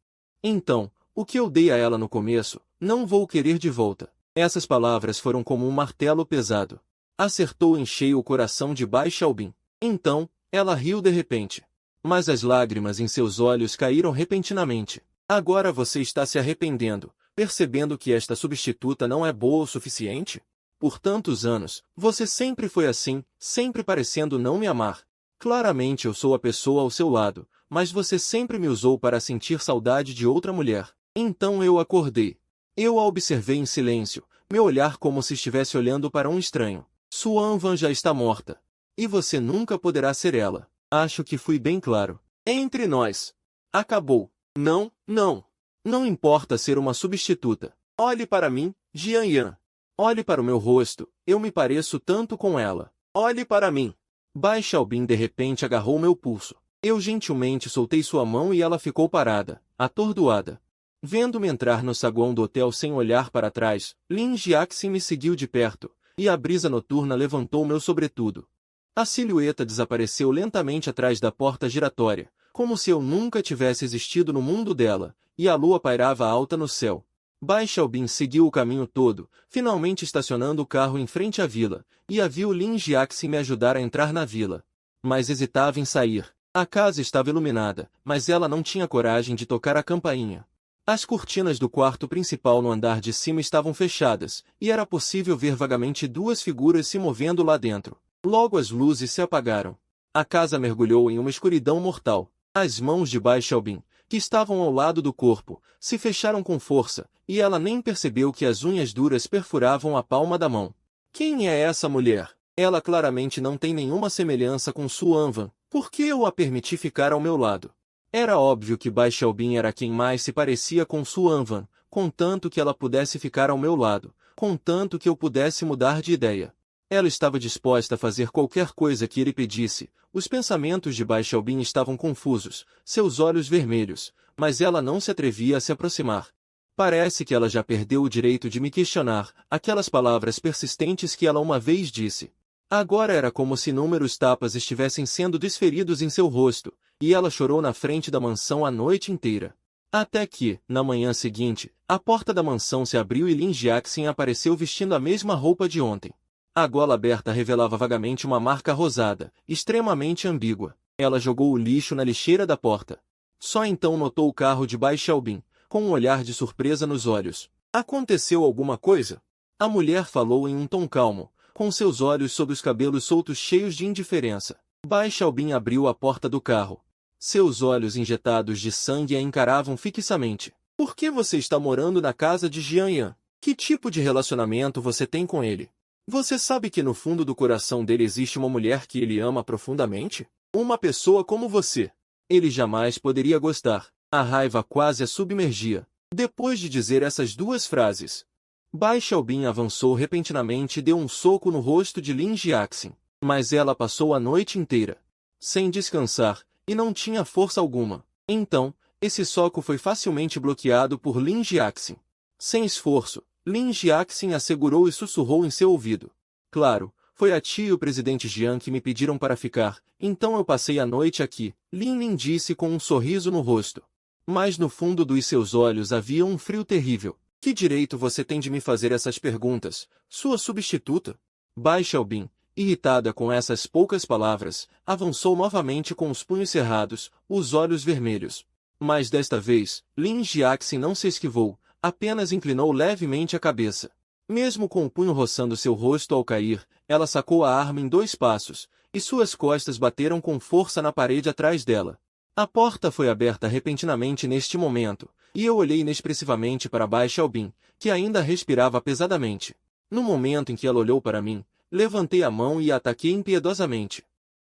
Então, o que eu dei a ela no começo, não vou querer de volta. Essas palavras foram como um martelo pesado. Acertou em cheio o coração de Bai Xiaobin. Então, ela riu de repente. Mas as lágrimas em seus olhos caíram repentinamente. Agora você está se arrependendo, percebendo que esta substituta não é boa o suficiente? Por tantos anos, você sempre foi assim, sempre parecendo não me amar. Claramente eu sou a pessoa ao seu lado, mas você sempre me usou para sentir saudade de outra mulher. Então eu acordei. Eu a observei em silêncio, meu olhar como se estivesse olhando para um estranho. Suanvan já está morta. E você nunca poderá ser ela. Acho que fui bem claro. Entre nós. Acabou. Não, não. Não importa ser uma substituta. Olhe para mim, Jian Yan. Olhe para o meu rosto, eu me pareço tanto com ela. Olhe para mim. Bai Xiaobin de repente agarrou meu pulso. Eu gentilmente soltei sua mão e ela ficou parada, atordoada. Vendo-me entrar no saguão do hotel sem olhar para trás, Lin Jiaxin me seguiu de perto, e a brisa noturna levantou meu sobretudo. A silhueta desapareceu lentamente atrás da porta giratória, como se eu nunca tivesse existido no mundo dela, e a lua pairava alta no céu. Bai Xiaobin seguiu o caminho todo, finalmente estacionando o carro em frente à vila, e a viu Lin Jiaxin me ajudar a entrar na vila. Mas hesitava em sair. A casa estava iluminada, mas ela não tinha coragem de tocar a campainha. As cortinas do quarto principal no andar de cima estavam fechadas, e era possível ver vagamente duas figuras se movendo lá dentro. Logo as luzes se apagaram. A casa mergulhou em uma escuridão mortal. As mãos de Bai Xiaobin, que estavam ao lado do corpo, se fecharam com força, e ela nem percebeu que as unhas duras perfuravam a palma da mão. Quem é essa mulher? Ela claramente não tem nenhuma semelhança com Suanvan. Por que eu a permiti ficar ao meu lado? Era óbvio que Bai Xiaobin era quem mais se parecia com Suanvan, contanto que ela pudesse ficar ao meu lado, contanto que eu pudesse mudar de ideia. Ela estava disposta a fazer qualquer coisa que ele pedisse. Os pensamentos de Bai Xiaobin estavam confusos, seus olhos vermelhos, mas ela não se atrevia a se aproximar. Parece que ela já perdeu o direito de me questionar, aquelas palavras persistentes que ela uma vez disse. Agora era como se inúmeros tapas estivessem sendo desferidos em seu rosto, e ela chorou na frente da mansão a noite inteira. Até que, na manhã seguinte, a porta da mansão se abriu e Lin Jiaxin apareceu vestindo a mesma roupa de ontem. A gola aberta revelava vagamente uma marca rosada, extremamente ambígua. Ela jogou o lixo na lixeira da porta. Só então notou o carro de Bai Xiaobin, com um olhar de surpresa nos olhos. Aconteceu alguma coisa? A mulher falou em um tom calmo, com seus olhos sob os cabelos soltos cheios de indiferença. Bai Xiaobin abriu a porta do carro. Seus olhos injetados de sangue a encaravam fixamente. Por que você está morando na casa de Jian Yan? Que tipo de relacionamento você tem com ele? Você sabe que no fundo do coração dele existe uma mulher que ele ama profundamente? Uma pessoa como você. Ele jamais poderia gostar. A raiva quase a submergia. Depois de dizer essas duas frases, Bai Xiaobin avançou repentinamente e deu um soco no rosto de Lin Jiaxin. Mas ela passou a noite inteira sem descansar, e não tinha força alguma. Então, esse soco foi facilmente bloqueado por Lin Jiaxin. Sem esforço, Lin Jiaxin assegurou e sussurrou em seu ouvido. Claro, foi a tia e o presidente Jian que me pediram para ficar, então eu passei a noite aqui, Lin disse com um sorriso no rosto. Mas no fundo dos seus olhos havia um frio terrível. Que direito você tem de me fazer essas perguntas, sua substituta? Bai Xiaobin, irritada com essas poucas palavras, avançou novamente com os punhos cerrados, os olhos vermelhos. Mas desta vez, Lin Jiaxin não se esquivou, apenas inclinou levemente a cabeça. Mesmo com o punho roçando seu rosto ao cair, ela sacou a arma em 2 passos, e suas costas bateram com força na parede atrás dela. A porta foi aberta repentinamente neste momento, e eu olhei inexpressivamente para Bai Xiaobin, que ainda respirava pesadamente. No momento em que ela olhou para mim, levantei a mão e a ataquei impiedosamente.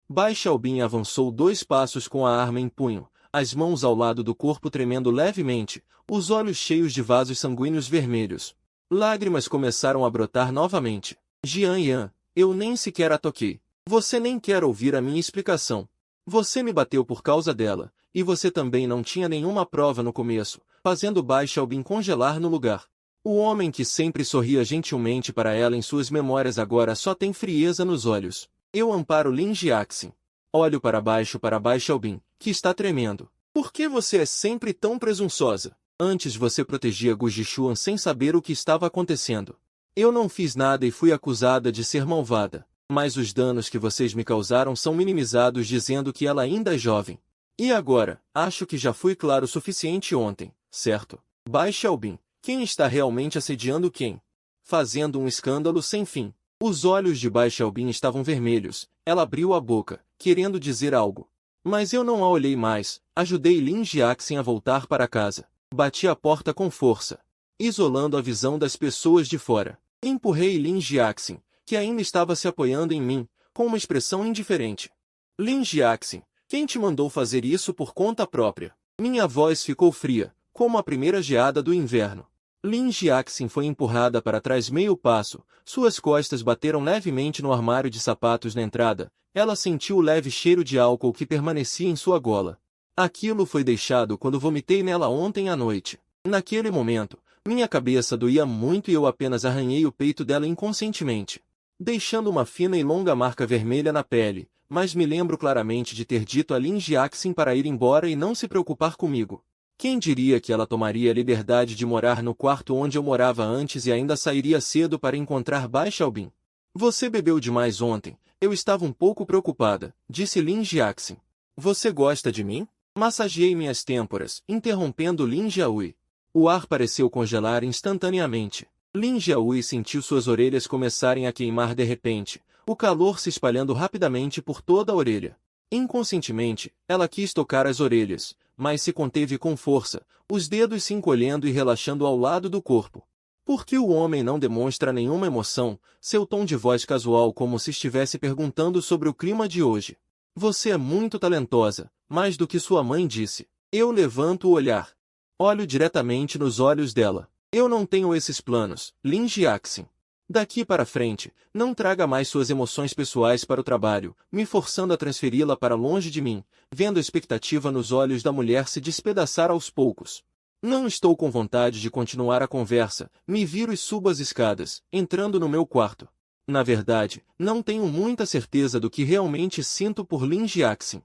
Bai Xiaobin avançou 2 passos com a arma em punho, as mãos ao lado do corpo tremendo levemente, os olhos cheios de vasos sanguíneos vermelhos. Lágrimas começaram a brotar novamente. Jian Yan, eu nem sequer a toquei. Você nem quer ouvir a minha explicação. Você me bateu por causa dela, e você também não tinha nenhuma prova no começo, fazendo Bai Xiaobin congelar no lugar. O homem que sempre sorria gentilmente para ela em suas memórias agora só tem frieza nos olhos. Eu amparo Lin Jiaxin. Olho para baixo para Bai Xiaobin, que está tremendo. Por que você é sempre tão presunçosa? Antes você protegia Gu Jishuan sem saber o que estava acontecendo. Eu não fiz nada e fui acusada de ser malvada. Mas os danos que vocês me causaram são minimizados dizendo que ela ainda é jovem. E agora, acho que já fui claro o suficiente ontem, certo? Bai Xiaobin, quem está realmente assediando quem? Fazendo um escândalo sem fim. Os olhos de Bai Xiaobin estavam vermelhos, ela abriu a boca, querendo dizer algo. Mas eu não a olhei mais, ajudei Lin Jiaxin a voltar para casa. Bati a porta com força, isolando a visão das pessoas de fora. Empurrei Lin Jiaxin, que ainda estava se apoiando em mim, com uma expressão indiferente. Lin Jiaxin, quem te mandou fazer isso por conta própria? Minha voz ficou fria, como a primeira geada do inverno. Lin Jiaxin foi empurrada para trás meio passo, suas costas bateram levemente no armário de sapatos na entrada, ela sentiu o leve cheiro de álcool que permanecia em sua gola. Aquilo foi deixado quando vomitei nela ontem à noite. Naquele momento, minha cabeça doía muito e eu apenas arranhei o peito dela inconscientemente, deixando uma fina e longa marca vermelha na pele, mas me lembro claramente de ter dito a Lin Jiaxin para ir embora e não se preocupar comigo. Quem diria que ela tomaria a liberdade de morar no quarto onde eu morava antes e ainda sairia cedo para encontrar Bai Xiaobin? Você bebeu demais ontem, eu estava um pouco preocupada, disse Lin Jiaxin. Você gosta de mim? Massageei minhas têmporas, interrompendo Lin Jiahui. O ar pareceu congelar instantaneamente. Lin Jiahui sentiu suas orelhas começarem a queimar de repente, o calor se espalhando rapidamente por toda a orelha. Inconscientemente, ela quis tocar as orelhas, mas se conteve com força, os dedos se encolhendo e relaxando ao lado do corpo. Por que o homem não demonstra nenhuma emoção, seu tom de voz casual como se estivesse perguntando sobre o clima de hoje? Você é muito talentosa, mais do que sua mãe disse. Eu levanto o olhar. Olho diretamente nos olhos dela. Eu não tenho esses planos, Lin Jiaxin. Daqui para frente, não traga mais suas emoções pessoais para o trabalho, me forçando a transferi-la para longe de mim, vendo a expectativa nos olhos da mulher se despedaçar aos poucos. Não estou com vontade de continuar a conversa, me viro e subo as escadas, entrando no meu quarto. Na verdade, não tenho muita certeza do que realmente sinto por Lin Jiaxin.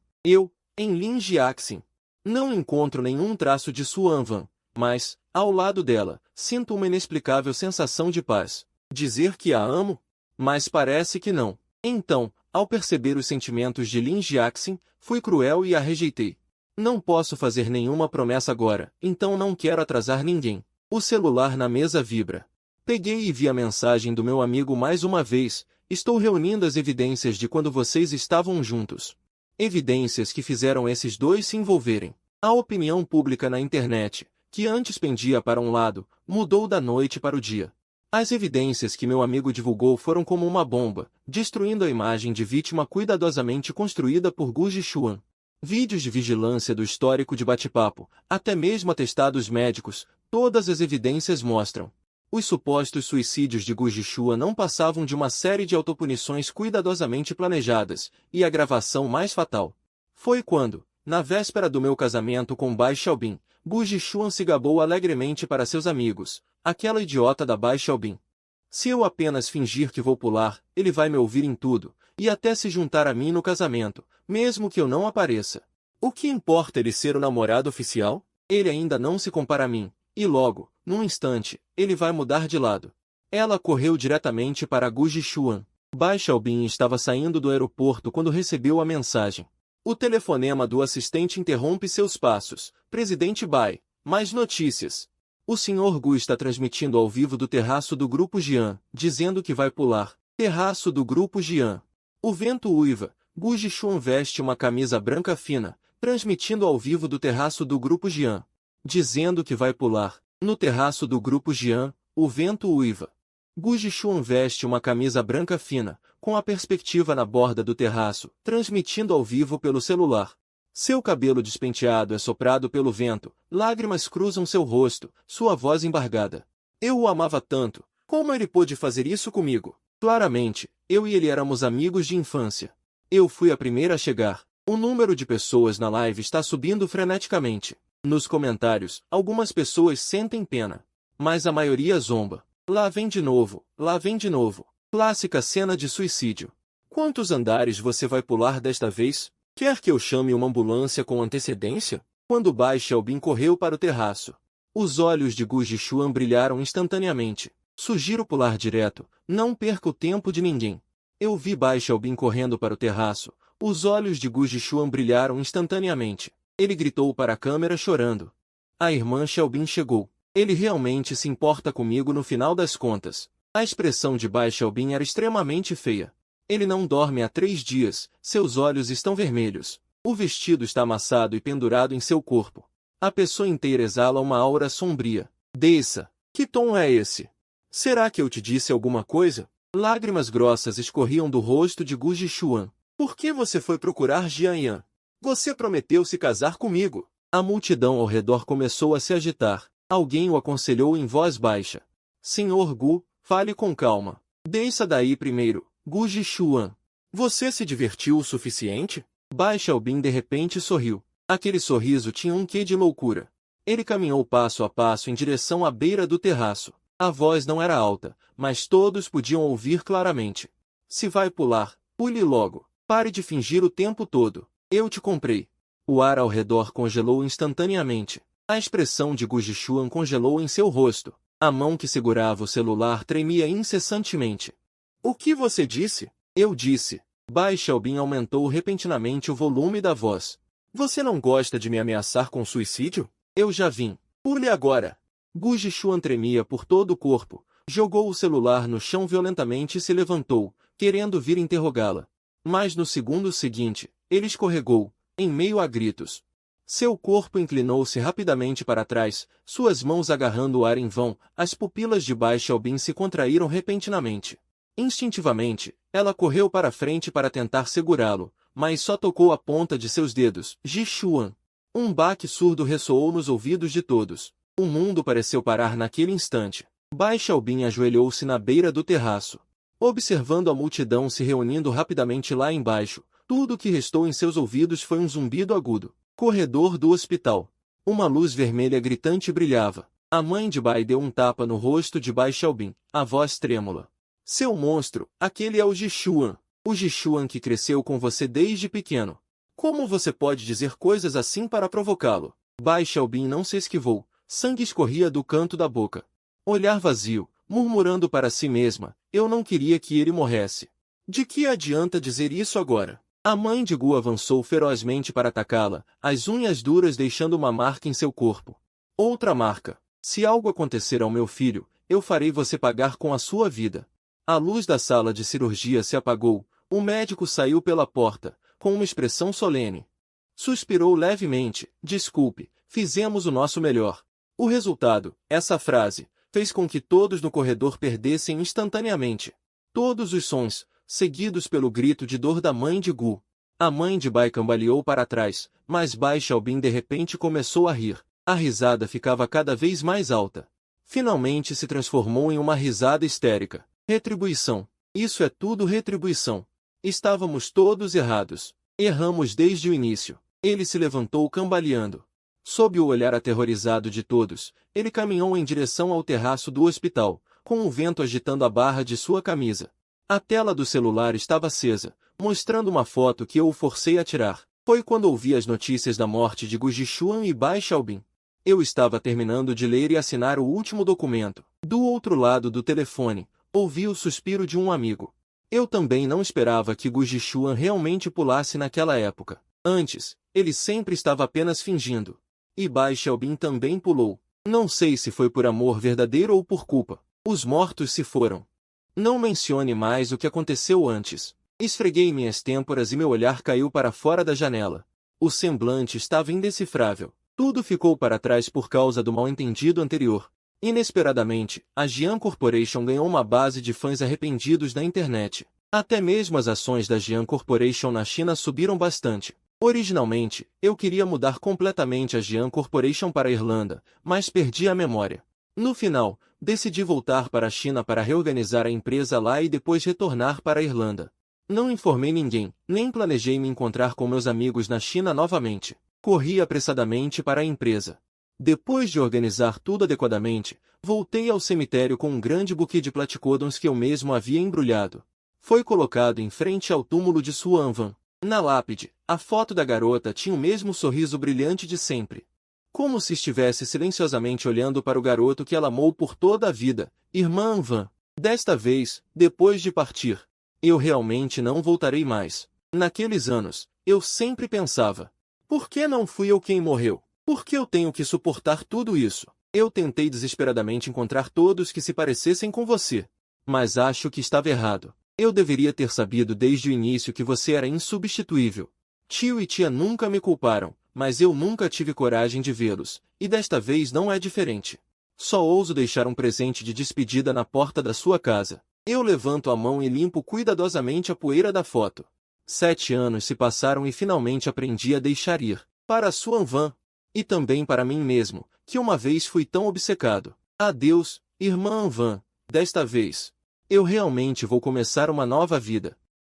Em Lin Jiaxin, não encontro nenhum traço de Suan Van, mas, ao lado dela, sinto uma inexplicável sensação de paz. Dizer que a amo? Mas parece que não. Então, ao perceber os sentimentos de Lin Jiaxin, fui cruel e a rejeitei. Não posso fazer nenhuma promessa agora, então não quero atrasar ninguém. O celular na mesa vibra. Peguei e vi a mensagem do meu amigo mais uma vez. Estou reunindo as evidências de quando vocês estavam juntos. Evidências que fizeram esses dois se envolverem. A opinião pública na internet, que antes pendia para um lado, mudou da noite para o dia. As evidências que meu amigo divulgou foram como uma bomba, destruindo a imagem de vítima cuidadosamente construída por Gu Jishuan. Vídeos de vigilância do histórico de bate-papo, até mesmo atestados médicos, todas as evidências mostram. Os supostos suicídios de Gu Jishuan não passavam de uma série de autopunições cuidadosamente planejadas, e a gravação mais fatal foi quando, na véspera do meu casamento com Bai Xiaobin, Gu Jishuan se gabou alegremente para seus amigos. Aquela idiota da Bai Xiaobin. Se eu apenas fingir que vou pular, ele vai me ouvir em tudo, e até se juntar a mim no casamento, mesmo que eu não apareça. O que importa ele ser o namorado oficial? Ele ainda não se compara a mim, e logo, num instante, ele vai mudar de lado. Ela correu diretamente para Gu Jishuan. Bai Xiaobin estava saindo do aeroporto quando recebeu a mensagem. O telefonema do assistente interrompe seus passos. Presidente Bai, mais notícias. O Sr. Gu está transmitindo ao vivo do terraço do Grupo Jian, dizendo que vai pular. Terraço do Grupo Jian. O vento uiva. Gu Jixuan veste uma camisa branca fina, transmitindo ao vivo do terraço do Grupo Jian, dizendo que vai pular. No terraço do Grupo Jian, o vento uiva. Gu Jixuan veste uma camisa branca fina, com a perspectiva na borda do terraço, transmitindo ao vivo pelo celular. Seu cabelo despenteado é soprado pelo vento, lágrimas cruzam seu rosto, sua voz embargada. Eu o amava tanto, como ele pôde fazer isso comigo? Claramente, eu e ele éramos amigos de infância. Eu fui a primeira a chegar. O número de pessoas na live está subindo freneticamente. Nos comentários, algumas pessoas sentem pena. Mas a maioria zomba. Lá vem de novo, lá vem de novo. Clássica cena de suicídio. Quantos andares você vai pular desta vez? Quer que eu chame uma ambulância com antecedência? Quando Bai Xiaobin correu para o terraço, os olhos de Gu Jixuan brilharam instantaneamente. Sugiro pular direto, não perca o tempo de ninguém. Eu vi Bai Xiaobin correndo para o terraço. Os olhos de Gu Jixuan brilharam instantaneamente. Ele gritou para a câmera chorando. A irmã Xiaobin chegou. Ele realmente se importa comigo no final das contas. A expressão de Bai Xiaobin era extremamente feia. Ele não dorme há 3 dias, seus olhos estão vermelhos. O vestido está amassado e pendurado em seu corpo. A pessoa inteira exala uma aura sombria. Desça. Que tom é esse? Será que eu te disse alguma coisa? Lágrimas grossas escorriam do rosto de Gu Jixuan. Por que você foi procurar Jian Yan? Você prometeu se casar comigo. A multidão ao redor começou a se agitar. Alguém o aconselhou em voz baixa. Senhor Gu, fale com calma. Desça daí primeiro. Gu Jixuan. Você se divertiu o suficiente? Bai Xiaobin de repente sorriu. Aquele sorriso tinha um quê de loucura. Ele caminhou passo a passo em direção à beira do terraço. A voz não era alta, mas todos podiam ouvir claramente. Se vai pular, pule logo. Pare de fingir o tempo todo. Eu te comprei. O ar ao redor congelou instantaneamente. A expressão de Gu Jixuan congelou em seu rosto. A mão que segurava o celular tremia incessantemente. O que você disse? Eu disse. Bai Xiaobin aumentou repentinamente o volume da voz. Você não gosta de me ameaçar com suicídio? Eu já vim. Pule agora. Gu Jixuan tremia por todo o corpo. Jogou o celular no chão violentamente e se levantou, querendo vir interrogá-la. Mas no segundo seguinte, ele escorregou, em meio a gritos. Seu corpo inclinou-se rapidamente para trás, suas mãos agarrando o ar em vão, as pupilas de Bai Xiaobin se contraíram repentinamente. Instintivamente, ela correu para frente para tentar segurá-lo, mas só tocou a ponta de seus dedos. Jixuan. Um baque surdo ressoou nos ouvidos de todos. O mundo pareceu parar naquele instante. Bai Xiaobin ajoelhou-se na beira do terraço. Observando a multidão se reunindo rapidamente lá embaixo, tudo o que restou em seus ouvidos foi um zumbido agudo. Corredor do hospital. Uma luz vermelha gritante brilhava. A mãe de Bai deu um tapa no rosto de Bai Xiaobin, a voz trêmula. Seu monstro, aquele é o Jixuan. O Jixuan que cresceu com você desde pequeno. Como você pode dizer coisas assim para provocá-lo? Bai Xiaobin não se esquivou. Sangue escorria do canto da boca. Olhar vazio, murmurando para si mesma, eu não queria que ele morresse. De que adianta dizer isso agora? A mãe de Gu avançou ferozmente para atacá-la, as unhas duras deixando uma marca em seu corpo. Outra marca. Se algo acontecer ao meu filho, eu farei você pagar com a sua vida. A luz da sala de cirurgia se apagou, o médico saiu pela porta, com uma expressão solene. Suspirou levemente, desculpe, fizemos o nosso melhor. O resultado, essa frase, fez com que todos no corredor perdessem instantaneamente. Todos os sons, seguidos pelo grito de dor da mãe de Gu. A mãe de Bai cambaleou para trás, mas Bai Xiaobin de repente começou a rir. A risada ficava cada vez mais alta. Finalmente se transformou em uma risada histérica. Retribuição. Isso é tudo retribuição. Estávamos todos errados. Erramos desde o início. Ele se levantou cambaleando. Sob o olhar aterrorizado de todos, ele caminhou em direção ao terraço do hospital, com o vento agitando a barra de sua camisa. A tela do celular estava acesa, mostrando uma foto que eu o forcei a tirar. Foi quando ouvi as notícias da morte de Gu Jixuan e Bai Xiaobin. Eu estava terminando de ler e assinar o último documento. Do outro lado do telefone, ouvi o suspiro de um amigo. Eu também não esperava que Gu Jixuan realmente pulasse naquela época. Antes, ele sempre estava apenas fingindo. E Bai Xiaobin também pulou. Não sei se foi por amor verdadeiro ou por culpa. Os mortos se foram. Não mencione mais o que aconteceu antes. Esfreguei minhas têmporas e meu olhar caiu para fora da janela. O semblante estava indecifrável. Tudo ficou para trás por causa do mal-entendido anterior. Inesperadamente, a Jian Corporation ganhou uma base de fãs arrependidos na internet. Até mesmo as ações da Jian Corporation na China subiram bastante. Originalmente, eu queria mudar completamente a Jian Corporation para a Irlanda, mas perdi a memória. No final, decidi voltar para a China para reorganizar a empresa lá e depois retornar para a Irlanda. Não informei ninguém, nem planejei me encontrar com meus amigos na China novamente. Corri apressadamente para a empresa. Depois de organizar tudo adequadamente, voltei ao cemitério com um grande buquê de platicodons que eu mesmo havia embrulhado. Foi colocado em frente ao túmulo de Xuan Van. Na lápide, a foto da garota tinha o mesmo sorriso brilhante de sempre. Como se estivesse silenciosamente olhando para o garoto que ela amou por toda a vida, Irmã Van. Desta vez, depois de partir, eu realmente não voltarei mais. Naqueles anos, eu sempre pensava: por que não fui eu quem morreu? Por que eu tenho que suportar tudo isso? Eu tentei desesperadamente encontrar todos que se parecessem com você. Mas acho que estava errado. Eu deveria ter sabido desde o início que você era insubstituível. Tio e tia nunca me culparam, mas eu nunca tive coragem de vê-los, e desta vez não é diferente. Só ouso deixar um presente de despedida na porta da sua casa. Eu levanto a mão e limpo cuidadosamente a poeira da foto. 7 anos se passaram e finalmente aprendi a deixar ir. Para a Xuan Van. E também para mim mesmo, que uma vez fui tão obcecado. Adeus, Irmã Van. Desta vez, eu realmente vou começar uma nova vida.